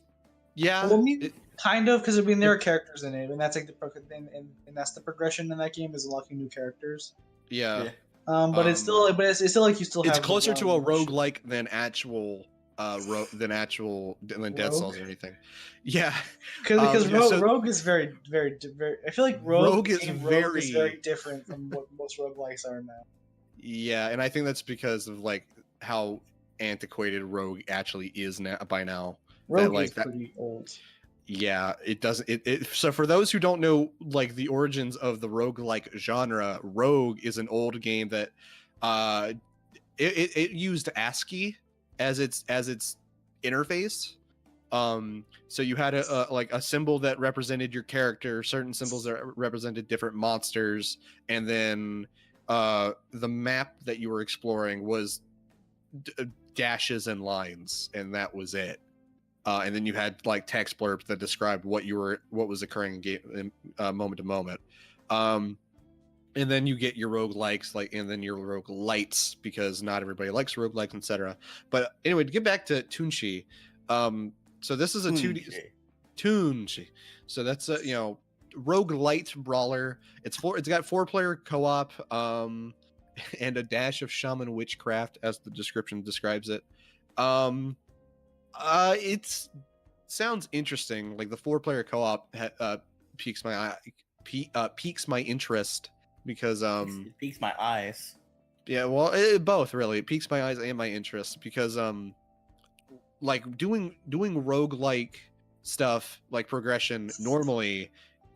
yeah. Well, I mean, kind of, because there are characters in it, and that's like and that's the progression in that game is unlocking new characters. Yeah. But it's still like you still have. It's closer to a roguelike than actual than Dead Cells or anything. Yeah. Because Rogue is very, very, very. I feel like Rogue is very different from what most roguelikes are now. Yeah, and I think that's because of like how antiquated Rogue actually is now by now. Rogue is pretty old. Yeah, it doesn't. So for those who don't know, like the origins of the roguelike genre, Rogue is an old game that it used ASCII as its interface. So you had a symbol that represented your character, certain symbols that represented different monsters, and then the map that you were exploring was dashes and lines, and that was it. And then you had like text blurbs that described what was occurring in game moment to moment. And then you get your roguelikes, and then your roguelites, because not everybody likes roguelikes, etc. But anyway, to get back to Tunche, so this is a 2D Tunche. So that's a roguelite brawler. It's got 4-player co-op, and a dash of shaman witchcraft, as the description describes it. It's sounds interesting. Like the 4-player co-op piques my interest because It piques my eyes. yeah, well, both really. It piques my eyes and my interest because like doing roguelike stuff like progression normally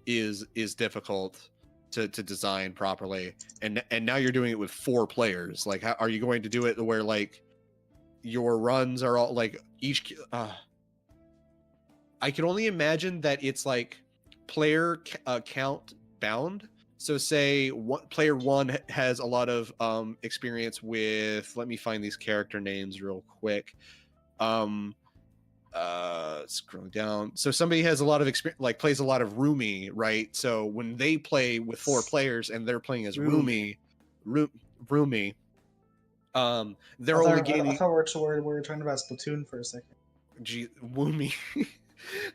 is difficult to design properly, and now you're doing it with 4 players. Like, how are you going to do it where like your runs are all like each I can only imagine that it's like player count bound. So say player 1 has a lot of experience with, let me find these character names real quick. Scrolling down. So somebody has a lot of experience, like plays a lot of Rumi, right? So when they play with 4 players and they're playing as Rumi, they're only gaining. I thought we were talking about Splatoon for a second. Woomy.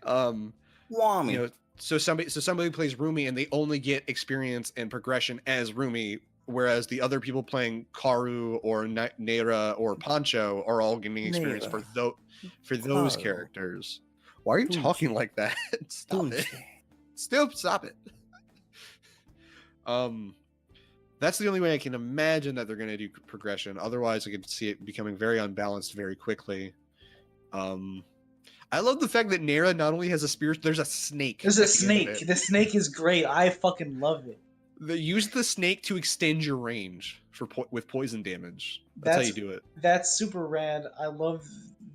Wommy. You know, so somebody plays Rumi and they only get experience and progression as Rumi, whereas the other people playing Karu or Neira or Pancho are all getting experience for those characters. Why are you talking like that? Stop it. Stop it. That's the only way I can imagine that they're going to do progression. Otherwise, I could see it becoming very unbalanced very quickly. I love the fact that Neira not only has a spear, there's a snake. There's a snake. The snake is great. I fucking love it. Use the snake to extend your range with poison damage. That's how you do it. That's super rad. I love.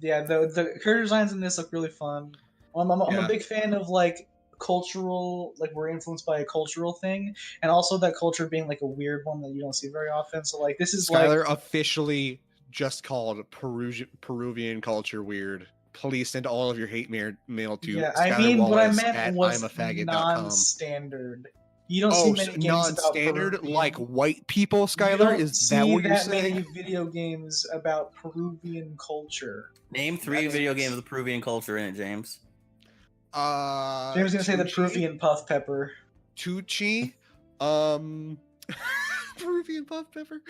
Yeah, the character designs in this look really fun. I'm a big fan of like cultural, like we're influenced by a cultural thing, and also that culture being like a weird one that you don't see very often. So like this is Skylar officially just called Peruvian culture weird. Please send all of your hate mail to what I meant was non-standard. You don't see many games non-standard about like white people, Skylar? Is that what you're saying? Many video games about Peruvian culture. Name 3 video games with Peruvian culture in it, James. James is gonna say the Peruvian puff pepper. Tunche, Peruvian puff pepper.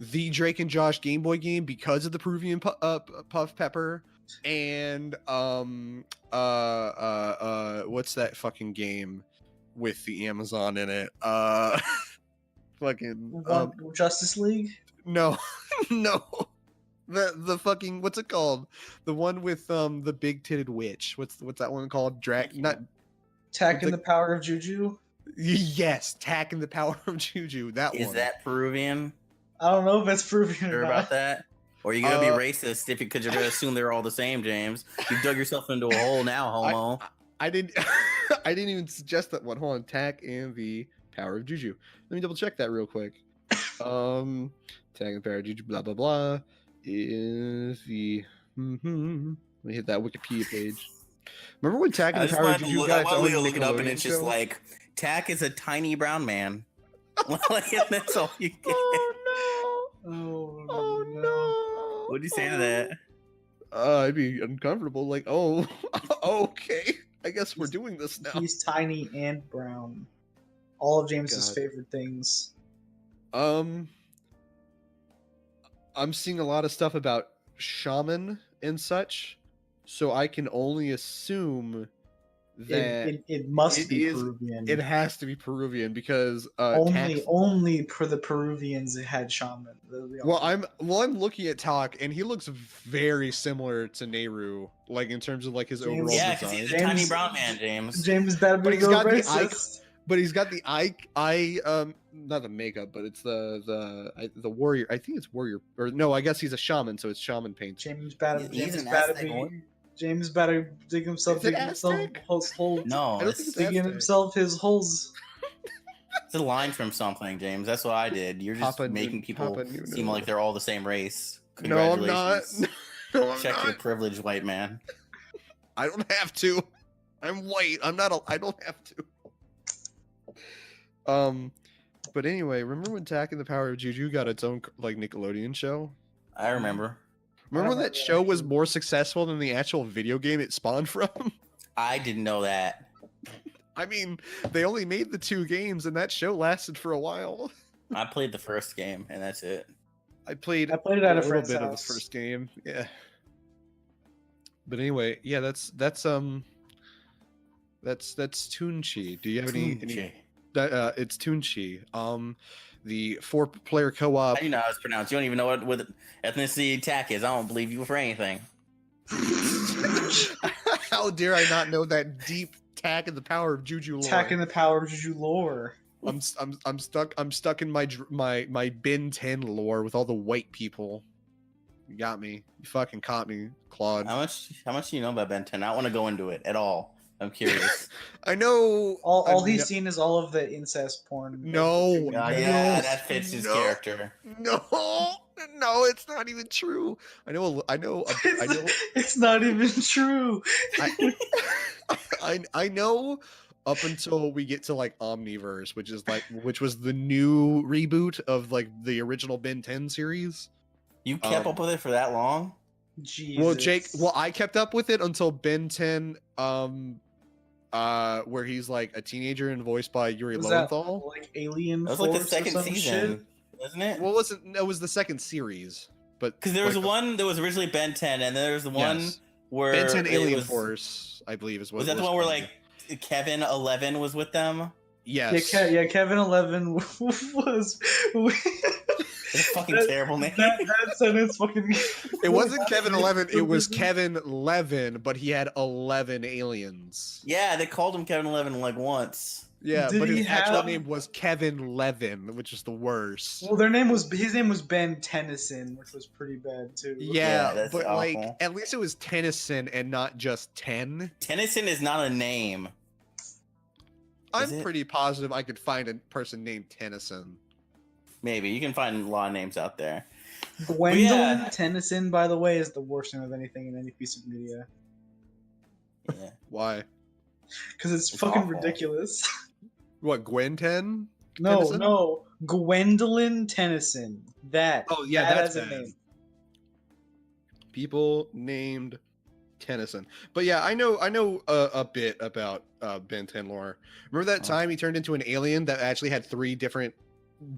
The Drake and Josh Game Boy game because of the Peruvian puff pepper, and what's that fucking game with the Amazon in it? Justice League? No. The fucking, what's it called? The one with the big titted witch. What's that one called? Tack and the Power of Juju? Yes, Tack and the Power of Juju. That one. Is that Peruvian? I don't know if it's Peruvian or not. About that? Or are you gonna be racist because you're gonna assume they're all the same, James? You've dug yourself into a hole now, homo. I didn't even suggest that one. Hold on. Tack and the Power of Juju. Let me double check that real quick. Tack and the Power of Juju, blah blah blah. Is the let me hit that Wikipedia page. Remember when Tack and the Power of Juju got its own look it up and it's just show? like Tack is a tiny brown man. Like, that's all you get. Oh no. What'd you say to that? I'd be uncomfortable. Like, oh, okay. I guess we're doing this now. He's tiny and brown. All of James's favorite things. I'm seeing a lot of stuff about shaman and such, so I can only assume that it must be Peruvian. It has to be Peruvian because only for the Peruvians it had shaman. I'm looking at Talk and he looks very similar to Nehru, like in terms of like his overall design. Yeah, because he's a tiny brown man, James. James better be racist. But he's got the not the makeup, but it's the warrior. I think it's warrior, or no, I guess he's a shaman, so it's shaman paint. James better dig himself holes. No, digging himself his holes. It's a line from something, James. That's what I did. You're just making people seem like they're all the same race. Congratulations. No, I'm Check not. your privilege, white man. I don't have to. I'm white. I don't have to. But anyway, remember when Tack and the Power of Juju got its own like Nickelodeon show? I remember. Remember when that show was more successful than the actual video game it spawned from? I didn't know that. I mean, they only made the 2 games, and that show lasted for a while. I played the first game, and that's it. I played it at a little friend's bit house. of the first game. Yeah. But anyway, yeah, that's Tunche. Do you have any it's Tunche. The 4-player co-op. How do you know how it's pronounced? You don't even know what ethnicity attack is. I don't believe you for anything. How dare I not know that deep tack in the power of Juju lore? Attack in the power of Juju lore. I'm stuck in my Ben 10 lore with all the white people. You got me. You fucking caught me, Claude. How much do you know about Ben 10? I don't want to go into it at all. I'm curious. I know. All he's seen is all of the incest porn. No. Yeah, that fits his character. No, it's not even true. I know. It's not even true. I know. Up until we get to like Omniverse, which was the new reboot of like the original Ben 10 series. You kept up with it for that long? Jesus. Well, I kept up with it until Ben 10, where he's like a teenager and voiced by Yuri Lowenthal. Like Alien That was Force like the second or some season, shit? wasn't it? Well, it was the second series, but Because there was one that was originally Ben 10, and then there was the one where Ben 10 Alien was, Force, I believe, is what. Was that the one where like Kevin 11 was with them? Yes. Yeah, Kevin 11 was. It's a fucking terrible name. That sentence fucking. It wasn't Kevin 11. It was Kevin Levin, but he had 11 aliens. Yeah, they called him Kevin 11 like once. Yeah, Did but his he actual have- name was Kevin Levin, which is the worst. Well, his name was Ben Tennyson, which was pretty bad too. Yeah, that's but like awful. at least it was Tennyson and not just 10. Tennyson is not a name. I'm pretty positive I could find a person named Tennyson. Maybe you can find a lot of names out there. Gwendolyn Yeah. Tennyson, by the way, is the worst name of anything in any piece of media. Yeah. Why? Because it's It's fucking awful. ridiculous. What, Gwen 10? No, Tennyson? no, Gwendolyn Tennyson. That. Oh, yeah, that that's as a bad. name. People named Tennyson. But yeah, I know a bit about Ben 10 lore. Remember that time he turned into an alien that actually had two different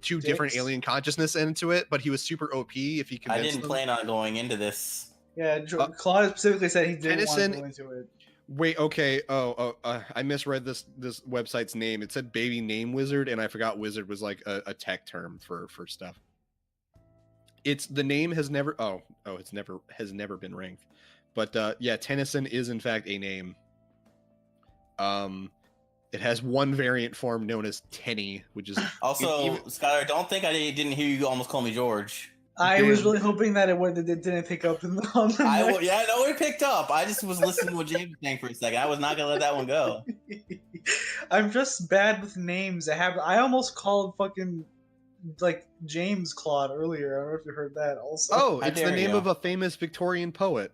Dicks? alien consciousness into it, but he was super OP if he I convinced didn't them? plan on going into this. Yeah, Claude specifically said he didn't Tennyson- want to go into it. Wait, okay. I misread this website's name. It said Baby Name Wizard, and I forgot wizard was like a tech term for stuff. It's the name has never has never been ranked. But yeah, Tennyson is in fact a name. It has one variant form known as Tenny, which is Also, Skylar, don't think I didn't hear you almost call me George. I was Damn. really hoping that it didn't pick up on the mic. Yeah, no, it picked up. I just was listening to what James was saying for a second. I was not gonna let that one go. I'm just bad with names. I almost called fucking like James Claude earlier. I don't know if you heard that also. Oh, How it's the dare name you. of a famous Victorian poet,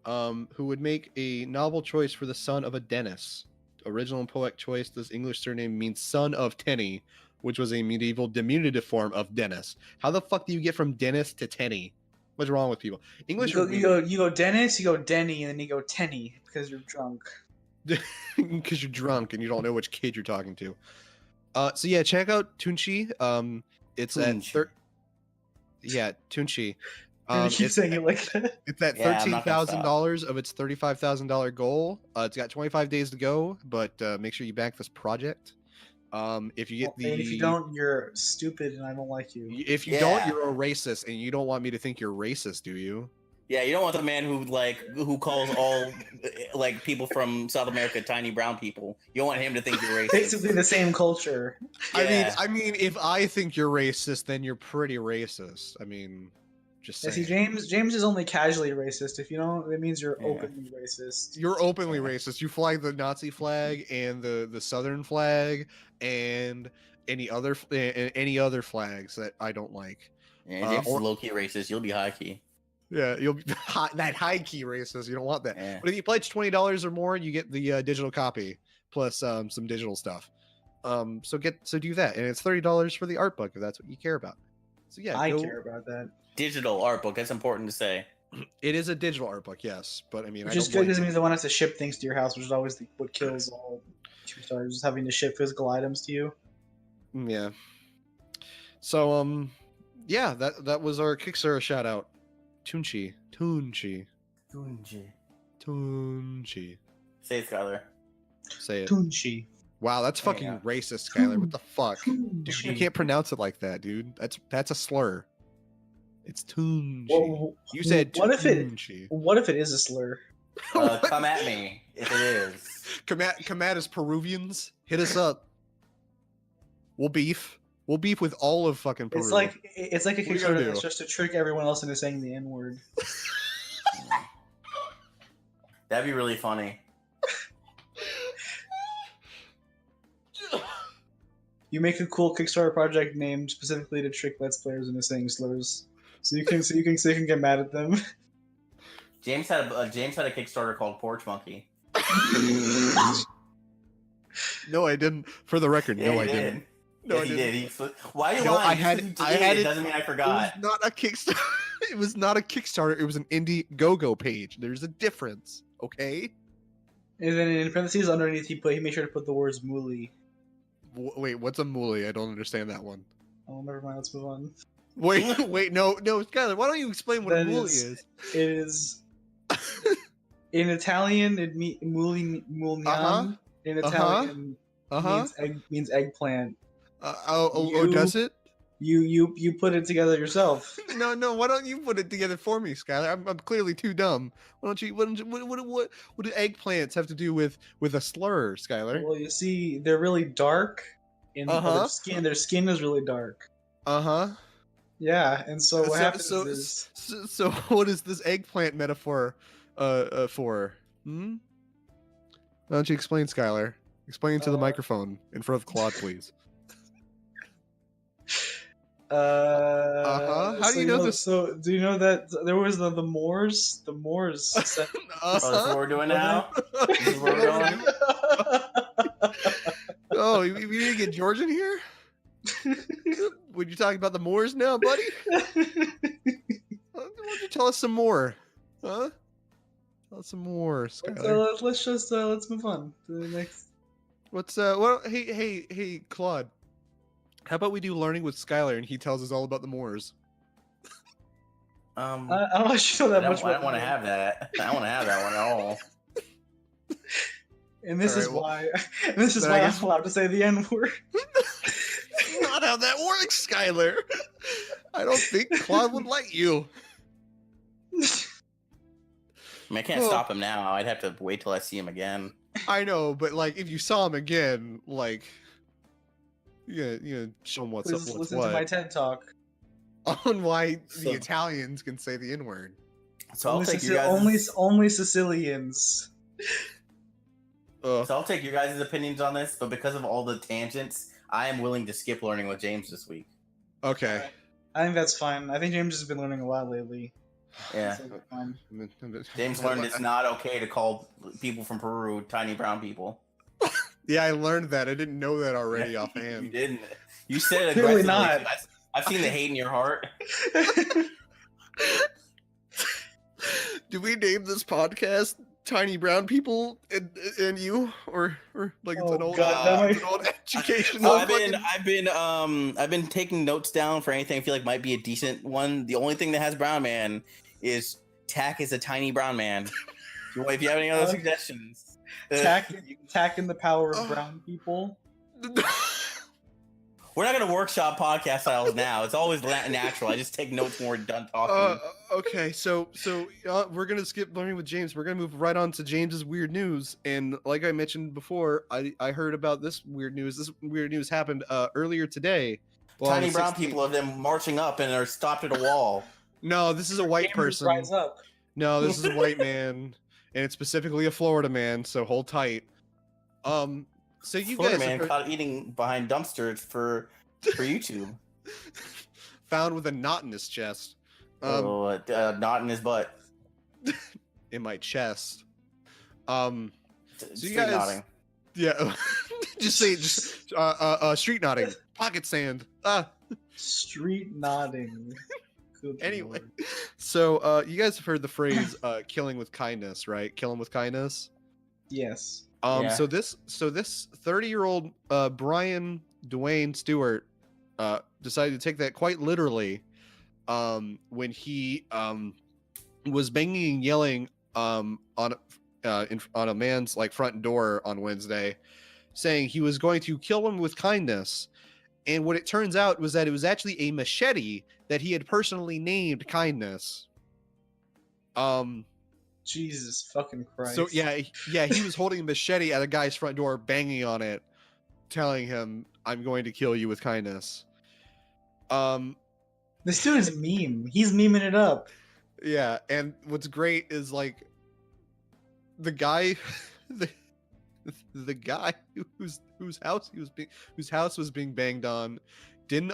who would make a novel choice for the son of a dentist. Original poet choice. This English surname means son of Tenny, which was a medieval diminutive form of Dennis. How the fuck do you get from Dennis to Tenny? What's wrong with people? English. you go Dennis, you go Denny, and then you go Tenny because you're drunk. because you're drunk and you don't know which kid you're talking to. So yeah, check out Tunche. It's Tunche. at Tunche. You keep It's saying it like that. it's at Yeah, I'm not gonna $13,000 of its $35,000 goal. It's got 25 days to go, but make sure you back this project. If you get And if you don't, you're stupid, and I don't like you. if you Yeah. don't, you're a racist, and you don't want me to think you're racist, do you? Yeah, you don't want the man who calls all like people from South America tiny brown people. You don't want him to think you're racist. Basically the same culture. Yeah. I mean, if I think you're racist, then you're pretty racist. I mean, just Yeah, saying. see, James is only casually racist. If you don't, it means you're Yeah. openly racist. You're openly racist. You fly the Nazi flag and the Southern flag and any other flags that I don't like. Yeah, James is or- low key racist. You'll be high key. Yeah, you'll be that high key racist. You don't want that. Yeah. But if you pledge $20 or more, you get the digital copy plus some digital stuff. So do that, and it's $30 for the art book if that's what you care about. So yeah, I go- care about that. Digital art book. That's important to say. It is a digital art book, yes, but I mean, Which I is don't good like because it it. means I won't have to ship things to your house, which is always what kills all Kickstarters, just having to ship physical items to you. Yeah. So yeah, that was our Kickstarter shout out. Tunche. Tunche. Say it, Skylar. Say it. Tunche. Wow, that's There fucking you racist, Skylar. What the fuck? Dude, you Tunche. can't pronounce it like that, dude. That's a slur. It's Tunche. Well, You said what if it? Tunche. What if it is a slur? Come at me if it is. Come at us, Peruvians. Hit us up. We'll beef. We'll beef with all of fucking Peru. It's like a What are you gonna Kickstarter do? that's just to trick everyone else into saying the N-word. That'd be really funny. You make a cool Kickstarter project named specifically to trick Let's Players into saying slurs, so you can get mad at them. James had a Kickstarter called Porch Monkey. No, I didn't. For the record, Yeah, no, he I did. didn't. No, Yes, I he didn't. did. Why are you No, lying? I had Just 'cause it- you I had did it- doesn't mean I It was forgot. not a Kickstarter. It was not a Kickstarter. It was an Indiegogo page. There's a difference, okay? And then in parentheses underneath, he made sure to put the words "mooly." Wait, what's a mooly? I don't understand that one. Oh, never mind. Let's move on. Wait, no, Skylar, why don't you explain what a That mooly is- is? It is in Italian. It means mulnian. Uh-huh. In Italian, Uh-huh. means eggplant. Oh, You- does it? You put it together yourself. No, why don't you put it together for me, Skylar? I'm clearly too dumb. What do eggplants have to do with a slur, Skylar? Well, you see, they're really dark, and Uh-huh. their skin is really dark. Uh-huh. Yeah, and so what happens so, is so what is this eggplant metaphor for? Why don't you explain, Skylar? Explain to the microphone in front of Claude, please. How do you know this? So do you know that there was the Moors? The Moors. Said, Oh, that's what we're doing now? This is where we're going? Oh, we need to get George in here? Would you talk about the Moors now, buddy? Why don't you tell us some more? Huh? Tell us some more, Skylar. let's move on to the next. Hey, Claude. How about we do learning with Skylar and he tells us all about the Moors? I don't actually know that much. I don't want to have that. I don't want to have that one at all. And this All is right, well, why. And this is then I why guess- I'm allowed to say the N word. Not how that works, Skylar. I don't think Claude would let you. I mean, I can't Well- stop him now. I'd have to wait till I see him again. I know, but like if you saw him again, like you show him what's Please up, what's listen to my what, TED talk. on why So- the Italians can say the N-word. So I'll take you guys. Only Sicilians. Ugh. So I'll take your guys' opinions on this, but because of all the tangents, I am willing to skip learning with James this week. Okay. I think that's fine. I think James has been learning a lot lately. Yeah. So that's fine. James learned it's not okay to call people from Peru tiny brown people. Yeah, I learned that. I didn't know that already You offhand. didn't. You said it Clearly aggressively. not. I've seen the hate in your heart. Do we name this podcast "Tiny Brown People" and you, or like it's Oh, an old, God, that might- it's an old educational? I've been taking notes down for anything I feel like might be a decent one. The only thing that has brown man is Tack is a tiny brown man. If you have any other suggestions, Attacking the power of Oh. brown people. we're not gonna workshop podcast styles now. It's always natural. I just take notes when we're done talking. Okay, so we're gonna skip learning with James. We're gonna move right on to James's weird news. And like I mentioned before, I heard about this weird news. This weird news happened earlier today. Well, on Tiny the brown 16th. people have them marching up and are stopped at a wall. No, this is a white Gamers person. Rise up. No, this is a white man, and it's specifically a Florida man. So hold tight. So you Florida guys man have caught eating behind dumpsters for YouTube. found with a knot in his chest. Not in his butt. In my chest. So you Straight guys- nodding. Yeah, street nodding, pocket sand. Street nodding. Good Anyway, lord. so you guys have heard the phrase "killing with kindness," right? Killing with kindness. Yes. Yeah. So this 30-year-old Brian Dwayne Stewart decided to take that quite literally when he was banging and yelling on on a man's like front door on Wednesday, saying he was going to kill him with kindness. And what it turns out was that it was actually a machete that he had personally named Kindness. Jesus fucking Christ. So yeah, he was holding a machete at a guy's front door, banging on it, telling him, "I'm going to kill you with kindness." This dude is a meme. He's memeing it up. Yeah, and what's great is like the guy, the guy whose house was being banged on, didn't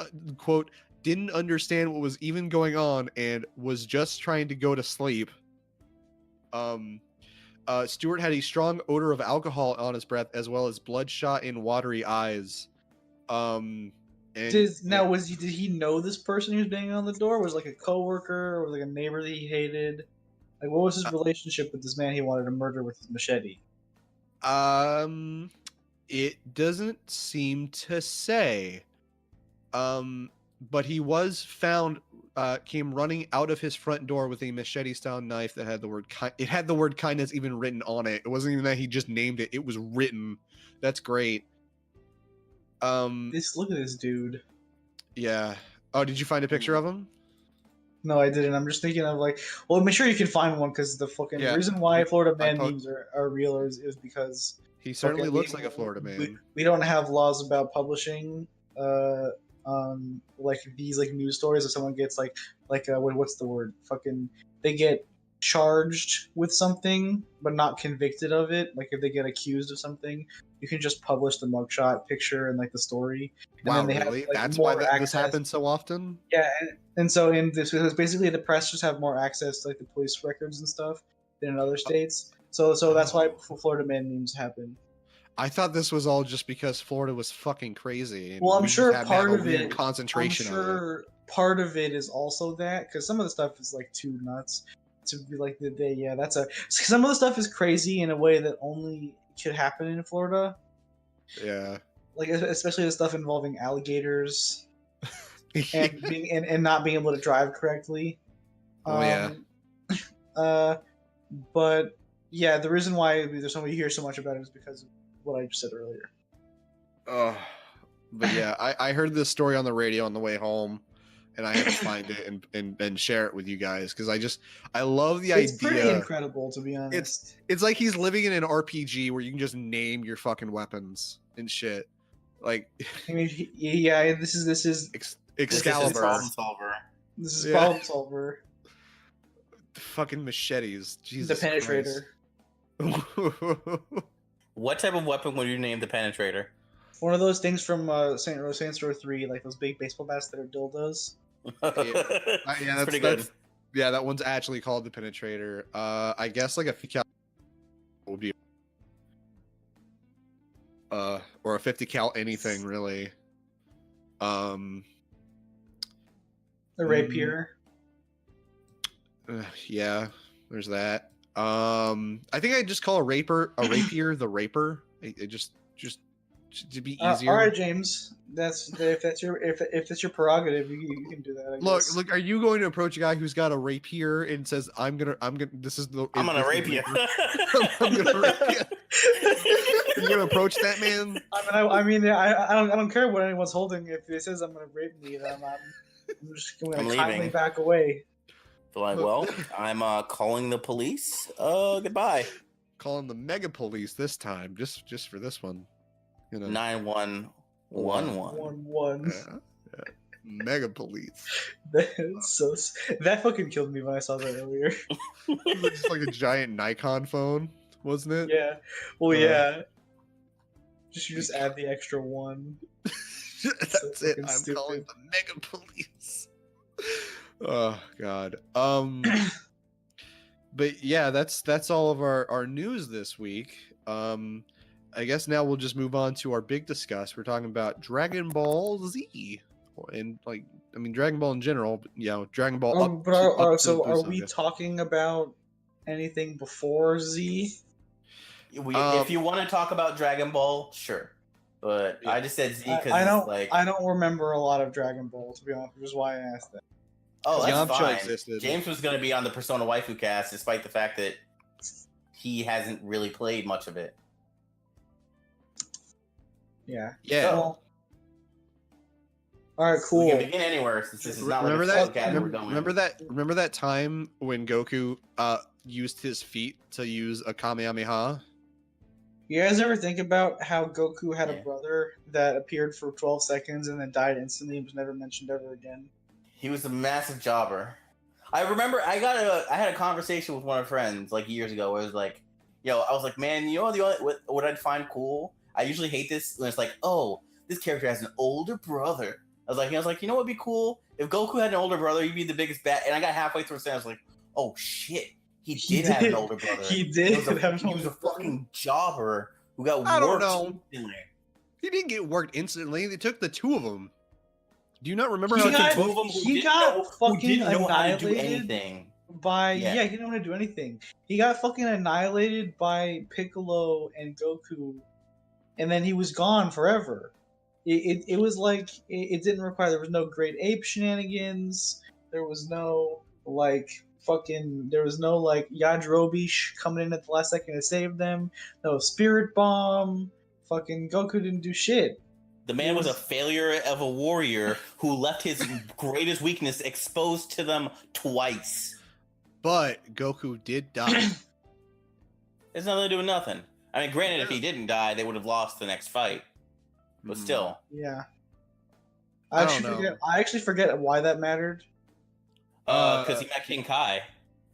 understand what was even going on and was just trying to go to sleep. Stewart had a strong odor of alcohol on his breath, as well as bloodshot and watery eyes. Did he know this person who was banging on the door? Was it like a coworker, or was it like a neighbor that he hated? Like, what was his relationship with this man he wanted to murder with his machete? It doesn't seem to say. But he was found, came running out of his front door with a machete-style knife that had the word kindness even written on it. It wasn't even that he just named it; it was written. That's great. Look at this dude. Yeah. Oh, did you find a picture of him? No, I didn't. I'm just thinking of like, well, make sure you can find one, because the fucking reason why Florida man memes are real is because he certainly looks like a Florida man. We don't have laws about publishing like these like news stories. If someone gets what's the word? Fucking, they get charged with something but not convicted of it. Like if they get accused of something, you can just publish the mugshot picture and like the story. And wow, then really? That's why this happens so often? Yeah, and so in this, because basically the press just have more access to like the police records and stuff than in other states. So that's why Florida man memes happen. I thought this was all just because Florida was fucking crazy. Well, I'm sure part of it. Concentration. I'm sure part of it is also that, because some of the stuff is like too nuts to be like some of the stuff is crazy in a way that only could happen in Florida. Yeah. Like especially the stuff involving alligators and and not being able to drive correctly. Yeah. But yeah, the reason why you hear so much about it is because of what I just said earlier. Oh, but yeah, I heard this story on the radio on the way home, and I had to find it and share it with you guys, because I love the idea. It's pretty incredible, to be honest. It's like he's living in an RPG where you can just name your fucking weapons and shit. Like, I mean, yeah, this is Excalibur. This is problem solver. The fucking machetes. Jesus. The penetrator. What type of weapon would you name the penetrator? One of those things from Saints Row 3, like those big baseball bats that are dildos. Yeah, that's pretty good. Yeah, that one's actually called the penetrator. I guess like a 50 cal would be, or a 50 cal anything really. A rapier. Yeah, there's that. I think I just call a rapier the raper. It just to be easier. All right, James. If that's your prerogative, you can do that. Look. Are you going to approach a guy who's got a rapier and says, "I'm gonna"? This is the. I'm gonna rape you. I'm gonna rape you. You gonna approach that man? I don't care what anyone's holding. If it says I'm gonna rape me, then I'm just gonna kindly back away. So like, well, I'm calling the police. Goodbye. Calling the mega police this time, just for this one. 9111. 11. Yeah. Mega police. That fucking killed me when I saw that earlier. It was just like a giant Nikon phone, wasn't it? Yeah. Well, yeah. You just add the extra one. That's it. I'm stupid. Calling the mega police. Oh God. But yeah, that's all of our news this week. I guess now we'll just move on to our big discuss. We're talking about Dragon Ball Z, and Dragon Ball in general. But, Dragon Ball. Are we talking about anything before Z? If you want to talk about Dragon Ball, sure. But I just said Z because I don't remember a lot of Dragon Ball, to be honest, which is why I asked that. Oh, that's fine. James was going to be on the Persona Waifucast, despite the fact that he hasn't really played much of it. Yeah. Yeah. Well, all right, cool. We can begin anywhere since this is not Remember like that? we're going. Remember that time when Goku used his feet to use a Kamehameha? You guys ever think about how Goku had a Yeah. brother that appeared for 12 seconds and then died instantly and was never mentioned ever again? He was a massive jobber. I remember I had a conversation with one of my friends like years ago where it was like, yo, I was like, man, you know what I'd find cool? I usually hate this when it's like, oh, this character has an older brother. I was like, you know what'd be cool? If Goku had an older brother, he'd be the biggest bat. And I got halfway through and I was like, oh shit, he did have an older brother. He did. He was a fucking jobber who got I don't worked know. instantly. He didn't get worked instantly. They took the two of them. Do you not remember He how got- it took Two of them who he didn't got know- who fucking didn't know how to do annihilated. anything. By Yeah. he didn't know how to do anything. He got fucking annihilated by Piccolo and Goku, and then he was gone forever. It was like it didn't require. There was no Great Ape shenanigans. There was no like Yajirobe coming in at the last second to save them. No Spirit Bomb. Fucking Goku didn't do shit. The man was a failure of a warrior who left his greatest weakness exposed to them twice. But Goku did die. It's nothing to do with nothing. I mean, granted, if he didn't die, they would have lost the next fight. But still. Yeah. I I don't know. actually forget why that mattered. Because he met King Kai.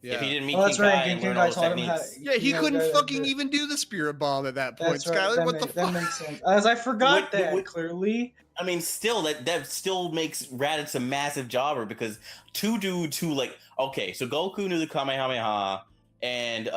Yeah. If he didn't meet Oh, that's King right. Kai King and learn Kai all the taught him how. techniques. Yeah, he you know, couldn't that- fucking that- even do the Spirit Bomb at that point, That's right. Skylar. What the That fuck? makes sense. As I forgot that What- clearly. I mean, still, that still makes Raditz a massive jobber because two dudes who, like, okay, so Goku knew the Kamehameha, and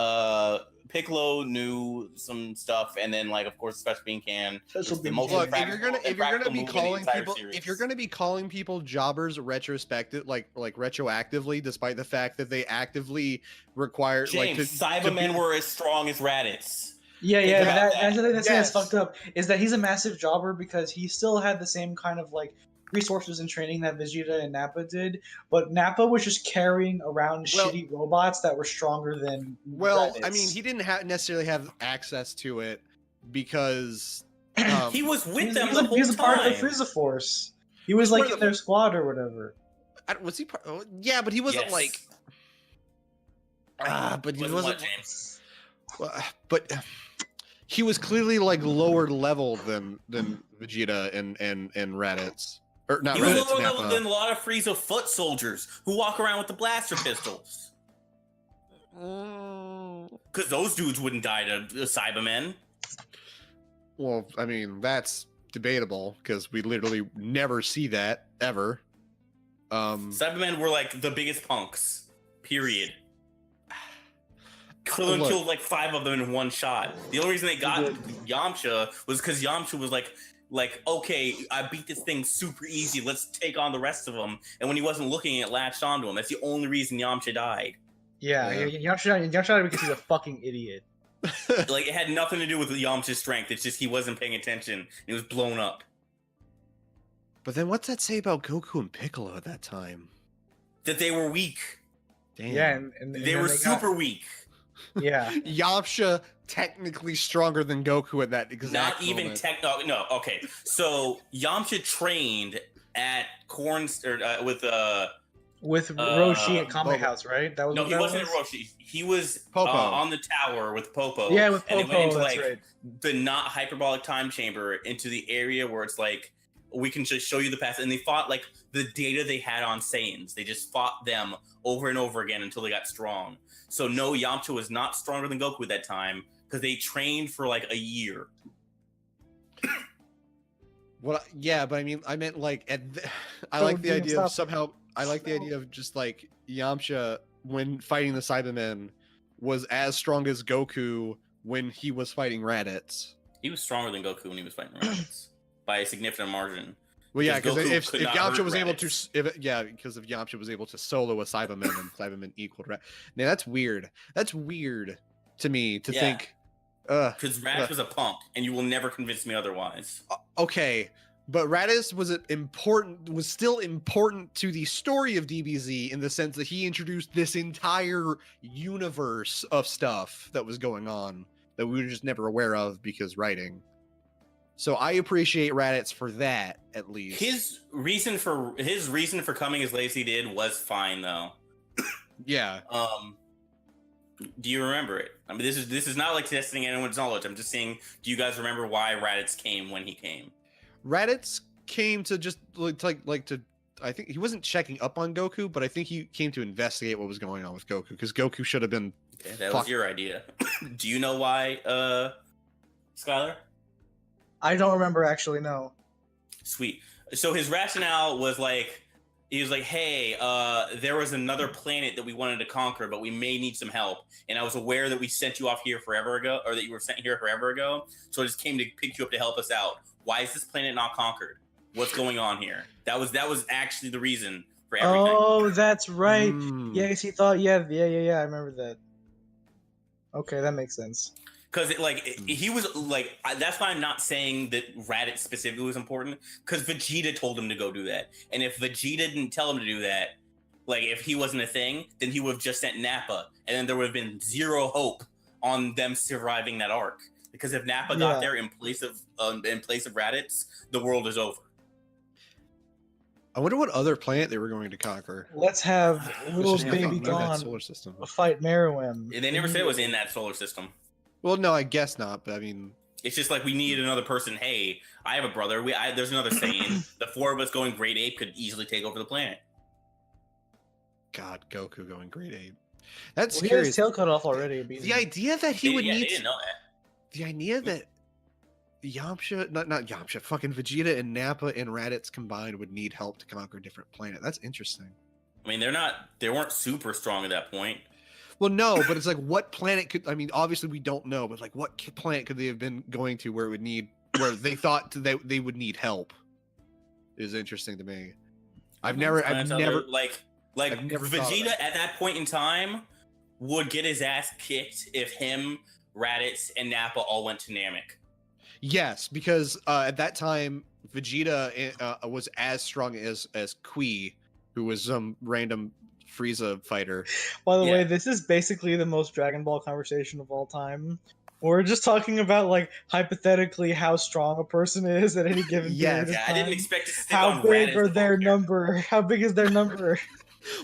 Piccolo knew some stuff, and then, like, of course, Special Bean Can. Special the Bean most Can. Look, if you're gonna impractical be move in the calling entire people, series. if you're gonna be calling people jobbers retrospective, like retroactively, despite the fact that they actively require James, like to Cybermen be- were as strong as Raditz. Yeah, Think yeah. about that. That's the thing that's Yes. fucked up is that he's a massive jobber because he still had the same kind of like resources and training that Vegeta and Nappa did, but Nappa was just carrying around Well- shitty robots that were stronger than. Well, I Raditz. mean, he didn't necessarily have access to it because He was with He was- them he was the a- whole he was a part of time. the Frieza Force. He was part like of in the- their squad or whatever. was he? Yeah, but he wasn't Yes. like. But he Wasn't wasn't. what, James? But he was clearly like lower level than Vegeta and Raditz, or not He was Raditz. lower level Nappa. than a lot of Frieza foot soldiers who walk around with the blaster pistols. Because those dudes wouldn't die to the Cybermen. Well, I mean that's debatable because we literally never see that ever. Cybermen were like the biggest punks. Period. Krillin Look. killed like 5 of them in one shot. The only reason they got Yamcha was because Yamcha was like, okay, I beat this thing super easy. Let's take on the rest of them. And when he wasn't looking, it latched onto him. That's the only reason Yamcha died. Yeah, Yamcha because he's a fucking idiot. Like, it had nothing to do with Yamcha's strength. It's just he wasn't paying attention. And he was blown up. But then what's that say about Goku and Piccolo at that time? That they were weak. Damn. Yeah, and They then were got- super weak. Yeah, Yamcha technically stronger than Goku at that exact Not even moment. no, okay. So Yamcha trained at with with Roshi at Kame Boba. House, right? That was no, what he that wasn't was? at Roshi. He was Popo. on the tower with Popo. Yeah, with and they Popo. went into That's like right. the not hyperbolic time chamber into the area where it's like we can just show you the past. And they fought like the data they had on Saiyans. They just fought them over and over again until they got strong. So no, Yamcha was not stronger than Goku at that time because they trained for like a year. Well, yeah, but I mean, I meant like I So like the being idea of stop- somehow. I like the idea of just like Yamcha when fighting the Cybermen was as strong as Goku when he was fighting Raditz. He was stronger than Goku when he was fighting Raditz by a significant margin. Well, yeah, because Goku if could not Yamcha hurt was able to, Raditz. because if Yamcha was able to solo a Cyberman and Cyberman equaled Raditz. Now that's weird. That's weird to me to Yeah. think. Because Raditz was a punk, and you will never convince me otherwise. Okay, But Raditz was still important to the story of DBZ in the sense that he introduced this entire universe of stuff that was going on that we were just never aware of because writing. So I appreciate Raditz for that, at least. His reason for coming as late as he did was fine, though. Yeah. Do you remember it? I mean, this is not like testing anyone's knowledge. I'm just saying, do you guys remember why Raditz came when he came? Raditz came to just I think he wasn't checking up on Goku, but I think he came to investigate what was going on with Goku because Goku should have been. Yeah, that was your idea. Do you know why, Skylar? I don't remember actually. No. Sweet. So his rationale was like, he was like, hey, there was another planet that we wanted to conquer, but we may need some help. And I was aware that we sent you off here forever ago, or that you were sent here forever ago. So I just came to pick you up to help us out. Why is this planet not conquered? What's going on here? That was actually the reason for everything. Oh, that's right. Yes, he thought. Yeah. I remember that. Okay, that makes sense. Because he was like, that's why I'm not saying that Raditz specifically was important. Because Vegeta told him to go do that, and if Vegeta didn't tell him to do that, like if he wasn't a thing, then he would have just sent Nappa, and then there would have been zero hope on them surviving that arc. Because if Nappa got there in place of Raditz, the world is over. I wonder what other planet they were going to conquer. Let's have little baby Gon solar system. Fight Meruem. They never said it was in that solar system. Well, no, I guess not. But I mean, it's just like we need another person. Hey, I have a brother. There's another Saiyan. The four of us going Great Ape could easily take over the planet. God, Goku going Great Ape. That's He scary. had his tail cut off already. The idea that he would need. They didn't know that. The idea that Yamcha, not Yamcha, fucking Vegeta and Nappa and Raditz combined would need help to conquer a different planet. That's interesting. I mean, they weren't super strong at that point. Well, no, but it's like, what planet could, I mean, obviously we don't know, but like, what planet could they have been going to where they thought they would need help is interesting to me. I've never like Vegeta at that point in time would get his ass kicked if him, Raditz, and Nappa all went to Namek. Yes, because at that time Vegeta was as strong as Kui, who was some random Frieza fighter. By the way, this is basically the most Dragon Ball conversation of all time. We're just talking about like hypothetically how strong a person is at any given period of time. I didn't expect to stick how on big Raditz are their number? How big is their number?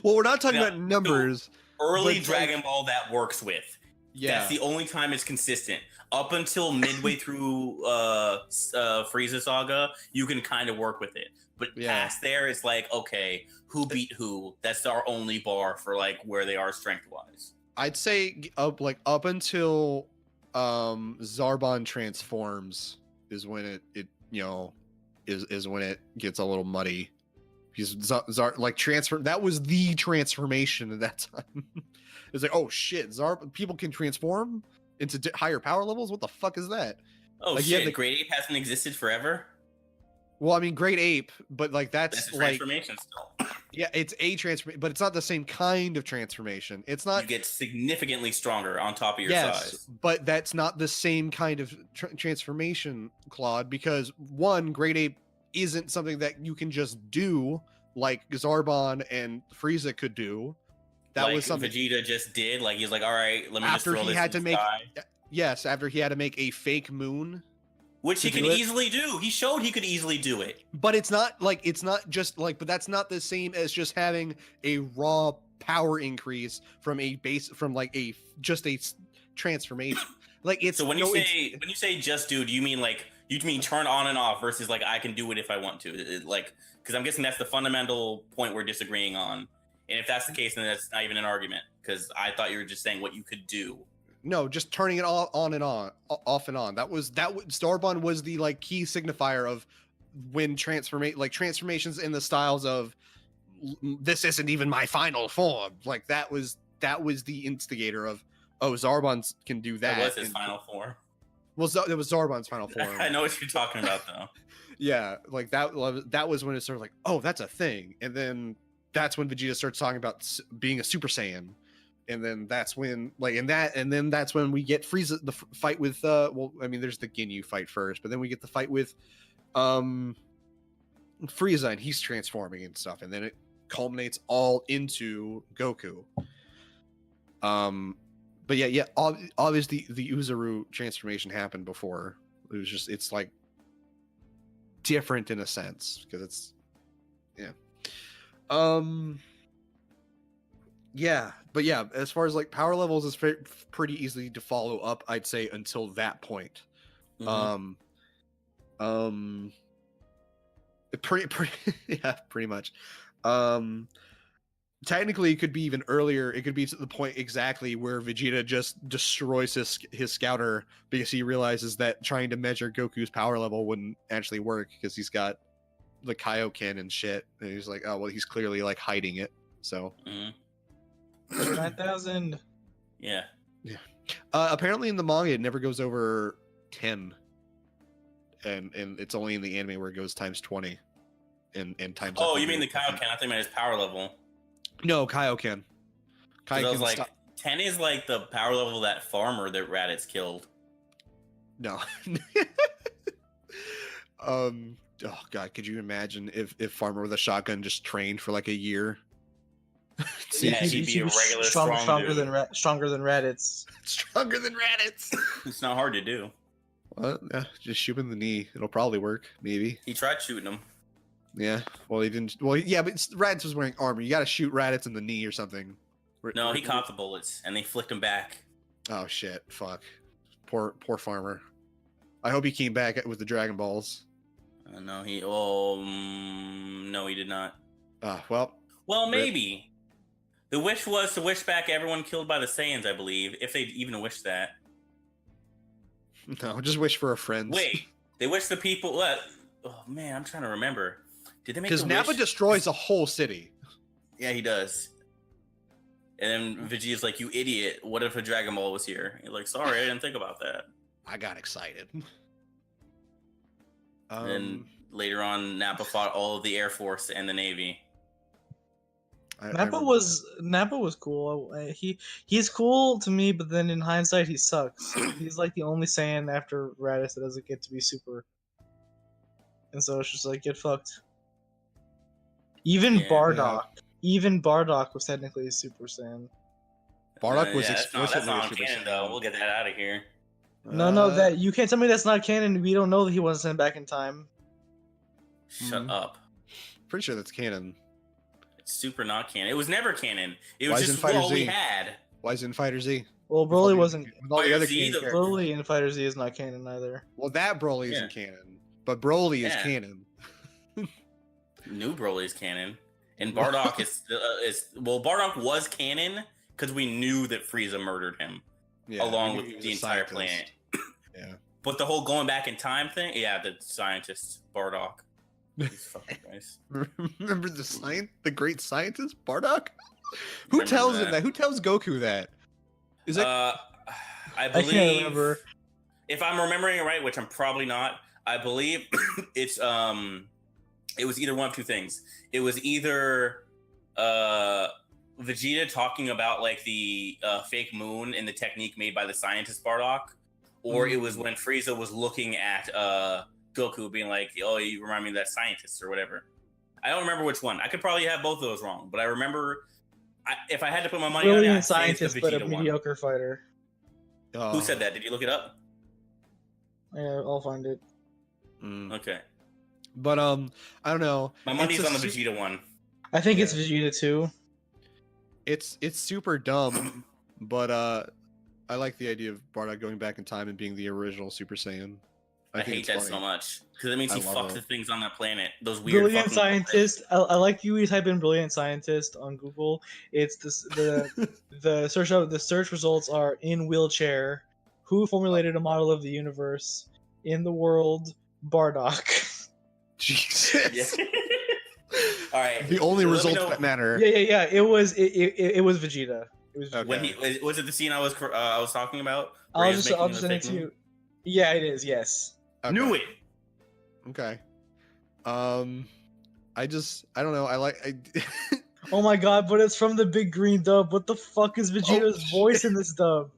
Well, we're not talking about numbers. Early Dragon Ball that works with. Yeah. That's the only time it's consistent. Up until midway through Frieza Saga, you can kind of work with it. But past there, it's like, okay, who beat who? That's our only bar for like where they are strength-wise. I'd say up until Zarbon transforms is when it is when it gets a little muddy. Because that was the transformation at that time. It's like, oh shit, people can transform into higher power levels? What the fuck is that? Oh like, shit, Great Ape hasn't existed forever? Well, I mean, Great Ape, but like that's a transformation still. Yeah, it's a transformation, but it's not the same kind of transformation. It's not. You get significantly stronger on top of your size. But that's not the same kind of transformation, Claude, because one, Great Ape isn't something that you can just do like Zarbon and Frieza could do. That was something Vegeta just did. Like, he's like, all right, let me just throw this in the sky. Yes, after he had to make a fake moon. Which he could easily do. He showed he could easily do it. But it's not but that's not the same as just having a raw power increase from a transformation. Like it's so when you say just do you mean turn on and off versus like I can do it if I want to? Because I'm guessing that's the fundamental point we're disagreeing on. And if that's the case, then that's not even an argument. Because I thought you were just saying what you could do. No, just turning it on and on, off and on. Zarbon was the like key signifier of when transformations in the styles of this isn't even my final form. Like that was the instigator of Zarbon can do that. That was his final form. Well, it was Zarbon's final form. I know what you're talking about though. Yeah, like that was when it started like, oh, that's a thing, and then that's when Vegeta starts talking about being a Super Saiyan. And then that's when that's when we get Frieza, the fight with there's the Ginyu fight first, but then we get the fight with Frieza, and he's transforming and stuff, and then it culminates all into Goku. But yeah, obviously the Uzaru transformation happened before. It was just, it's like different in a sense because it's, but yeah, as far as like power levels, it's pretty easy to follow up, I'd say, until that point. Pretty much. Technically, it could be even earlier. It could be to the point exactly where Vegeta just destroys his scouter because he realizes that trying to measure Goku's power level wouldn't actually work because he's got the Kaioken and shit, and he's like, oh well, he's clearly like hiding it. So 9,000. Yeah. Apparently in the manga, it never goes over 10, and it's only in the anime where it goes times 20, and times. Oh, you mean the Kaioken? I think meant his power level. No, Kaioken. I was like, 10 is like the power level of that farmer that Raditz killed. No. Oh god, could you imagine if Farmer with a shotgun just trained for like a year? Yeah, he'd be a regular stronger dude. Stronger than Raditz. Stronger than Raditz. It's not hard to do. Well, yeah, just shoot him in the knee. It'll probably work, maybe. He tried shooting him. Yeah, well, he didn't. Well, yeah, but Raditz was wearing armor. You got to shoot Raditz in the knee or something. No, he caught the bullets and they flicked him back. Oh shit! Fuck. Poor Farmer. I hope he came back with the Dragon Balls. No, he. Oh, no, he did not. Well. Well, maybe. The wish was to wish back everyone killed by the Saiyans, I believe, if they even wished that. No, just wish for a friend. Wait, they wish the people. What? Oh man, I'm trying to remember. Did they make? Because Nappa destroys a whole city. Yeah, he does. And then Vegeta's like, "You idiot! What if a Dragon Ball was here?" You're like, "Sorry, I didn't think about that." I got excited. And later on, Nappa fought all of the Air Force and the Navy. Nappa was cool. He's cool to me, but then in hindsight, he sucks. He's like the only Saiyan after Raditz that doesn't get to be super. And so it's just like, get fucked. Even Bardock was technically a Super Saiyan. Bardock was explicitly that's not canon, though. We'll get that out of here. No, that you can't tell me that's not canon. We don't know that he wasn't sent back in time. Shut up. Pretty sure that's canon. It's super not canon. It was never canon. It was just all we had. Why is it in Fighter Z? Well, Broly wasn't. With all the other characters. Broly in Fighter Z is not canon either. Well, that Broly isn't canon, but Broly is canon. New Broly is canon, and Bardock is Bardock was canon because we knew that Frieza murdered him, along with the entire planet. Yeah. But the whole going back in time thing, the scientist Bardock. These fucking guys. Remember the great scientist Bardock? Who tells him that? Who tells Goku that? Is it? I believe. I can't remember. If I'm remembering it right, which I'm probably not, I believe it's it was either one of two things. It was either Vegeta talking about like the fake moon and the technique made by the scientist Bardock, or it was when Frieza was looking at Goku being like, "Oh, you remind me of that scientist," or whatever. I don't remember which one. I could probably have both of those wrong, but I remember if I had to put my money on it, I'd scientist, say but a mediocre fighter. Who said that? Did you look it up? Yeah, I'll find it. Okay. But I don't know. My money's on the Vegeta one. I think it's Vegeta too. It's super dumb, but I like the idea of Bardock going back in time and being the original Super Saiyan. I hate that so much because it means he fucks the things on that planet. Those weird brilliant scientist. I like you type in brilliant scientist on Google. It's the search results are in wheelchair. Who formulated a model of the universe in the world? Bardock. Jesus. All right. The only results that matter. Yeah. It was Vegeta. It was okay. When was it the scene I was talking about? I'll just send it to you. Yeah, it is. Yes. Okay. Knew it. Okay. I don't know. Oh my god! But it's from the big green dub. What the fuck is Vegeta's voice in this dub?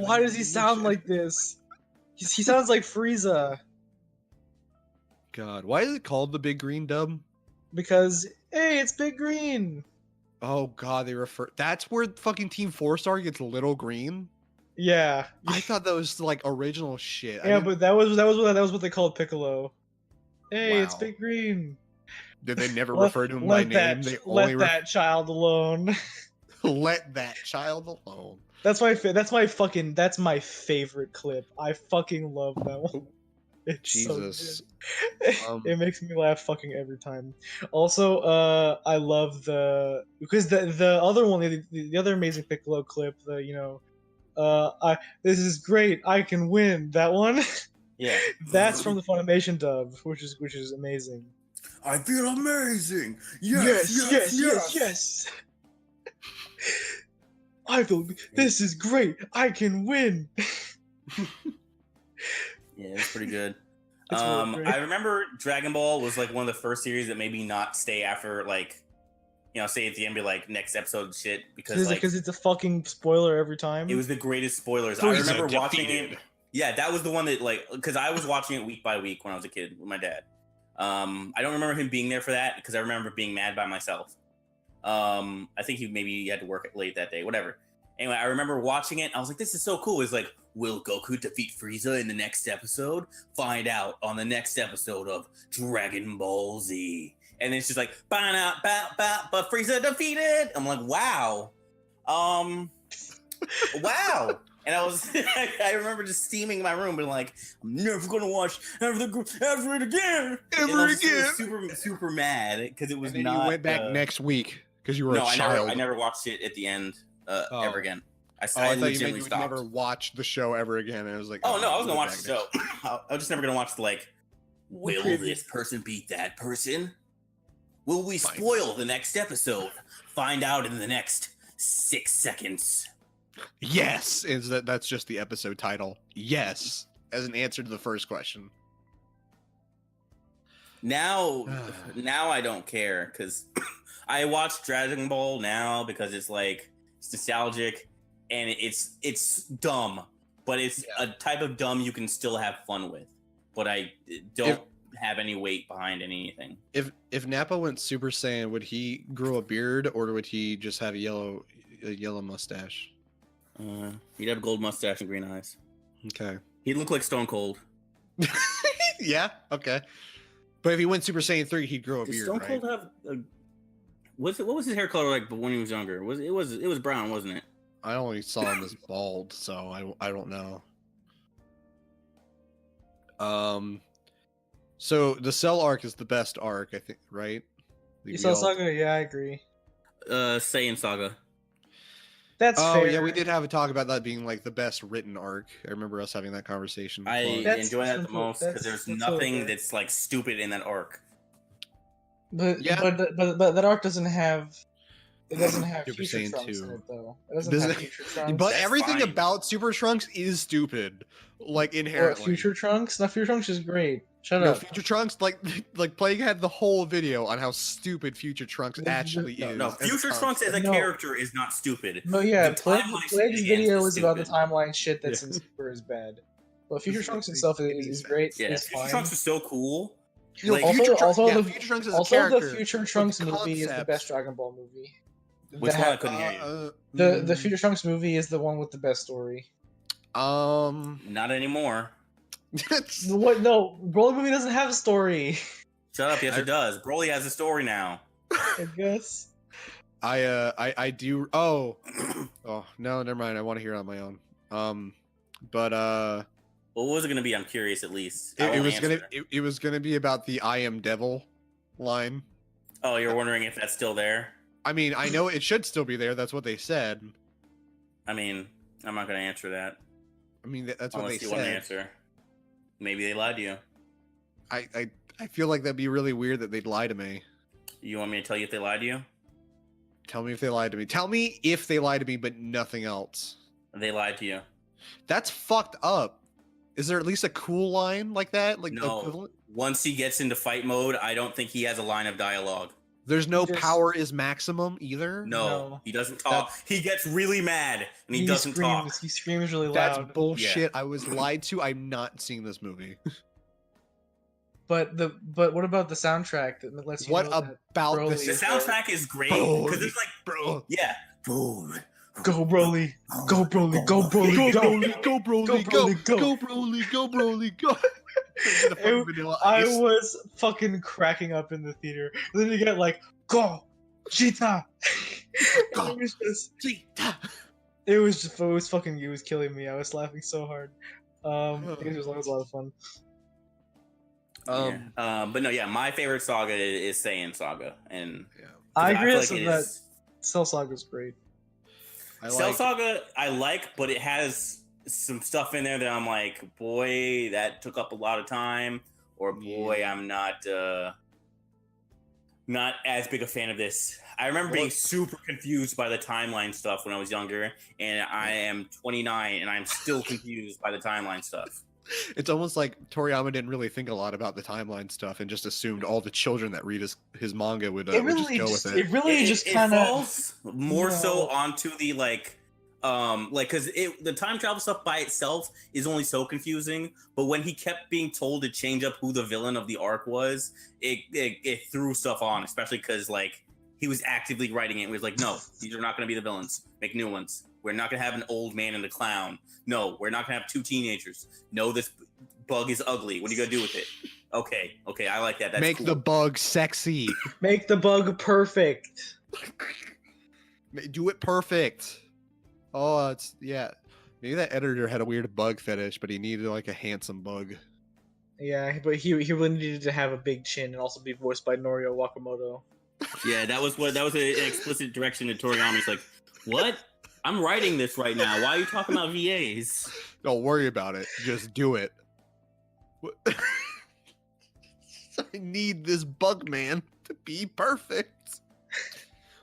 Why does he sound like this? He sounds like Frieza. God, why is it called the Big Green Dub? Because hey, it's Big Green. Oh God, that's where fucking Team 4-Star gets Little Green. Yeah. I thought that was like original shit. Yeah, but that was what they called Piccolo. Hey, it's Wow. Big Green. Did they never refer to him by name? They only let that child alone. let that child alone. That's my favorite clip. I fucking love that one. It's Jesus. So good. It makes me laugh fucking every time. Also, I love because the other one, the other amazing Piccolo clip, this is great, I can win. That one. Yeah. That's from the Funimation dub, which is amazing. I feel amazing. Yes. This is great. I can win. Yeah, it's pretty good. It's really great. I remember Dragon Ball was like one of the first series that made me not stay after like, say at the end be like next episode shit because it's a fucking spoiler every time. It was the greatest spoilers. Frieza I remember watching defeated. it. Yeah, that was the one that because I was watching it week by week when I was a kid with my dad. I don't remember him being there for that because I remember being mad by myself. I think he had to work late that day, whatever. Anyway, I remember watching it. I was like, this is so cool. It's like, will Goku defeat Frieza in the next episode? Find out on the next episode of Dragon Ball Z. And then it's just like, but Frieza defeated. I'm like, wow. Wow. And I I remember just steaming in my room, being like, I'm never gonna watch ever it again. Ever again. Super, super mad because it was and then not. You went back next week because you were a child. I never watched it at the end ever again. I thought you legitimately would stopped. Never watched the show ever again. And I was like, oh no, I was gonna watch the show. I was just never gonna watch will this person beat that person? Will we spoil the next episode? Find out in the next 6 seconds. Yes, that's just the episode title. Yes, as an answer to the first question. Now I don't care because I watch Dragon Ball now because it's nostalgic and it's dumb, but it's a type of dumb you can still have fun with. But I don't have any weight behind anything. If Nappa went Super Saiyan, would he grow a beard or would he just have a yellow mustache? He'd have a gold mustache and green eyes. Okay. He'd look like Stone Cold. Yeah. Okay. But if he went Super Saiyan 3, he'd grow a beard. Stone Cold have what was his hair color like? But when he was younger, it was brown, wasn't it? I only saw him as bald, so I don't know. So the Cell arc is the best arc, I think, right? The Cell Saga, yeah, I agree. Saiyan Saga. That's fair. Yeah, we did have a talk about that being like the best written arc. I remember us having that conversation. I enjoy that the most because there's nothing that's like stupid in that arc. But that arc doesn't have. It doesn't have Super Future Saiyan Trunks 2. in it, though. It doesn't have Future Trunks. But That's everything fine. about Super Trunks is stupid, like inherently. Future Trunks? No, Future Trunks is great. Shut No, up. Future Trunks, like Plague had the whole video on how stupid Future Trunks actually is. No, Future Trunks as a character is not stupid. No, yeah, The Plague's timeline video is about the stupid. timeline shit that's in Super is bad. But Future Trunks itself is great. Yeah, It's Future fine. Trunks is so cool. You know, Also- Future also yeah, the- Future Trunks is a Also, character. the Future Trunks with movie is the concepts. best Dragon Ball movie. Which one? I couldn't hear you. The Future Trunks movie is the one with the best story. Not anymore. What? No, Broly movie doesn't have a story. Shut up. Yes, it does. Broly has a story now. I guess. I do. Oh no, never mind. I want to hear it on my own. But What was it going to be? I'm curious. At least it was gonna be about the "I am Devil" line. Oh, you're wondering if that's still there? I mean, I know it should still be there. That's what they said. I mean, I'm not going to answer that. I mean, that's what Unless they you want to said. answer. Maybe they lied to you. I feel like that'd be really weird that they'd lie to me. You want me to tell you if they lied to you? Tell me if they lied to me. Tell me if they lied to me, but nothing else. They lied to you. That's fucked up. Is there at least a cool line like that? Like No. equivalent? Once he gets into fight mode, I don't think he has a line of dialogue. There's no Just- power is maximum either. No, he doesn't talk. He gets really mad and he doesn't talk. He screams really That's loud. bullshit. I was lied to. I'm not seeing this movie. But what about the soundtrack that lets you What know that about Broly this? The is soundtrack is great Broly. because it's like, Bro. yeah, Go Broly, go Broly, go Broly, Go go. Broly, go Broly, go, go Broly, go Broly, go. The fucking Vanilla I Ice. was fucking cracking up in the theater. Then you get like, go, Cheetah. Go, Cheetah. It was killing me. I was laughing so hard. It was a lot of fun. But no, yeah, my favorite saga is Saiyan Saga, and Yeah. I agree feel that like it that is- Cell Saga's great. Cell Saga I like, but it has some stuff in there that I'm like, boy, that took up a lot of time, or boy, Yeah. I'm not as big a fan of this. I remember being super confused by the timeline stuff when I was younger, and I am 29 and I'm still confused by the timeline stuff. It's almost like Toriyama didn't really think a lot about the timeline stuff and just assumed all the children that read his manga would just go with it. It really just It kind of falls more so onto the because the time travel stuff by itself is only so confusing, but when he kept being told to change up who the villain of the arc was, it threw stuff on, especially because like he was actively writing it and was like, no, these are not going to be the villains, make new ones. We're not going to have an old man and a clown. No, we're not going to have two teenagers. No, this bug is ugly. What are you going to do with it? Okay, I like that. That's Make cool. the bug sexy. make the bug perfect. Do it perfect. Oh, maybe that editor had a weird bug fetish, but he needed like a handsome bug. Yeah, but he really needed to have a big chin and also be voiced by Norio Wakamoto. Yeah, that was an explicit direction to Toriyama. He's like, what? I'm writing this right now. Why are you talking about VAs? Don't worry about it. Just do it. I need this bug man to be perfect.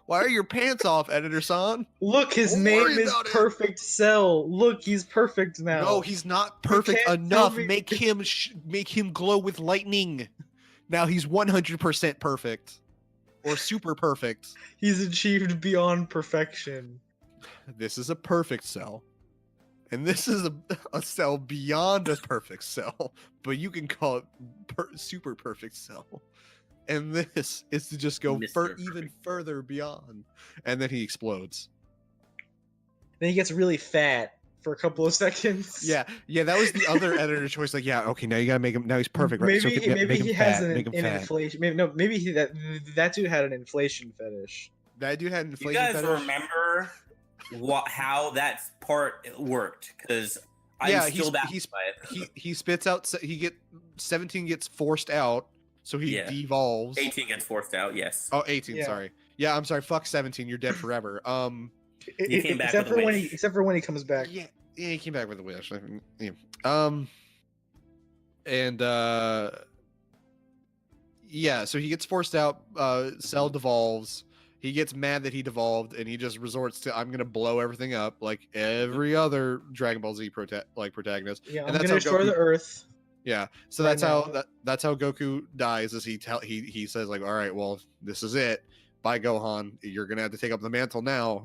Why are your pants off, editor-san? Look, his Don't name worry is about it. Perfect Cell. Look, he's perfect now. No, he's not perfect can't enough. tell me- Make him glow with lightning. Now he's 100% perfect. Or super perfect. He's achieved beyond perfection. This is a perfect cell. And this is a cell beyond a perfect cell. But you can call it super perfect cell. And this is to just go even further beyond. And then he explodes. Then he gets really fat for a couple of seconds. Yeah, that was the other editor choice. Like, yeah, okay, now you gotta make him. Now he's perfect, right? Maybe Make he him has fat, an make him fat. inflation. Maybe that dude had an inflation fetish. That dude had an You inflation guys fetish. remember how that part worked? Because I'm still baffled by it. He spits out. 17 gets forced out, so he devolves. 18 gets forced out. Yes. Oh, 18. Yeah. Sorry. Yeah, I'm sorry. Fuck 17. You're dead forever. He came back except with a for wish. except for when he comes back. Yeah, he came back with a wish. Yeah. Yeah. So he gets forced out. Cell devolves. He gets mad that he devolved, and he just resorts to, I'm gonna blow everything up like every other Dragon Ball Z protagonist. Yeah, And I'm that's gonna how destroy Goku- the Earth. Yeah, so Right that's now. how that's how Goku dies. Is he says like, all right, well, this is it. Bye, Gohan. You're gonna have to take up the mantle now.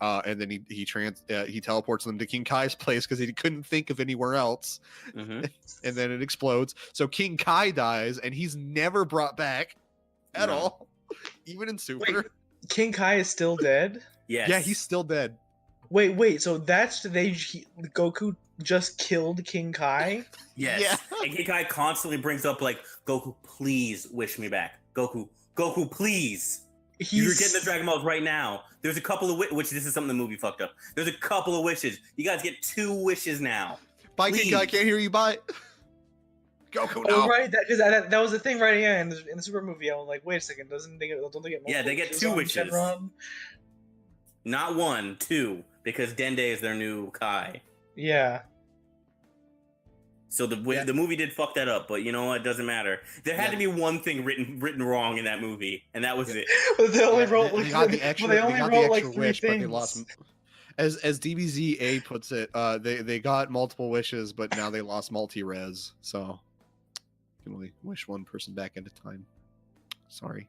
And then he teleports them to King Kai's place because he couldn't think of anywhere else. Mm-hmm. And then it explodes. So King Kai dies, and he's never brought back at all, even in Super. Wait, King Kai is still dead? Yes. Yeah, he's still dead. Wait, so Goku just killed King Kai? Yes. Yeah. And King Kai constantly brings up like, Goku, please wish me back. Goku, please. You're getting the Dragon Balls right now. There's a couple of which this is something the movie fucked up. There's a couple of wishes. You guys get 2 wishes now. Bye, King Kai. Can't hear you. Bye. Goku, no. Oh, right, that was the thing right in the Super movie. I was like, wait a second, don't they get multiple Yeah, they get 2 on wishes. Shenron? Not 1, 2, because Dende is their new Kai. Yeah. So the movie did fuck that up, but you know what? It doesn't matter. There had to be one thing written wrong in that movie, and that was it. But they only wrote They like got the extra, they only they got the wrote extra like 3 wish, things. but they lost. As DBZA puts it, they got multiple wishes, but now they lost multi-res. So you can only wish one person back at a time. Sorry.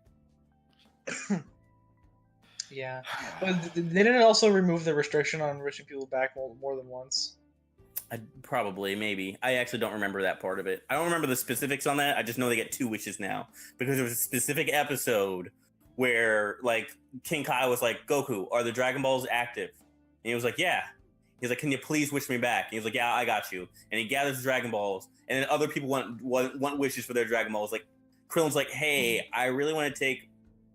Yeah, but they didn't also remove the restriction on wishing people back more than once. Probably, maybe. I actually don't remember that part of it. I don't remember the specifics on that. I just know they get 2 wishes now because there was a specific episode where like King Kai was like, "Goku, are the Dragon Balls active?" And he was like, "Yeah." He's like, "Can you please wish me back?" And he was like, "Yeah, I got you." And he gathers the Dragon Balls, and then other people want wishes for their Dragon Balls. Like Krillin's like, "Hey, I really want to take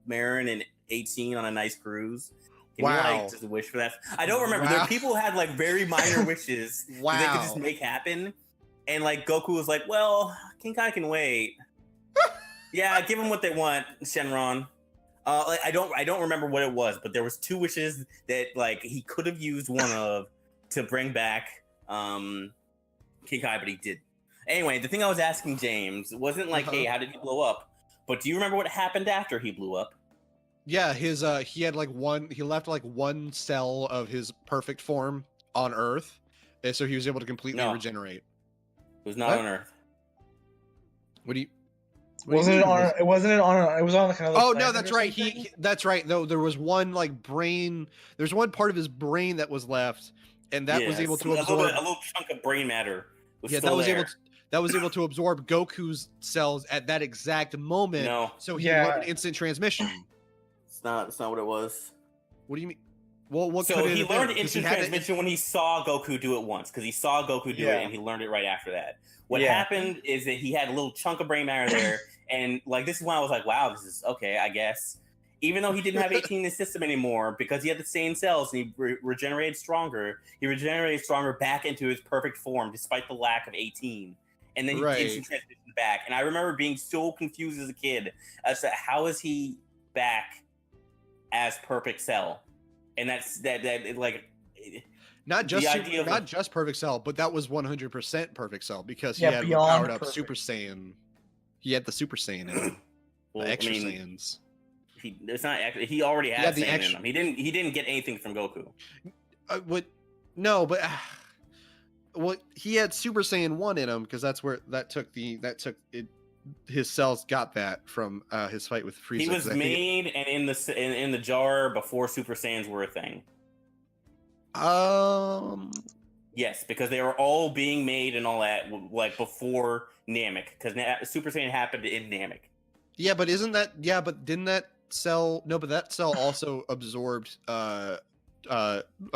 Marin and 18 on a nice cruise. Can you like just wish for that?" I don't remember. There are people who had like very minor wishes that they could just make happen. And like Goku was like, "Well, King Kai can wait." Yeah, give them what they want, Shenron. Like I don't remember what it was, but there was 2 wishes that like he could have used one of to bring back King Kai, but he did. Anyway, the thing I was asking James wasn't like, "Hey, how did he blow up?" But do you remember what happened after he blew up? Yeah, his he had like he left like 1 cell of his perfect form on Earth, and so he was able to completely regenerate. It was not on Earth. What do you? Wasn't it on? It wasn't it on? It was on like another. Oh no, that's right. That's right. Though there was one like brain. There's one part of his brain that was left, and that was able to absorb a little chunk of brain matter. That was able to absorb Goku's cells at that exact moment. No. So he learned instant transmission. It's not what it was. What do you mean? Well, what so he learned instant transmission when he saw Goku do it once, because he saw Goku do it and he learned it right after that. What happened is that he had a little chunk of brain matter there, and like this is when I was like, wow, this is okay, I guess. Even though he didn't have 18 in his system anymore, because he had the same cells and he regenerated stronger, back into his perfect form despite the lack of 18. And then he instant transitioned back. And I remember being so confused as a kid as to how is he back as perfect cell? And that's like not just perfect cell, but that was 100% perfect cell because he had powered up Super Saiyan. He had the Super Saiyan in him. The extra Saiyans. He already had Saiyan in him. He didn't get anything from Goku. He had Super Saiyan 1 in him because that's where his cells got that from his fight with Frieza. He was made and in the jar before Super Saiyans were a thing. Yes, because they were all being made and all that like before Namek, because Super Saiyan happened in Namek. Yeah, but didn't that cell? No, but that cell also absorbed a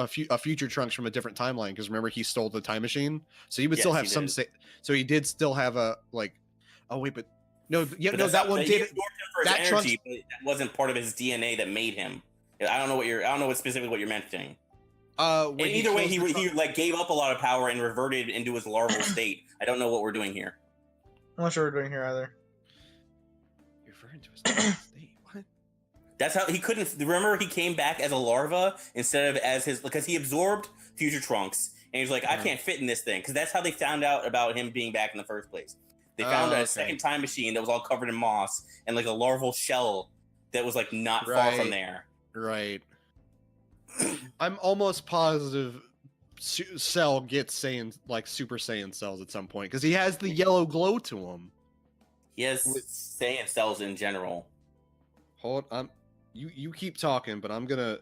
future Trunks from a different timeline. Because remember, he stole the time machine, so he would still have some. So he did still have a like. Oh wait, but no, that one did. That Trunks, but that wasn't part of his DNA that made him. I don't know specifically what you're mentioning. And either way, he like gave up a lot of power and reverted into his larval state. I don't know what we're doing here. I'm not sure what we're doing here either. You're referring to his larval state. What? That's how he couldn't. Remember, he came back as a larva instead of as his, because he absorbed future Trunks, and he was like, I can't fit in this thing, because that's how they found out about him being back in the first place. They found a second time machine that was all covered in moss and like a larval shell that was like not far from there. Right. I'm almost positive Cell gets like Super Saiyan cells at some point because he has the yellow glow to him. He has Saiyan cells in general. Hold on, you keep talking, but I'm gonna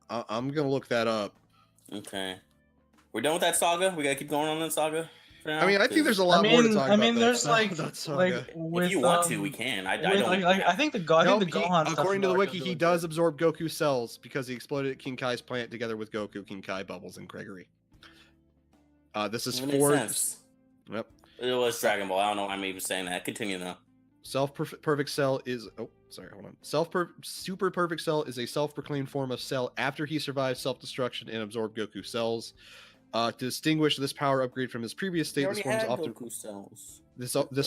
look that up. Okay, we're done with that saga. We gotta keep going on that saga. I mean, I think there's a lot more to talk about. I mean, there's with, if you want to, we can. I think the Gohan. According to the wiki, he does absorb Goku cells because he exploded at King Kai's plant together with Goku, King Kai, Bubbles, and Gregory. This is for. Yep. It was Dragon Ball. I don't know why I'm even saying that. Continue though. Perfect Cell is. Oh, sorry. Hold on. Super Perfect Cell is a self-proclaimed form of Cell after he survives self-destruction and absorbed Goku cells. To distinguish this power upgrade from his previous state, this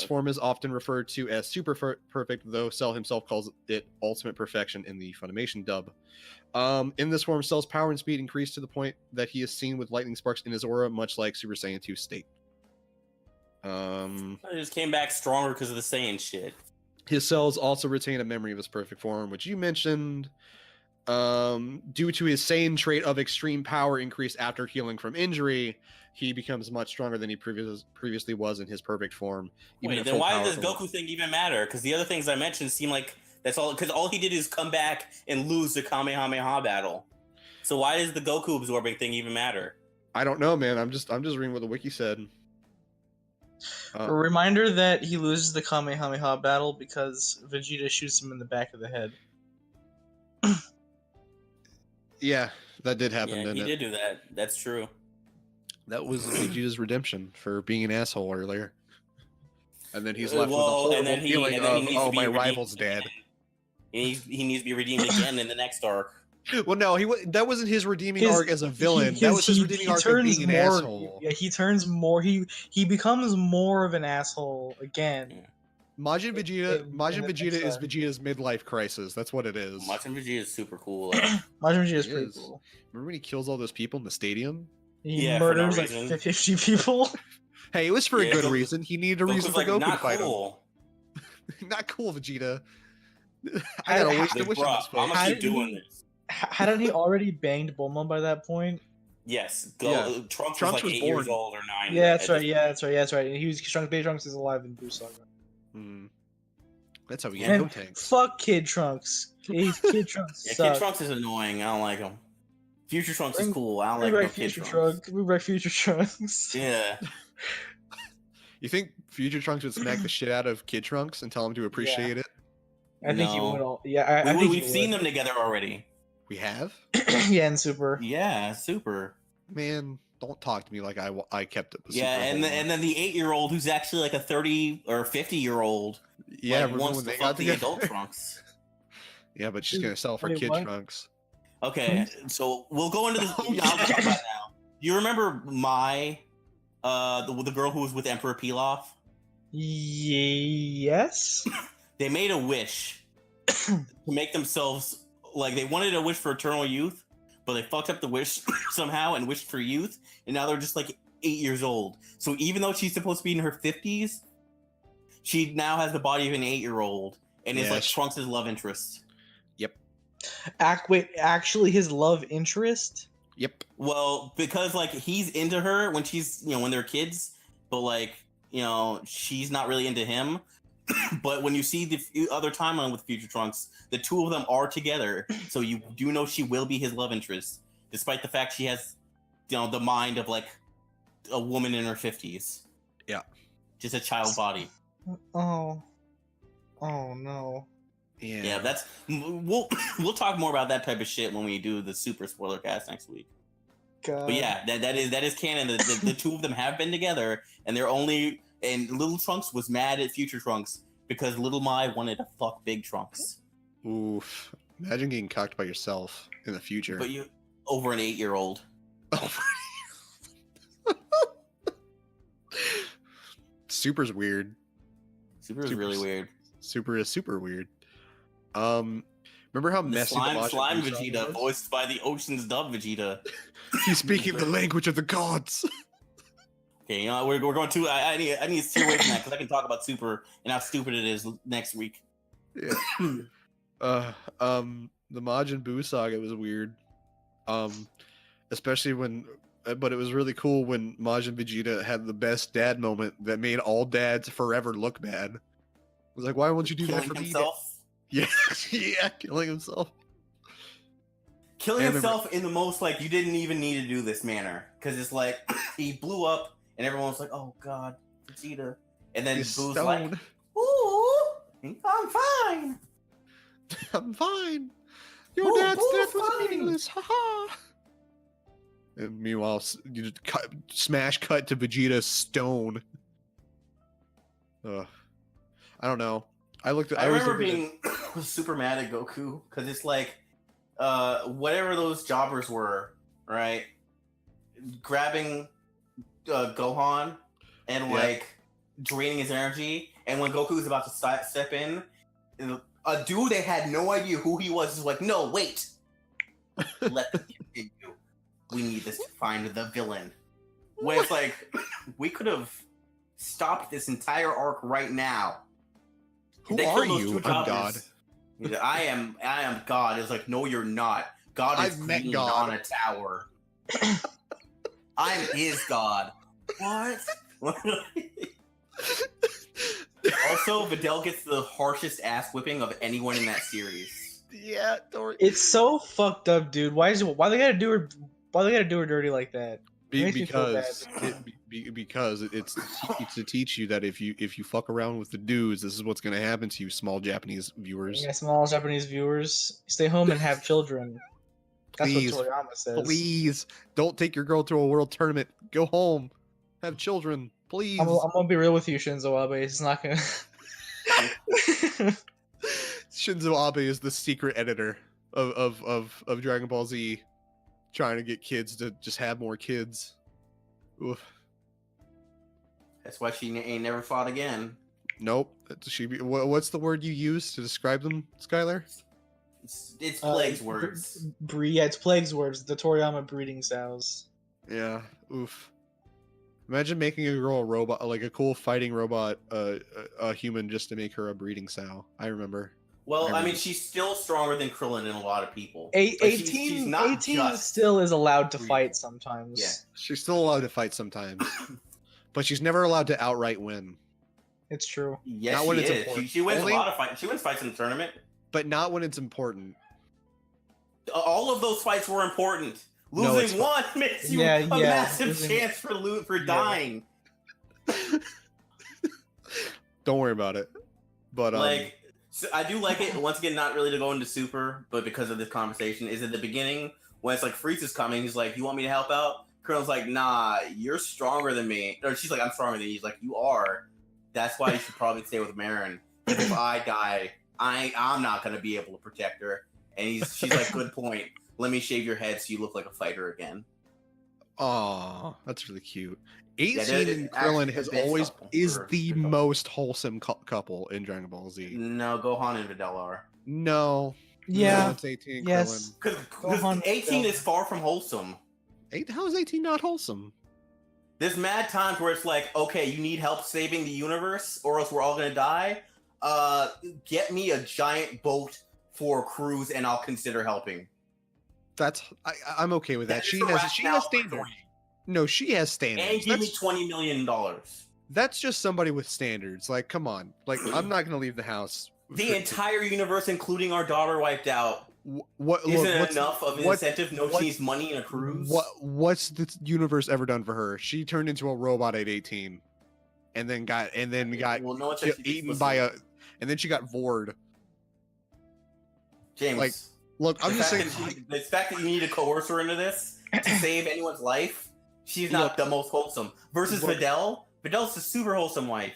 form is often referred to as Super Perfect, though Cell himself calls it Ultimate Perfection in the Funimation dub. In this form, Cell's power and speed increase to the point that he is seen with lightning sparks in his aura, much like Super Saiyan 2 state. He just came back stronger because of the Saiyan shit. His cells also retain a memory of his perfect form, which you mentioned. Due to his Saiyan trait of extreme power increase after healing from injury, he becomes much stronger than he previously was in his perfect form. Wait, then why does Goku thing even matter? Because the other things I mentioned seem like that's all. Because all he did is come back and lose the Kamehameha battle. So why does the Goku absorbing thing even matter? I don't know, man. I'm just reading what the wiki said. A reminder that he loses the Kamehameha battle because Vegeta shoots him in the back of the head. Yeah, that did happen. Yeah, didn't he it? did do that. That's true. That was Vegeta's redemption for being an asshole earlier. And then he's left with a Well, horrible and then he feeling and then he of, needs to oh, be my redeemed rival's again. dead. He needs to be redeemed again in the next arc. Well, no, that wasn't his redeeming arc as a villain. That was his redeeming arc of being an asshole. Yeah, he turns more. He becomes more of an asshole again. Yeah. Majin Vegeta in the is next arc. Vegeta's midlife crisis. That's what it is. Machin Vegeta is super cool. Majin Vegeta is He pretty is. cool. Remember when he kills all those people in the stadium? He Yeah, for no murders like reason. 50 people. Hey, it was for a Yeah, good Goku- reason. He needed a reason Goku's for like, Goku not to fight cool. him. Not cool, Vegeta. I got a waste Like, of wish bro, on this I'm place. gonna How keep did doing he- this. Hadn't he already banged Bulma by that point? Yes, Yeah. Trunks Trunks was like was 8 born. years old or 9. Yeah, that's at right. this Yeah, that's right. Yeah, that's right. And he was Baby Trunks is alive in Buu Saga. Hmm. That's how we And get tanks. fuck Kid Trunks. Kid Trunks Yeah, Kid sucks. Trunks is annoying. I don't like him. Future Trunks is Bring- cool. I don't Bring like no back Kid Future Trunks. Trunks. Bring back Future Trunks. Yeah. You think Future Trunks would smack the shit out of Kid Trunks and tell him to appreciate it? I think he No. would all. Yeah, I think We've seen them together already. We have? Yeah, in Super. Yeah, super. Man, don't talk to me like I kept it. with Yeah, Super and Bulma. and then the 8-year-old who's actually like a 30 or 50-year-old. yeah, like, remember wants when to they fuck got the together? adult Trunks. Yeah, but she's gonna sell for Wait, Kid what? Trunks. Okay, so we'll go into this. Oh, I'll talk yeah. about it now. You remember the girl who was with Emperor Pilaf? Yes. They made a wish to make themselves like they wanted a wish for eternal youth, but they fucked up the wish somehow and wished for youth, and now they're just like 8 years old. So even though she's supposed to be in her 50s, she now has the body of an 8-year-old and is Yeah, like she- Trunks' love interest. Wait, actually, his love interest. Yep. Well, because like he's into her when she's when they're kids, but like she's not really into him. But when you see the other timeline with Future Trunks, the two of them are together, so you do know she will be his love interest, despite the fact she has the mind of like a woman in her 50s. Yeah. Just a child body. Oh no. Yeah. We'll talk more about that type of shit when we do the super spoiler cast next week. God. But yeah, that is canon. The two of them have been together, and and Little Trunks was mad at Future Trunks because Little Mai wanted to fuck Big Trunks. Oof. Imagine getting cocked by yourself in the future. But you over an 8-year-old. Super's weird. Super is really weird. Super is super weird. Remember how The messy slime the Majin slime Buu Vegeta, saga was? voiced by the Ocean's Dub Vegeta. He's speaking the language of the gods. Okay, we're going to. I need to steer away from that because I can talk about Super and how stupid it is next week. Yeah. The Majin Buu saga was weird. Especially but it was really cool when Majin Vegeta had the best dad moment that made all dads forever look bad. It was like, why won't you do that Killing for me? himself. Yeah, yeah, killing himself. Killing And himself in the most like you didn't even need to do this manner because it's like he blew up and everyone's like, "Oh God, Vegeta," and then He's Boo's like, stoned. "Ooh, I'm fine." I'm fine. Your Boo, dad's Boo's death was fine. meaningless. Ha. And meanwhile, you just smash cut to Vegeta's stone. Ugh. I don't know. I remember being super mad at Goku because it's like, whatever those jobbers were, right? Grabbing Gohan and Yeah. like draining his energy, and when Goku's about to step in, a dude they had no idea who he was is like, "No, wait, let them continue. We need this to find the villain." When it's like, we could have stopped this entire arc right now. Who They are killed those you? two I'm jobbers. God. He's like, I am God. It's like, no, you're not. God is I've met green God. on a tower. I'm his God. What? Also, Videl gets the harshest ass whipping of anyone in that series. Yeah, don't. It's so fucked up, dude. Why they gotta do her? Why they gotta do her dirty like that? because it's to teach you that if you fuck around with the dudes, this is what's gonna happen to you, small Japanese viewers. Yeah, small Japanese viewers, stay home and have children. That's Please, what Toriyama says. Please don't take your girl to a world tournament. Go home, have children, please. I'm gonna be real with you, Shinzo Abe. It's not gonna. Shinzo Abe is the secret editor of Dragon Ball Z, trying to get kids to just have more kids. Oof. That's why she ain't never fought again. Nope. What's the word you use to describe them, Skylar? It's Plague's words. Yeah, it's Plague's words. The Toriyama breeding sows. Yeah. Oof. Imagine making a girl a robot, like a cool fighting robot, a human, just to make her a breeding sow. I remember. Well, I mean, she's still stronger than Krillin in a lot of people. 18 still is allowed to breeding. Fight sometimes. Yeah. She's still allowed to fight sometimes. But she's never allowed to outright win. It's true. Yes, Not when she it's is. important. She wins a lot of fights. She wins fights in the tournament. But not when it's important. All of those fights were important. No, Losing one makes you a massive chance for dying. Don't worry about it. But like, so I do like it. Once again, not really to go into super, but because of this conversation, is at the beginning when it's like Frieza's coming. He's like, "You want me to help out?" Krillin's like, "Nah, you're stronger than me." Or she's like, "I'm stronger than you." He's like, "You are. That's why you should probably stay with Marin. If I die, I'm not gonna be able to protect her." And she's like, "Good point. Let me shave your head so you look like a fighter again." aw, that's really cute. 18 and actually Krillin has the best always couple is for the couple. most wholesome couple in Dragon Ball Z. No, Gohan and Videl are. No. Yeah. No, it's 18 and Yes. Because Gohan 18 Videl. is far from wholesome. Krillin. How is 18 not wholesome? There's mad times where it's like, okay, you need help saving the universe, or else we're all gonna die. Get me a giant boat for a cruise, and I'll consider helping. I'm okay with that. That is She the has rationale for standards. three. No, she has standards. And give me $20 million. That's just somebody with standards. Like, come on. Like, I'm not gonna leave the house. The entire universe, including our daughter, wiped out. What's Enough of an incentive? No, she needs money in a cruise. What's the universe ever done for her? She turned into a robot at 18, and then got Well, no, it's actually eaten by a, and then she got vored. James. like, Look, I'm just saying. The fact that you need to coerce her into this to save anyone's life, she's not the most wholesome. Versus Videl. Videl's a super wholesome wife.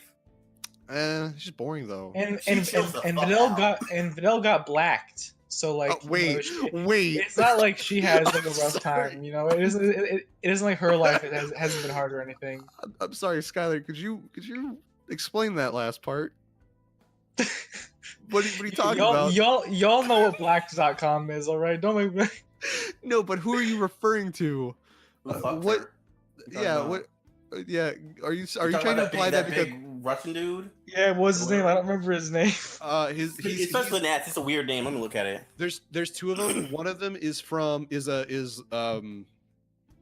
She's boring though. And She chills the fuck Videl got blacked. So like, wait. It's not like she has like a rough time, you know. It isn't like her life hasn't been hard or anything. I'm sorry, Skylar. Could you explain that last part? What are you talking about? Y'all know what Blacked.com is, all right? Don't make me. No, but who are you referring to? What? Her? Yeah. What? Yeah. Are you trying to imply that because big Russian dude? Yeah, what's his name? I don't remember his name. It starts with an S. It's a weird name. Let me look at it. There's two of them. One of them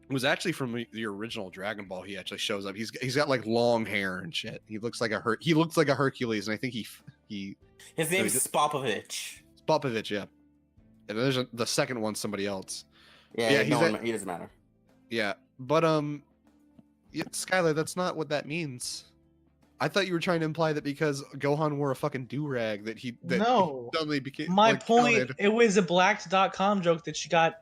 was actually from the original Dragon Ball. He actually shows up. He's got like long hair and shit. He looks like a Hercules, and I think His name's Spopovich. Spopovich, yeah. And there's the second one, somebody else. Yeah, he doesn't matter. Yeah, but Skylar, that's not what that means. I thought you were trying to imply that because Gohan wore a fucking do-rag that he suddenly became. My like, point. counted. It was a Blacked.com joke that she got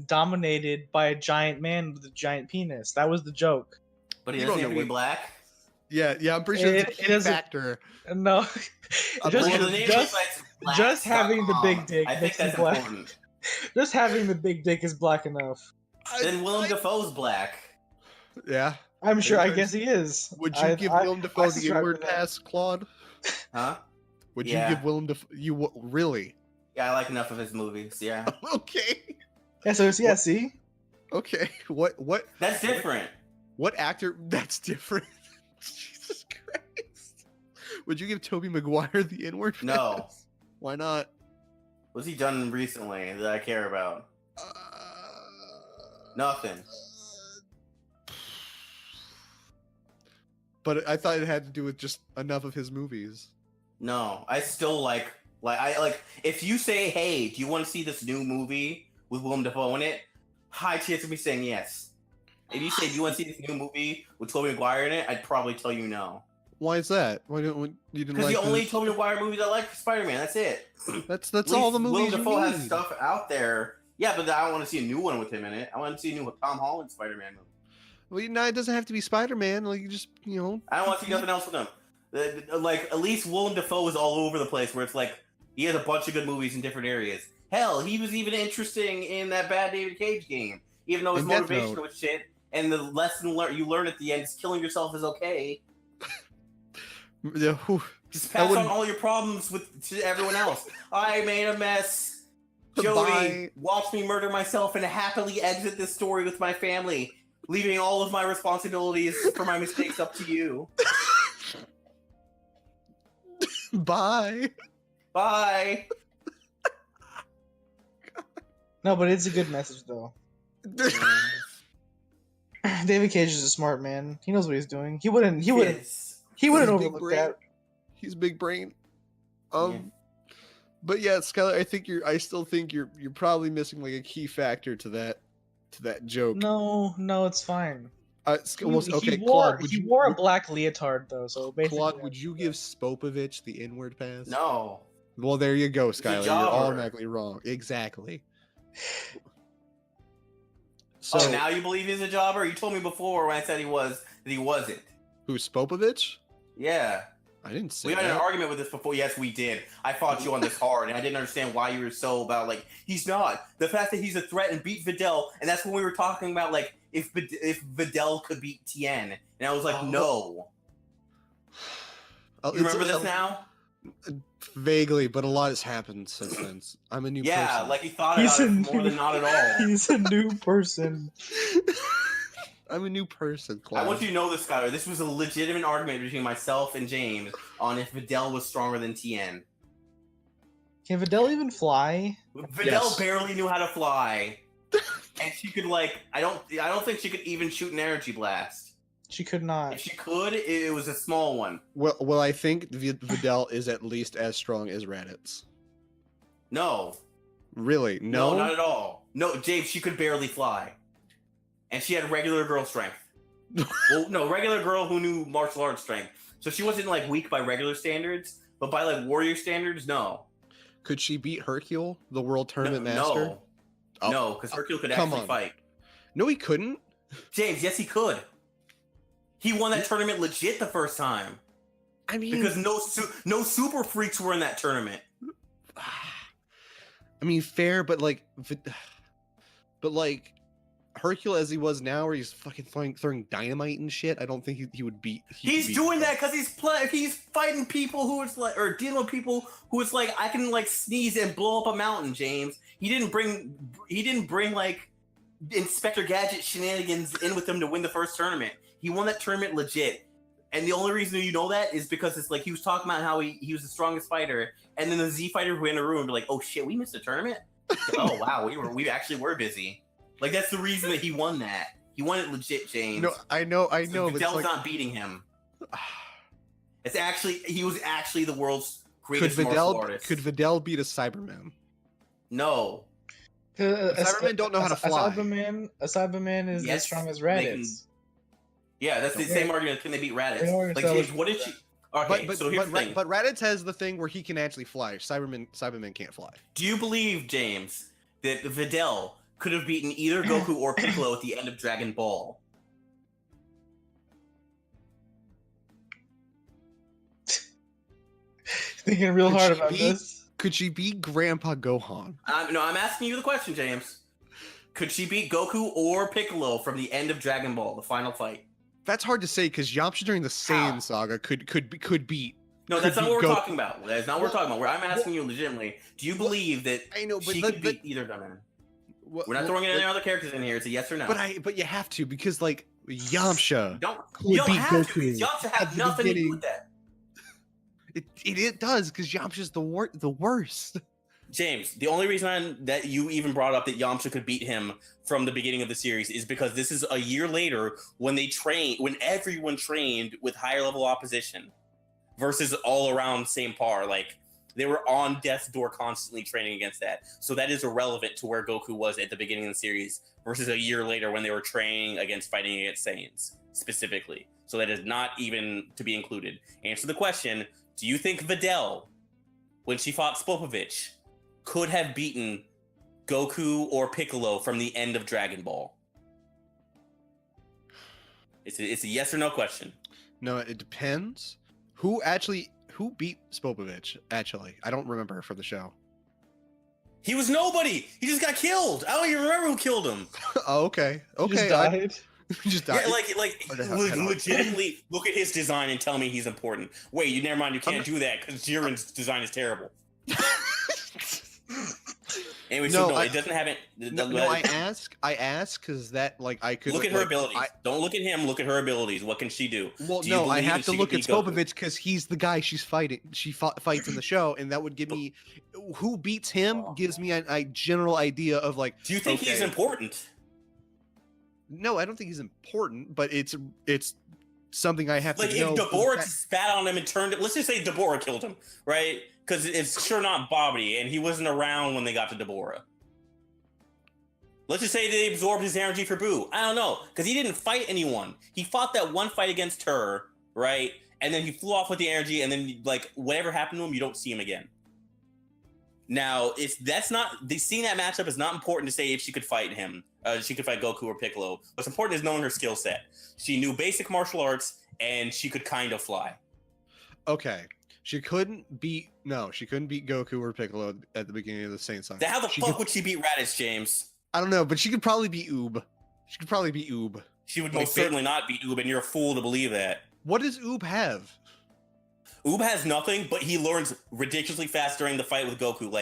dominated by a giant man with a giant penis. That was the joke. But he doesn't have to be black. Yeah, I'm pretty sure it's a key factor. No, just having the big dick. I think that's important. Just having the big dick is black enough. Then Willem Dafoe's black. Yeah. I'm sure. I guess he is. Would you give Willem Dafoe the inward pass, Claude? Huh? Would you give Willem Dafoe? You really? Yeah, I like enough of his movies. Yeah. Okay. Yeah. So yeah. See. Okay. What? That's different. What actor? That's different. Jesus Christ. Would you give Tobey Maguire the inward pass? No. Why not? What's he done recently that I care about? Nothing. But I thought it had to do with just enough of his movies. No, I still like if you say, "Hey, do you want to see this new movie with Willem Dafoe in it?" High chance of me saying yes. If you say, "Do you want to see this new movie with Tobey Maguire in it?" I'd probably tell you no. Why is that? Why don't you didn't Because like the only Tobey Maguire movies I like is Spider-Man. That's it. That's all the movies Willem Dafoe you has need. stuff out there. Yeah, but I don't want to see a new one with him in it. I want to see a new Tom Holland Spider-Man movie. Well, no, it doesn't have to be Spider-Man. Like, you just, I don't want to see nothing else with him. Like, at least Willem Dafoe is all over the place, where it's like he has a bunch of good movies in different areas. Hell, he was even interesting in that bad David Cage game, even though his motivation was shit. And the lesson you learn at the end is killing yourself is okay. Yeah, just pass on all your problems to everyone else. I made a mess. Jody, watch me murder myself and happily exit this story with my family, leaving all of my responsibilities for my mistakes up to you. Bye. Bye. No, but it's a good message though. David Cage is a smart man. He knows what he's doing. He wouldn't overlook that. He's big brain. Yeah. But yeah, Skylar, I still think you're probably missing like a key factor to that joke. No, it's fine. Okay, Claude, he wore a black leotard though, so basically. Claude, would you give Spopovich the inward pass? No. Well, there you go, Skylar. You're jobber. automatically wrong. Exactly. So now you believe he's a jobber? You told me before when I said he was that he wasn't. Who's Spopovich? Yeah. I didn't say we had that. an argument with this before. Yes, we did. I fought you on this hard, and I didn't understand why you were so about like he's not. The fact that he's a threat and beat Vidal, and that's when we were talking about like if Vidal could beat Tien, and I was like, no. You remember this now? Vaguely, but a lot has happened since then. I'm a new person. Yeah, like he thought about it more than not at all. He's a new person. I'm a new person, Claude. I want you to know this, Skylar. This was a legitimate argument between myself and James on if Vidal was stronger than Tien. Can Vidal even fly? Vidal barely knew how to fly, and she could I don't think she could even shoot an energy blast. She could not. If she could, it was a small one. Well, I think Vidal is at least as strong as Raditz. No. Really? No, not at all. No, James, she could barely fly. And she had regular girl strength. Well, no, regular girl who knew martial arts strength. So she wasn't weak by regular standards, but by warrior standards, no. Could she beat Hercule, the world tournament master? No. Oh. No, because Hercule could actually fight. No, he couldn't. James, yes, he could. He won that tournament legit the first time. I mean, because no super freaks were in that tournament. I mean, fair, but Hercule as he was now, where he's fucking throwing dynamite and shit. I don't think he would beat. He's doing that because he's fighting people who is or dealing with people who is I can sneeze and blow up a mountain. James, he didn't bring Inspector Gadget shenanigans in with him to win the first tournament. He won that tournament legit. And the only reason you know that is because it's he was talking about how he was the strongest fighter, and then the Z fighter who in the room would be like, "Oh shit, we missed a tournament." Oh wow, we actually were busy. That's the reason that he won that. He won it legit, James. No, I know. So Vidal's not beating him. He was actually the world's greatest martial artist. Could Vidal beat a Cyberman? No. Cybermen don't know how to fly. A Cyberman is as strong as Raditz. Yeah, that's the same argument. Can they beat Raditz? James, what did she? Okay, so here's the thing. But Raditz has the thing where he can actually fly. Cybermen can't fly. Do you believe, James, that Vidal could have beaten either Goku or Piccolo at the end of Dragon Ball? Thinking real hard about this. Could she beat Grandpa Gohan? No, I'm asking you the question, James. Could she beat Goku or Piccolo from the end of Dragon Ball, the final fight? That's hard to say because Yamcha during the Saiyan saga could beat. No, that's not what we're talking about. That's not what we're talking about. I'm asking you legitimately. Do you believe that she could beat either of them? We're not throwing any other characters in here. It's a yes or no. But you have to because Yamcha. You don't have to. Yamcha has nothing to do with that. It does because Yamcha's the worst. James, the only reason that you even brought up that Yamcha could beat him from the beginning of the series is because this is a year later when everyone trained with higher level opposition versus all around same par. They were on death's door constantly training against that. So that is irrelevant to where Goku was at the beginning of the series versus a year later when they were training against fighting against Saiyans specifically. So that is not even to be included. Answer the question, do you think Videl, when she fought Spopovich, could have beaten Goku or Piccolo from the end of Dragon Ball? It's a yes or no question. No, it depends. Who beat Spopovich, actually? I don't remember from the show. He was nobody. He just got killed. I don't even remember who killed him. Oh, okay. Okay. Just died. Just died. Yeah, legitimately look at his design and tell me he's important. Wait, you never mind. You can't do that because Jiren's design is terrible. Anyway, it doesn't have it. I ask because that I could look at her abilities. Don't look at him. Look at her abilities. What can she do? Well, no, I have to look at Spopovich because he's the guy she's fighting. She fights in the show, and that would give me who beats him. Gives me a general idea of Do you think he's important? No, I don't think he's important, but it's something I have to know. If Deborah spat on him and turned it, let's just say Deborah killed him, right? Because it's sure not Bobby, and he wasn't around when they got to Deborah. Let's just say they absorbed his energy for Boo. I don't know, because he didn't fight anyone. He fought that one fight against her, right? And then he flew off with the energy, and then whatever happened to him, you don't see him again. Now, seeing that matchup is not important to say if she could fight him. She could fight Goku or Piccolo. What's important is knowing her skill set. She knew basic martial arts, and she could kind of fly. Okay. She couldn't beat Goku or Piccolo at the beginning of the Saint Saga. How the fuck would she beat Raditz, James? I don't know, but she could probably beat Oob. She would most certainly not beat Oob, and you're a fool to believe that. What does Oob have? Oob has nothing, but he learns ridiculously fast during the fight with Goku.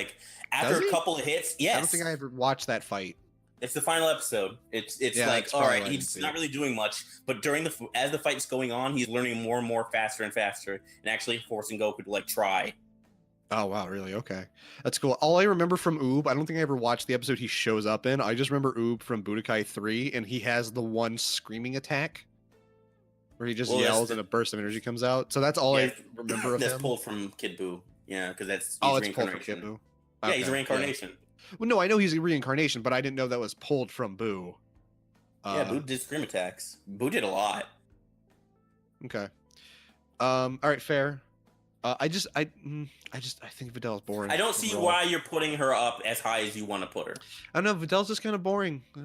After a couple of hits, yes. I don't think I ever watched that fight. It's the final episode. It's all right. He's not really doing much, but as the fight's going on, he's learning more and more faster and faster, and actually forcing Goku to try. Oh wow, really? Okay, that's cool. All I remember from Oob, I don't think I ever watched the episode he shows up in. I just remember Oob from Budokai 3, and he has the one screaming attack where he just yells and a burst of energy comes out. So that's all I remember of him. That's pulled from Kid Buu. Yeah, because it's pulled from Kid Buu. Yeah, he's a reincarnation. Yeah. Well, no, I know he's a reincarnation, but I didn't know that was pulled from Buu. Buu did scream attacks. Buu did a lot. Okay. All right, fair. I think Videl's boring. I don't see why you're putting her up as high as you want to put her. I don't know. Videl's just kind of boring. I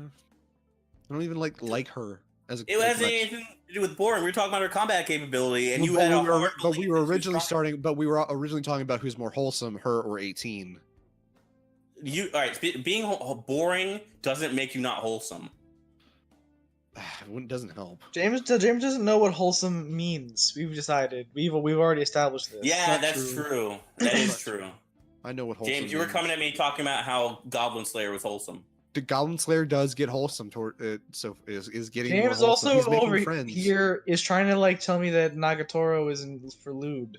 don't even like her as a. It hasn't anything to do with boring. We were talking about her combat capability, and we were originally talking about who's more wholesome, her or 18. All right, being boring doesn't make you not wholesome. It doesn't help. James doesn't know what wholesome means. We've decided. We've already established this. Yeah, that's true. That is true. I know what wholesome. James, you were coming at me talking about how Goblin Slayer was wholesome. The Goblin Slayer does get wholesome toward it, so is getting. James more also He's over friends. here is trying to tell me that Nagatoro isn't for lewd.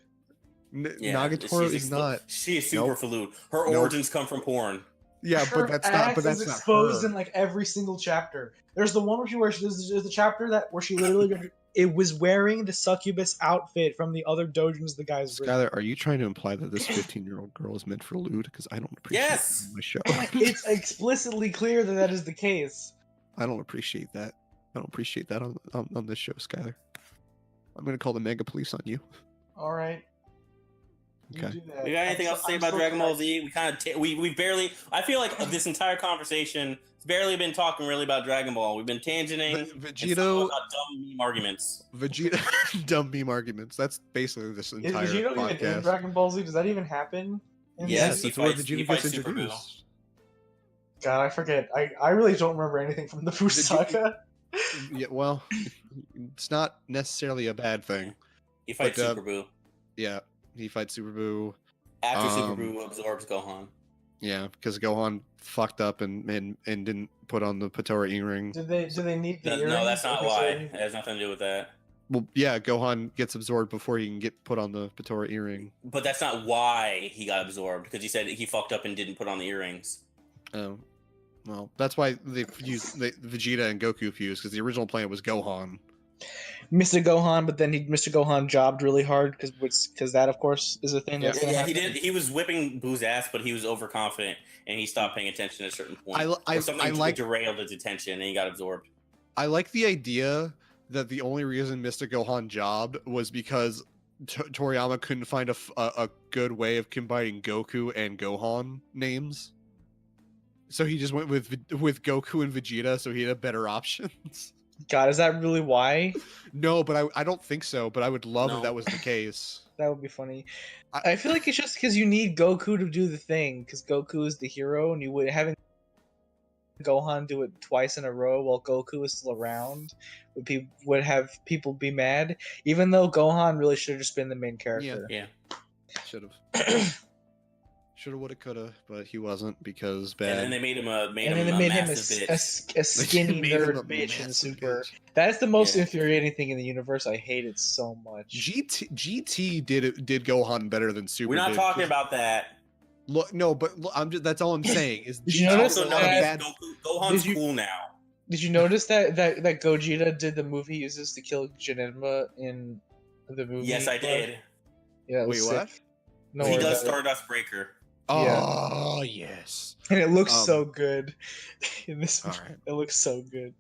Nagatoro is not. She is super for lewd. Her origins come from porn. Yeah, but that's not. But that's not exposed her. in every single chapter. There's the one where there's the chapter where she literally it was wearing the succubus outfit from the other dojins the guys. Skylar, are you trying to imply that this 15-year-old girl is meant for lewd? Because I don't appreciate that on my show. It's explicitly clear that is the case. I don't appreciate that. I don't appreciate that on this show, Skylar. I'm gonna call the Mega Police on you. All right. Okay. We got anything else to say about Dragon Ball Z? We barely. I feel like this entire conversation has barely been talking really about Dragon Ball. We've been tangenting. Vegito about dumb meme arguments. Vegeta dumb meme arguments. That's basically this entire Is Vegito podcast. even in Dragon Ball Z? Does that even happen? Yes, that's where Vegeta gets introduced. God, I forget. I really don't remember anything from the Buu saga. Yeah, well, it's not necessarily a bad thing. He fights Super Buu. Yeah. He fights Super Buu. After Super Buu absorbs Gohan. Yeah, because Gohan fucked up and didn't put on the Patora earring. Do they need the earring? No, that's not why. It has nothing to do with that. Well, yeah, Gohan gets absorbed before he can get put on the Patora earring. But that's not why he got absorbed, because he said he fucked up and didn't put on the earrings. Oh. Well, that's why they fused Vegeta and Goku fused, because the original plan was Gohan. Mr. Gohan, but then Mr. Gohan jobbed really hard because that of course is a thing. Yeah. That's gonna happen. He did. He was whipping Boo's ass, but he was overconfident and he stopped paying attention at a certain point. Or something derailed his attention and he got absorbed. I like the idea that the only reason Mr. Gohan jobbed was because Toriyama couldn't find a good way of combining Goku and Gohan names. So he just went with Goku and Vegeta, so he had better options. God, is that really why? No, but I don't think so. But I would love if that was the case. That would be funny. I feel like it's just because you need Goku to do the thing, because Goku is the hero, and you would having Gohan do it twice in a row while Goku is still around would have people be mad, even though Gohan really should have just been the main character. Yeah. Should have. Shoulda, woulda, coulda, but he wasn't because bad. And then they made him a skinny nerd bitch in Super. That's the most infuriating thing in the universe. I hate it so much. GT did Gohan better than Super. We're not talking about that. Look, no, but that's all I'm saying is. Did you notice that Gohan's cool now? Did you notice that Gogeta did the move he uses to kill Janemba in the movie? Yes, I did. Yeah. Wait, what? No, he does Stardust Breaker. Oh yes, and it looks so good in this. All right. It looks so good.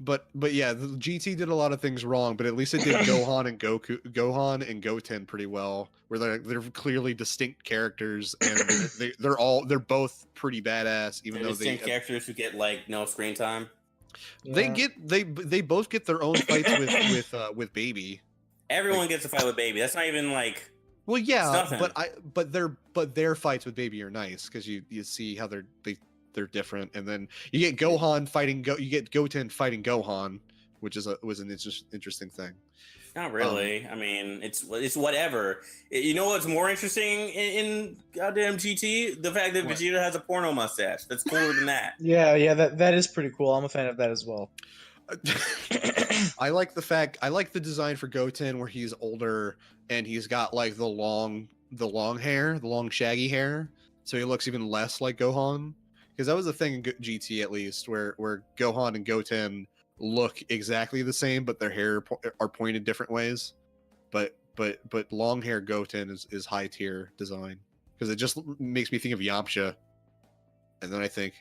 But yeah, the GT did a lot of things wrong, but at least it did Gohan and Goten pretty well, where they're clearly distinct characters, and they're both pretty badass, even though distinct characters who get like no screen time. Yeah. They both get their own fights with Baby. Everyone gets a fight with Baby. That's not even like. Well, yeah, but their fights with Baby are nice because you see how they're different, and then you get Gohan fighting you get Goten fighting Gohan, which was an interesting thing. Not really. I mean, it's whatever. You know what's more interesting in goddamn GT? The fact that Vegeta has a porno mustache. That's cooler than that. Yeah, that is pretty cool. I'm a fan of that as well. I like the design for Goten where he's older and he's got like the long hair, the long shaggy hair, so he looks even less like Gohan. Because that was the thing in GT at least, where Gohan and Goten look exactly the same, but their hair are pointed different ways. But long hair Goten is high tier design because it just makes me think of Yamcha, and then I think,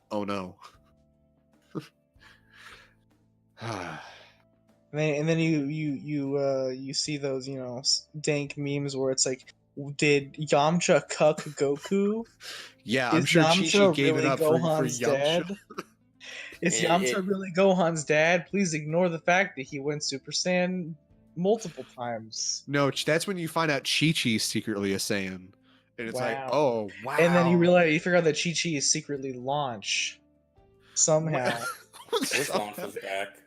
oh no. And then you see those dank memes where it's like, did Yamcha cuck Goku? Yeah, I'm sure Chi gave really it up Gohan's for Yamcha. dad? Is Yamcha really Gohan's dad? Please ignore the fact that he went Super Saiyan multiple times. No, that's when you find out Chi-Chi's secretly a Saiyan. And it's like, oh, wow. And then you figure out that Chi-Chi is secretly Launch. Somehow. Wish Launch was back.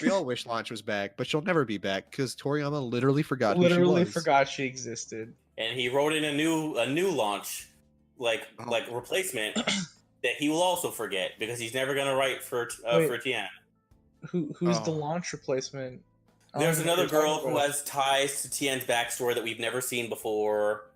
We all wish Launch was back, but she'll never be back because Toriyama literally forgot who literally she was. Forgot she existed. And he wrote in a new Launch, like replacement that he will also forget because he's never gonna write for Tien. Who's the Launch replacement? There's another girl who has ties to Tien's backstory that we've never seen before,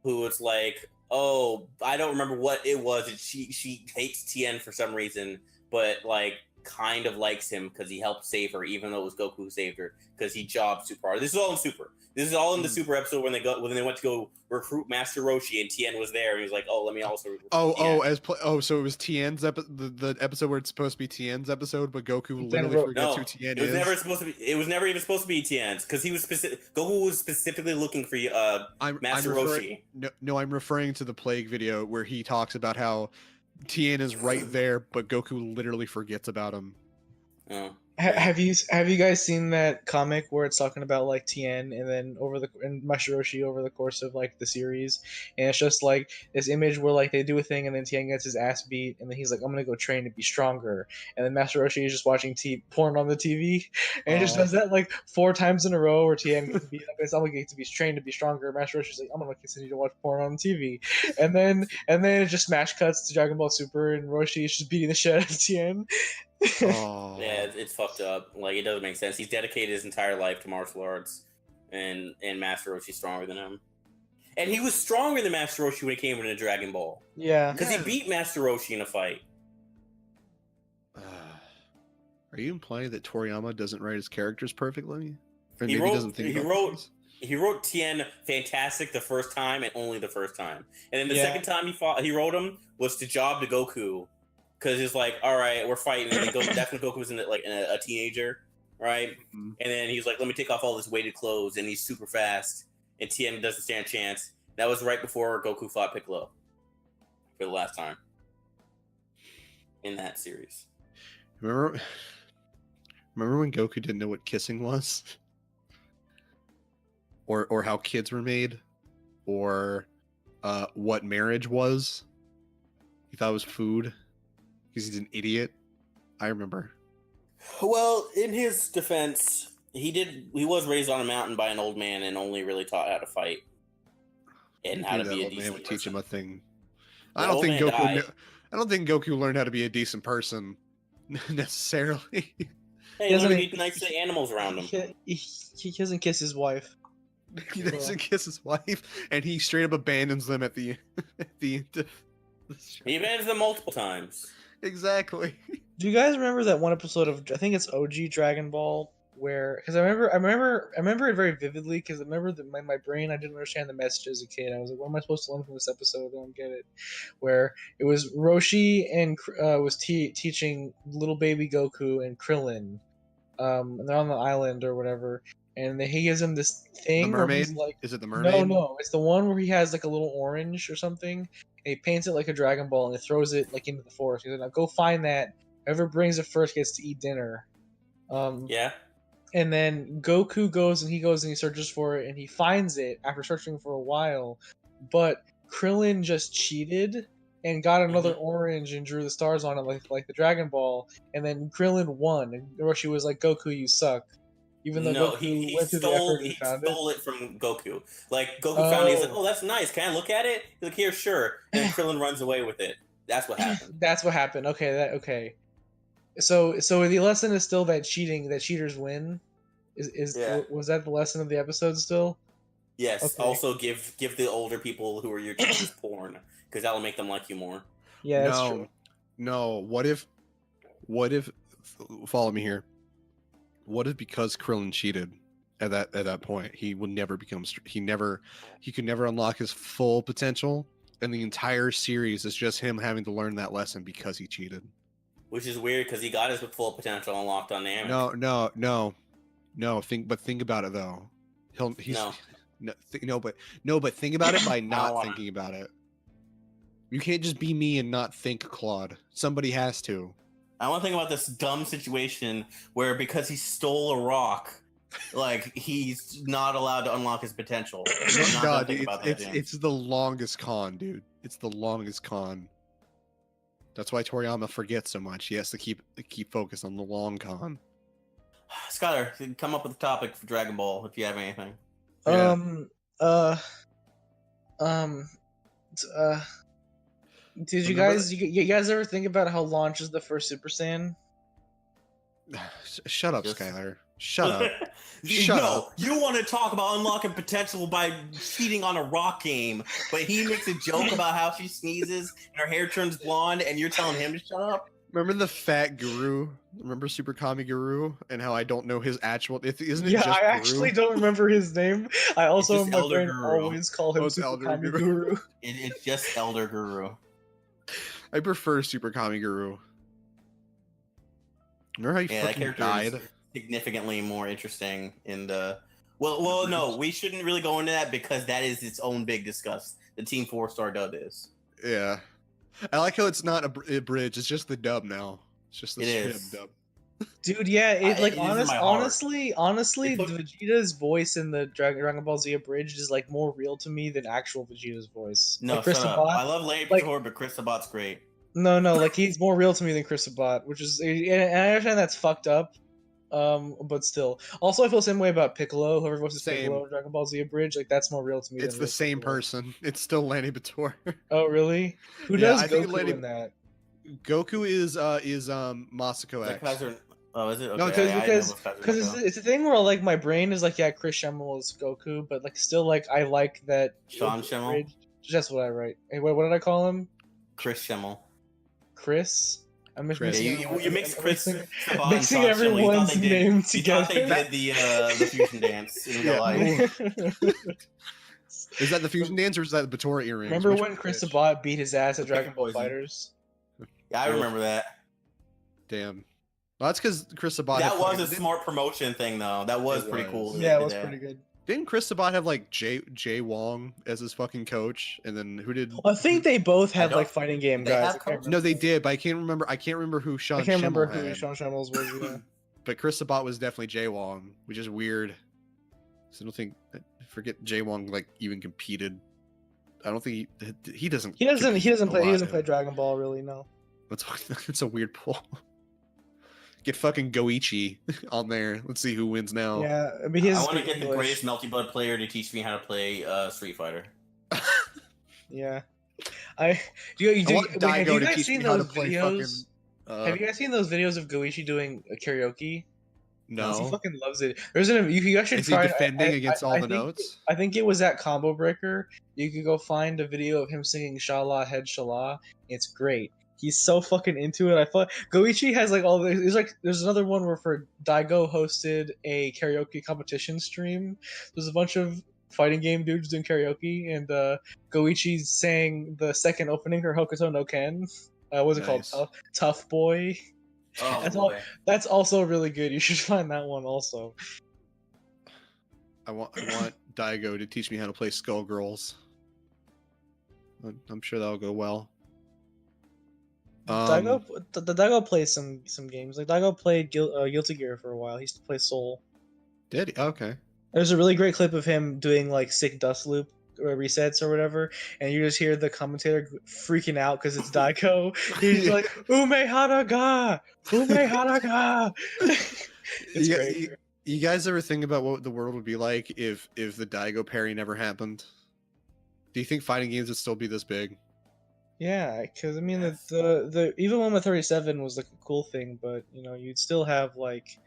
who is like, oh, I don't remember what it was. She hates Tien for some reason, but like kind of likes him because he helped save her, even though it was Goku who saved her because he jobbed super hard. This is all in Super. This is all in the Super episode when they went to go recruit Master Roshi and Tien was there and he was like, oh, let me also recruit Tien. So it was Tien's the episode where it's supposed to be Tien's episode, but Goku literally forgets who Tien is. It was never even supposed to be Tien's because Goku was specifically looking for Master Roshi. No, I'm referring to the Plague video where he talks about how Tien is right there, but Goku literally forgets about him. Oh. Have you guys seen that comic where it's talking about like Tien and then Master Roshi over the course of like the series, and it's just like this image where like they do a thing and then Tien gets his ass beat and then he's like, I'm gonna go train to be stronger, and then Master Roshi is just watching porn on the TV and it just does that like 4 times in a row where Tien gets beat up and it's, I'm gonna get to be trained to be stronger. Master Roshi's like, I'm gonna continue to watch porn on TV, and then it just smash cuts to Dragon Ball Super and Roshi is just beating the shit out of Tien. Oh. Yeah, it's fucked up. Like, it doesn't make sense. He's dedicated his entire life to martial arts, and Master Roshi's stronger than him. And he was stronger than Master Roshi when it came into Dragon Ball. Yeah. Because he beat Master Roshi in a fight. Are you implying that Toriyama doesn't write his characters perfectly? Or He maybe wrote- doesn't think he about wrote- things? He wrote Tien fantastic the first time and only the first time, and then the Yeah. second time he wrote him was to job to Goku, because he's like, all right, we're fighting, and then that's when Goku was a teenager, right? Mhm. And then he's like, let me take off all this weighted clothes, and he's super fast, and Tien doesn't stand a chance. That was right before Goku fought Piccolo for the last time in that series. Remember when Goku didn't know what kissing was? Or how kids were made? Or what marriage was? He thought it was food because he's an idiot. I remember. Well, in his defense, he was raised on a mountain by an old man and only really taught how to fight and how to be a old man decent would teach him person. a thing. The I don't old think man Goku. died. I don't think Goku learned how to be a decent person necessarily. Hey, He he doesn't- learned to be nice to animals around him. He doesn't kiss his wife. He doesn't kiss his wife, and he straight up abandons them at the end of the show. He abandons them multiple times. Exactly. Do you guys remember that one episode of, I think it's OG Dragon Ball, where, because I remember it very vividly, because I remember that my brain, I didn't understand the message as a kid. I was like, what am I supposed to learn from this episode? I don't get it. Where it was Roshi and was teaching little baby Goku and Krillin, and they're on the island or whatever, and he gives him this thing The where he's mermaid? like, Is it the mermaid? no, it's the one where he has like a little orange or something, and he paints it like a Dragon Ball and he throws it like into the forest. He's like, now go find that. Whoever brings it first gets to eat dinner. Yeah. And then Goku goes and he searches for it and he finds it after searching for a while. But Krillin just cheated and got another orange and drew the stars on it like the Dragon Ball. And then Krillin won. And Roshi was like, Goku, you suck. Even though No, Goku he went through the stole effort and found it. it from Goku. Like Goku found it, he's like, Oh. "Oh, that's nice. Can I look at it?" He's like, "Here, sure." And Krillin runs away with it. That's what happened. That's what happened. Okay. So the lesson is still that cheaters win. Yeah. Was that the lesson of the episode still? Yes. Okay. Also, give the older people who are your teachers porn, because that'll make them like you more. Yeah, that's true. No. What if? Follow me here. What if because Krillin cheated at that point, he would never become? He could never unlock his full potential, and the entire series is just him having to learn that lesson because he cheated. Which is weird because he got his full potential unlocked on the anime. No. Think about it though. No. But think about it by not wanna. thinking about it. You can't just be me and not think, Claude. Somebody has to. I want to think about this dumb situation where because he stole a rock, like he's not allowed to unlock his potential. I'm not gonna think about that, James. It's the longest con, dude. It's the longest con. That's why Toriyama forgets so much. He has to keep focused on the long con. Skylar, come up with a topic for Dragon Ball if you have anything. Yeah. Did you guys ever think about how Launch is the first Super Saiyan? Shut up, Yes. Skylar. Shut up. Shut up. You want to talk about unlocking potential by cheating on a rock game, but he makes a joke about how she sneezes and her hair turns blonde, and you're telling him to shut up? Remember the fat guru? Remember Super Kami Guru and how I don't know his actual? Isn't it Yeah, just I actually don't remember his name. I also just in my Elder brain Guru. always call him Oh, it's Super Elder Kami Guru. Guru. It's just Elder Guru. I prefer Super Kami Guru. Remember how he Yeah, that fucking character died? is significantly more interesting in the. Well, no, we shouldn't really go into that because that is its own big discuss. The Team 4-star dub is. Yeah, I like how it's not a bridge. It's just the dub now. It's just the It straight is. up dub. Dude, yeah, It is in my heart. honestly, They put- Vegeta's voice in the Dragon Ball Z abridged is like more real to me than actual Vegeta's voice. No, Like Chris shut up. Sabat- I love Lady like- Pator, but Chris Sabat's great. No, like he's more real to me than Chris Sabat, which is, and I understand that's fucked up, but still. Also, I feel the same way about Piccolo. Whoever voices Same. Piccolo in Dragon Ball Z abridged, like that's more real to me. It's than the real same Piccolo. person. It's still Lanny Bator. Oh, really? Who Yeah, does I think Goku Lady- in that? Goku is Masako Is that X. Kaiser? Oh, is it? Okay, No, Because I know because it's Kaiser because Nico. it's a thing where like my brain is like, yeah, Chris Schimmel is Goku, but like still like I like that. Sean Schimmel? abridged- That's what I write. Hey, what did I call him? Chris Schimmel. Chris? I'm Chris. You mixed Chris, mixing, Sabat, mixing and Sancho. You thought everyone's they did- name You together. thought they did the fusion dance in real Yeah. life. Is that the fusion dance or is that the Batora earrings? Remember Which when one? Chris Which? Sabat beat his ass at Pick a Dragon Ball poison. Fighters? Yeah, I remember that. Damn. Well, that's because Chris Sabat. That had was a fucking- smart promotion thing, though. That was It pretty was. cool. Yeah, it was pretty good. Didn't Chris Sabat have like Jay Wong as his fucking coach? And then who did? I think they both had don't- like fighting game they guys. have I can't coaches? No, remember. they did, but I can't remember. I can't remember who Sean. I can't remember Schemmel who had. Sean Shambles was. Yeah. But Chris Sabat was definitely Jay Wong, which is weird. So I don't think. I forget Jay Wong like even competed. I don't think he doesn't. He doesn't compete a play. He lot, doesn't play Dragon Ball really. No. That's a weird pull. Get fucking Goichi on there. Let's see who wins now. Yeah, I mean, he's I want to get the greatest Melty Blood player to teach me how to play Street Fighter. Yeah. I want have Daigo you to guys teach seen me how to those play videos? fucking. Have you guys seen those videos of Goichi doing a karaoke? He No. fucking loves it. There's you guys should Is he try. defending against all the think, notes? I think it was at Combo Breaker. You could go find a video of him singing "Shala Head Shala." It's great. He's so fucking into it. I thought Goichi has like all the. There's another one where for Daigo hosted a karaoke competition stream. There's a bunch of fighting game dudes doing karaoke, and Goichi sang the second opening for Hokuto no Ken. What's it Nice. called? Tough Boy. Oh, That's boy. That's also really good. You should find that one also. I want Daigo to teach me how to play Skullgirls. I'm sure that'll go well. Daigo plays some games. Like Daigo played Guilty Gear for a while. He used to play Soul. Did he? Okay. There's a really great clip of him doing like sick dust loop or resets or whatever, and you just hear the commentator freaking out because it's Daigo. He's like, "Ume Haraga, Ume Haraga." It's great. You guys ever think about what the world would be like if the Daigo parry never happened? Do you think fighting games would still be this big? Yeah, because I mean Yes. the even one with 37 was like a cool thing, but you'd still have like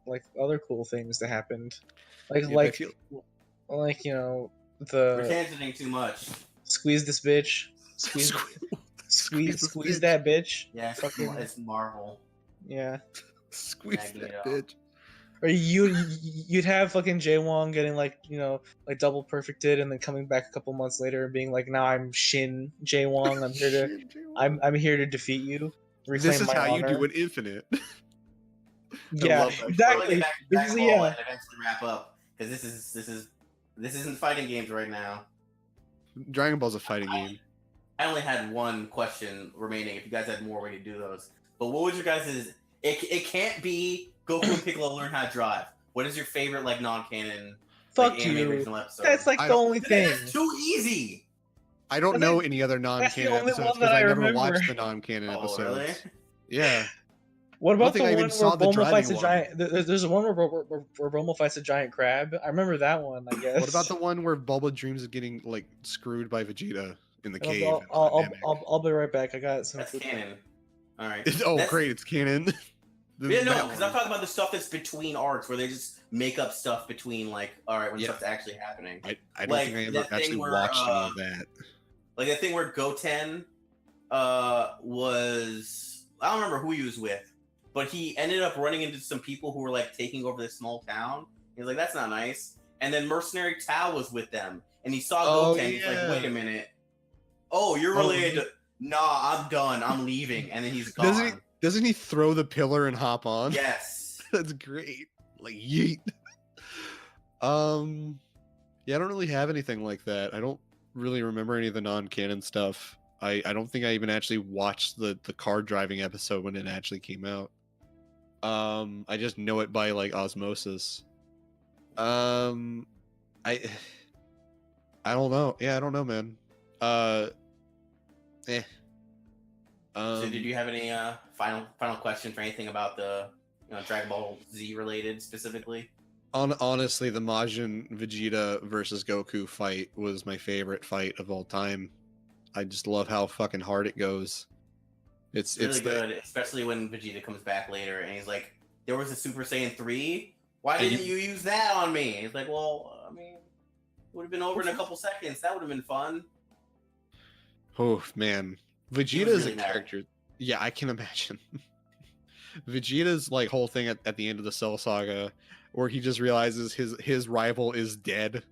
like other cool things that happened, Yeah, but I feel- the We're tangenting too much. squeeze this bitch, squeeze Squeeze that bitch. Yeah, Fucking- it's Marvel. Yeah, Squeeze Magneto. that bitch. or you'd have fucking Jay Wong getting like double perfected and then coming back a couple months later and being like, now I'm Shin Jay Wong. I'm here to I'm here to defeat you. This Reclaim is my how you honor. do it infinite. Yeah, love that. exactly. Back to This is- Dragon Ball yeah. and eventually wrap up because this isn't fighting games right now. Dragon Ball's a fighting game. I only had one question remaining. If you guys had more, we could do those. But what was your guys' it can't be Goku and Piccolo learn how to drive. What is your favorite like non-canon Fuck anime you. original episode? That's like I the don't- only thing. It's too easy. I don't That's know like- any other non-canon only episodes one because that I I never remember. watched the non-canon Oh, episodes. really? Yeah. What I don't about the think I one even where saw the Bulma fights a driving giant? There's one where Bulma fights a giant crab. I remember that one. I guess. What about the one where Bulma dreams of getting like screwed by Vegeta in the cave? I'll be right back. I got some. That's food. canon. All right. Oh, That's- great! It's canon. Yeah, no, That because one. I'm talking about the stuff that's between arcs where they just make up stuff between like, all right, when Yeah. stuff's actually happening. I don't like, think I that ever thing actually where, watched any of that. Like the thing where Goten was I don't remember who he was with, but he ended up running into some people who were like taking over this small town. He's like, that's not nice. And then Mercenary Tao was with them, and he saw Oh, Goten. He's like, yeah. wait a minute. Oh, you're related to... Nah, I'm done. I'm leaving. And then he's gone. Doesn't he throw the pillar and hop on? Yes. That's great. Like yeet. Yeah, I don't really have anything like that. I don't really remember any of the non-canon stuff. I don't think I even actually watched the car driving episode when it actually came out. I just know it by like osmosis. I don't know. Yeah, I don't know, man. So did you have any final question for anything about the Dragon Ball Z related specifically? Honestly, the Majin Vegeta versus Goku fight was my favorite fight of all time. I just love how fucking hard it goes. It's Really good, especially when Vegeta comes back later and he's like, there was a Super Saiyan 3? Why And didn't you use that on me? He's like, well, I mean, it would have been over in a couple seconds. That would have been fun. Oh man, Vegeta was is really a mad. character. Yeah, I can imagine. Vegeta's like whole thing at the end of the Cell Saga, where he just realizes his rival is dead,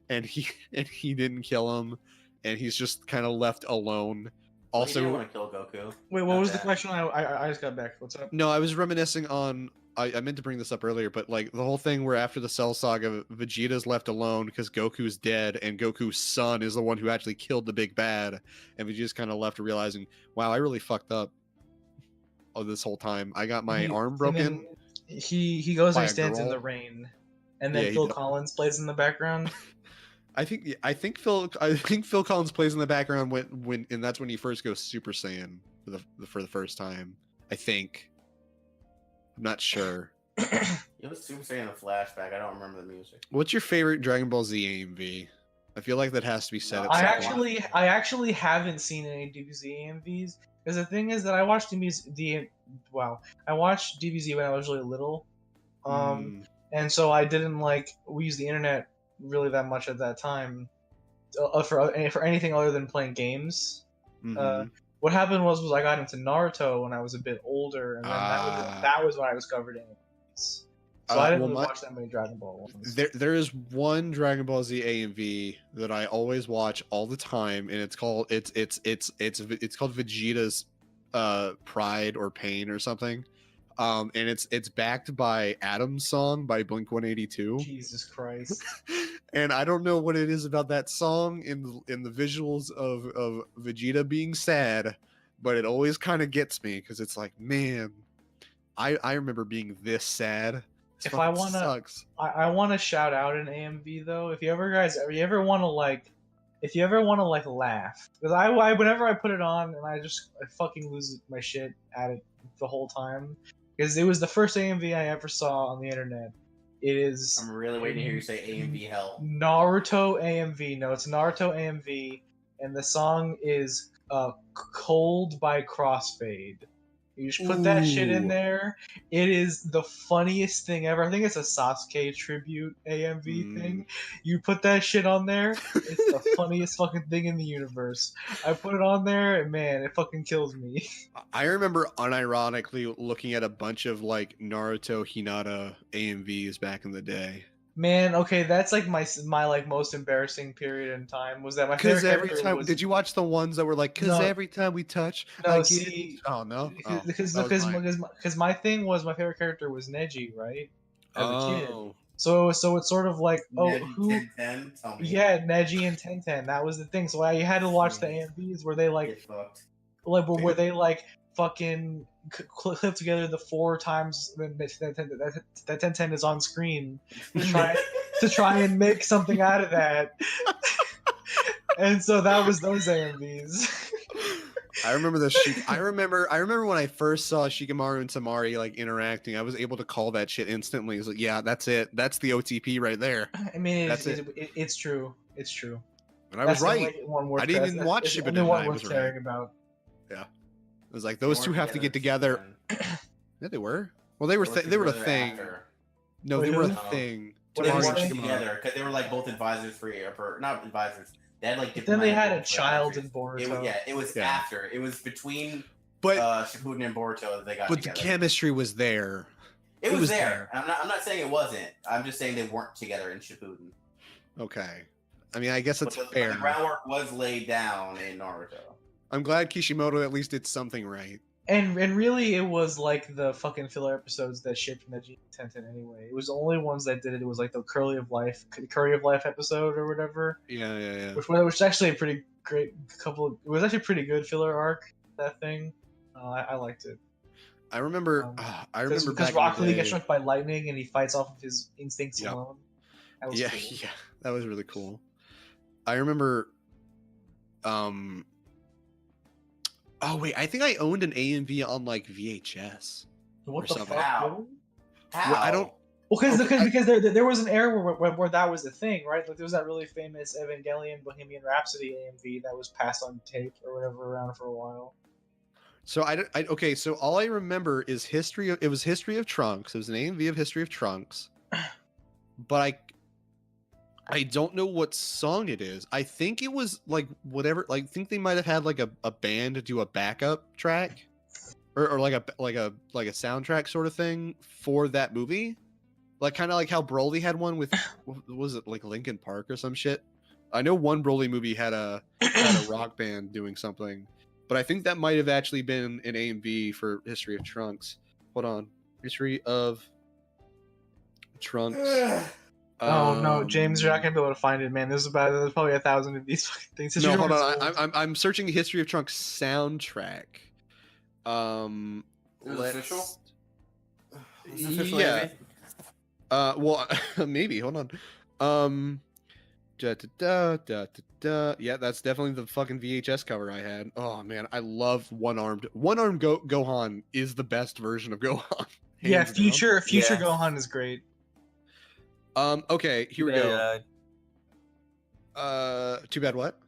and he didn't kill him, and he's just kind of left alone. Well, Also, he didn't want to kill Goku. Wait, what was the question? I just got back. What's up? no, I was reminiscing on. I meant to bring this up earlier, but like the whole thing where after the Cell Saga, Vegeta's left alone because Goku's dead, and Goku's son is the one who actually killed the big bad, and Vegeta's kind of left realizing, wow, I really fucked up. This whole time, I got my arm broken. He goes and by he a stands in girl. the rain, and then Yeah, he Phil does. Collins plays in the background. I think Phil Collins plays in the background when and that's when he first goes Super Saiyan for the first time. I think. I'm not sure. It was Super Saiyan in a flashback. I don't remember the music. What's your favorite Dragon Ball Z AMV? I feel like that has to be said. No, at I some point. actually haven't seen any DBZ AMVs because the thing is that I watched I watched DBZ when I was really little, and so I didn't we used the internet really that much at that time for anything other than playing games. What happened was I got into Naruto when I was a bit older, and then that was when I discovered AMVs. So I didn't really watch that many Dragon Ball ones. There is one Dragon Ball Z AMV that I always watch all the time, and it's called Vegeta's Pride or Pain or something. And it's backed by Adam's Song by Blink-182. Jesus Christ. And I don't know what it is about that song in the visuals of Vegeta being sad, but it always kind of gets me because it's like, man, I remember being this sad. If I wanna shout out an AMV though, if you ever wanna laugh, because I whenever I put it on and I fucking lose my shit at it the whole time, because it was the first AMV I ever saw on the internet. It is. I'm really waiting to hear you say AMV hell. Naruto AMV. No, it's Naruto AMV, and the song is "Cold" by Crossfade. You just put that shit in there. It is the funniest thing ever. I think it's a Sasuke tribute AMV thing. You put that shit on there, it's the funniest fucking thing in the universe. I put it on there, and man, it fucking kills me. I remember unironically looking at a bunch of like Naruto Hinata AMVs back in the day. Man, okay, that's like my most embarrassing period in time was that my favorite every character time was... Did you watch the ones that were like every time we touch No, because my thing was my favorite character was Neji, right? As a kid. So it's sort of like Neji, 10, yeah, Neji and Tenten. That was the thing. So you had to watch the AMVs where they where they fucking clip together the 4 times that Tenten is on screen to try and make something out of that. And so that was those AMVs. I remember I remember when I first saw Shikamaru and Tamari like interacting, I was able to call that shit instantly. It's like, yeah, that's it. That's the OTP right there. I mean, it's true. It's true. And I was right. I didn't even watch Shippuden. I was caring about. Yeah. It was like those two have to get together. Yeah, they were. Well, they were the thing. After. No, they were a thing. They Tamari worked and together because they were like both advisors for not advisors. They had like different. Then they had a child in Boruto. It was after. It was between but Shippuden and Boruto that they got together. But the chemistry was there. It was there. I'm not saying it wasn't. I'm just saying they weren't together in Shippuden. Okay. I mean, I guess it's fair. The groundwork was laid down in Naruto. I'm glad Kishimoto at least did something right. And really, it was like the fucking filler episodes that shipped Neji and Tenten anyway. It was the only ones that did it. It was like the Curry of Life episode or whatever. Yeah. Which was actually a pretty great couple. It was actually a pretty good filler arc. That thing, I liked it. I remember. Because Rock Lee gets struck by lightning and he fights off of his instincts alone. That was cool. Yeah, that was really cool. I remember. Oh wait, I think I owned an AMV on like VHS. What the fuck? How? Well, I don't. Well, because there was an era where that was the thing, right? Like there was that really famous Evangelion Bohemian Rhapsody AMV that was passed on tape or whatever around for a while. So okay. So all I remember is History of Trunks. It was an AMV of History of Trunks, but I don't know what song it is. I think it was like whatever. Like, I think they might have had like a band to do a backup track. or like a soundtrack sort of thing for that movie, like kind of like how Broly had one with what was it, like Linkin Park or some shit. I know one Broly movie had a rock band doing something, but I think that might have actually been an AMV for History of Trunks. Hold on, History of Trunks. Oh no, James, you're not gonna be able to find it, man. There's probably 1,000 of these fucking things. No, hold on. I'm searching History of Trunks soundtrack. official? Is it official? Yeah. Well, maybe. Hold on. Yeah, that's definitely the fucking VHS cover I had. Oh man, I love one-armed Gohan is the best version of Gohan. Yeah, hands down. future Yeah. Gohan is great. Okay, here we go. Too bad what?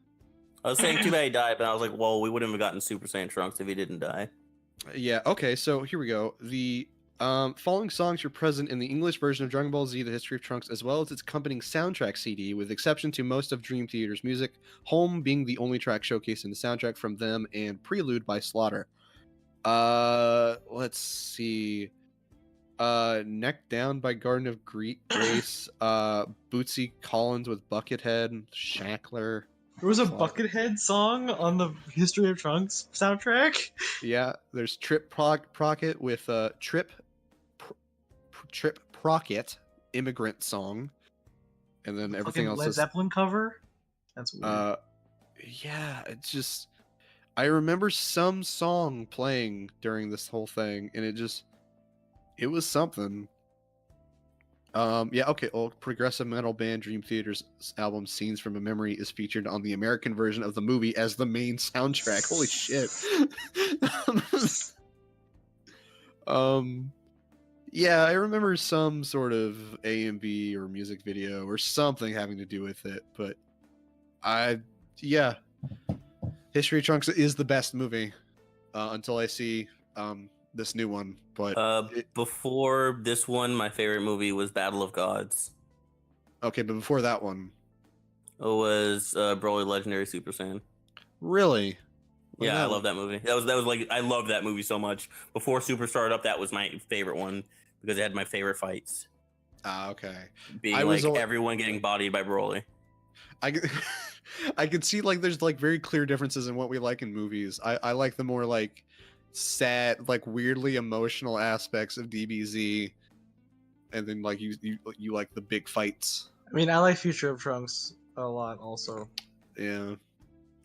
I was saying too bad he died, but I was like, well, we wouldn't have gotten Super Saiyan Trunks if he didn't die. Yeah, okay, so here we go. The following songs are present in the English version of Dragon Ball Z: The History of Trunks, as well as its accompanying soundtrack CD, with exception to most of Dream Theater's music, Home being the only track showcased in the soundtrack from them, and Prelude by Slaughter. Let's see. Neck Down by Garden of Grace, Bootsy Collins with Buckethead, Shackler. There was a Buckethead song on the History of Trunks soundtrack. Yeah, there's Trip Procket with Trip Procket Immigrant Song, and then everything else Led is Zeppelin cover. That's weird. yeah, it's just I remember some song playing during this whole thing, and it was something. Yeah, okay. Well, progressive metal band Dream Theater's album "Scenes from a Memory" is featured on the American version of the movie as the main soundtrack. Holy shit. Yeah, I remember some sort of AMV or music video or something having to do with it, but yeah, History of Trunks is the best movie until I see this new one. But before this one, my favorite movie was Battle of Gods. Okay, but before that one, it was Broly Legendary Super Saiyan. Really? Yeah, I love that movie. That was like I love that movie so much. Before Super started up, that was my favorite one because it had my favorite fights. Okay. Being everyone getting bodied by Broly. I could see like there's like very clear differences in what we like in movies. I like the more like sad, like weirdly emotional aspects of DBZ, and then like you like the big fights. I mean, I like Future of Trunks a lot also. Yeah,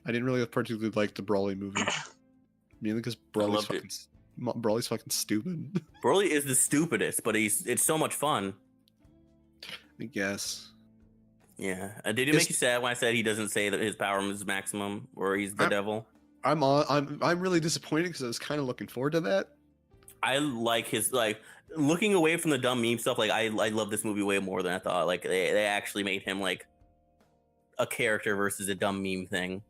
I didn't really particularly like the Broly movie, mainly because Broly's fucking stupid. Broly is the stupidest, but it's so much fun. I guess. Yeah. Did it make you sad when I said he doesn't say that his power is maximum or he's the devil? I'm really disappointed because I was kind of looking forward to that. I like his looking away from the dumb meme stuff. Like I love this movie way more than I thought. Like they actually made him like a character versus a dumb meme thing.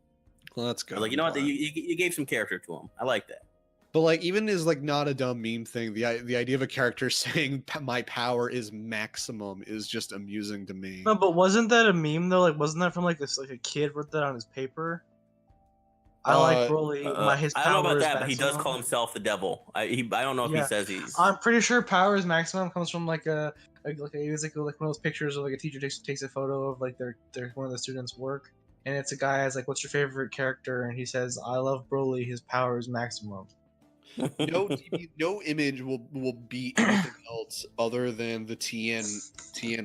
Well, that's good. Like you know what? You gave some character to him. I like that. But like even is like not a dumb meme thing. The idea of a character saying my power is maximum is just amusing to me. No, but wasn't that a meme though? Like wasn't that from like this like a kid wrote that on his paper? I like Broly. His power I don't know about that, maximum. but he does call himself the devil. I don't know if he says he's. I'm pretty sure power is maximum comes from like it was like one of those pictures of like a teacher takes a photo of like their one of the students' work, and it's a guy as like, what's your favorite character? And he says, I love Broly. His power is maximum. No image will be anything else other than the Tien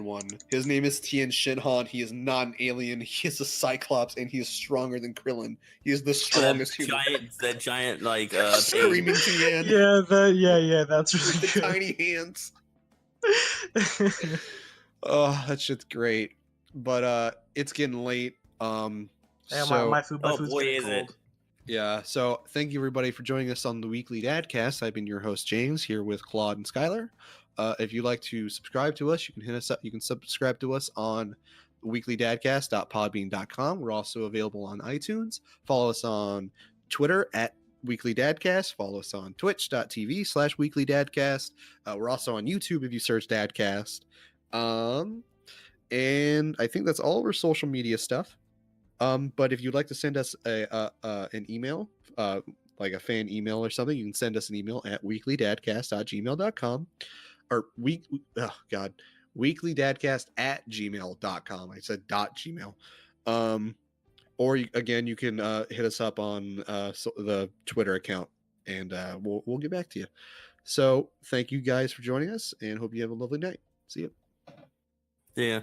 one. His name is Tien Shinhan. He is not an alien. He is a Cyclops, and he is stronger than Krillin. He is the strongest human. That giant like screaming Tien. Yeah, that's really with the tiny hands. Oh, that shit's great. But it's getting late. My food's getting cold. Yeah, so thank you everybody for joining us on the Weekly Dadcast. I've been your host James here with Claude and Skylar. If you'd like to subscribe to us, you can hit us up. You can subscribe to us on weeklydadcast.podbean.com. We're also available on iTunes. Follow us on Twitter at Weekly Dadcast. Follow us on twitch.tv/Weekly Dadcast. We're also on YouTube if you search Dadcast. And I think that's all of our social media stuff. But if you'd like to send us an email, like a fan email or something, you can send us an email at weeklydadcast@gmail.com or weeklydadcast@gmail.com. I said .gmail. Or again, you can hit us up on the Twitter account, and we'll get back to you. So thank you guys for joining us, and hope you have a lovely night. See you. Yeah.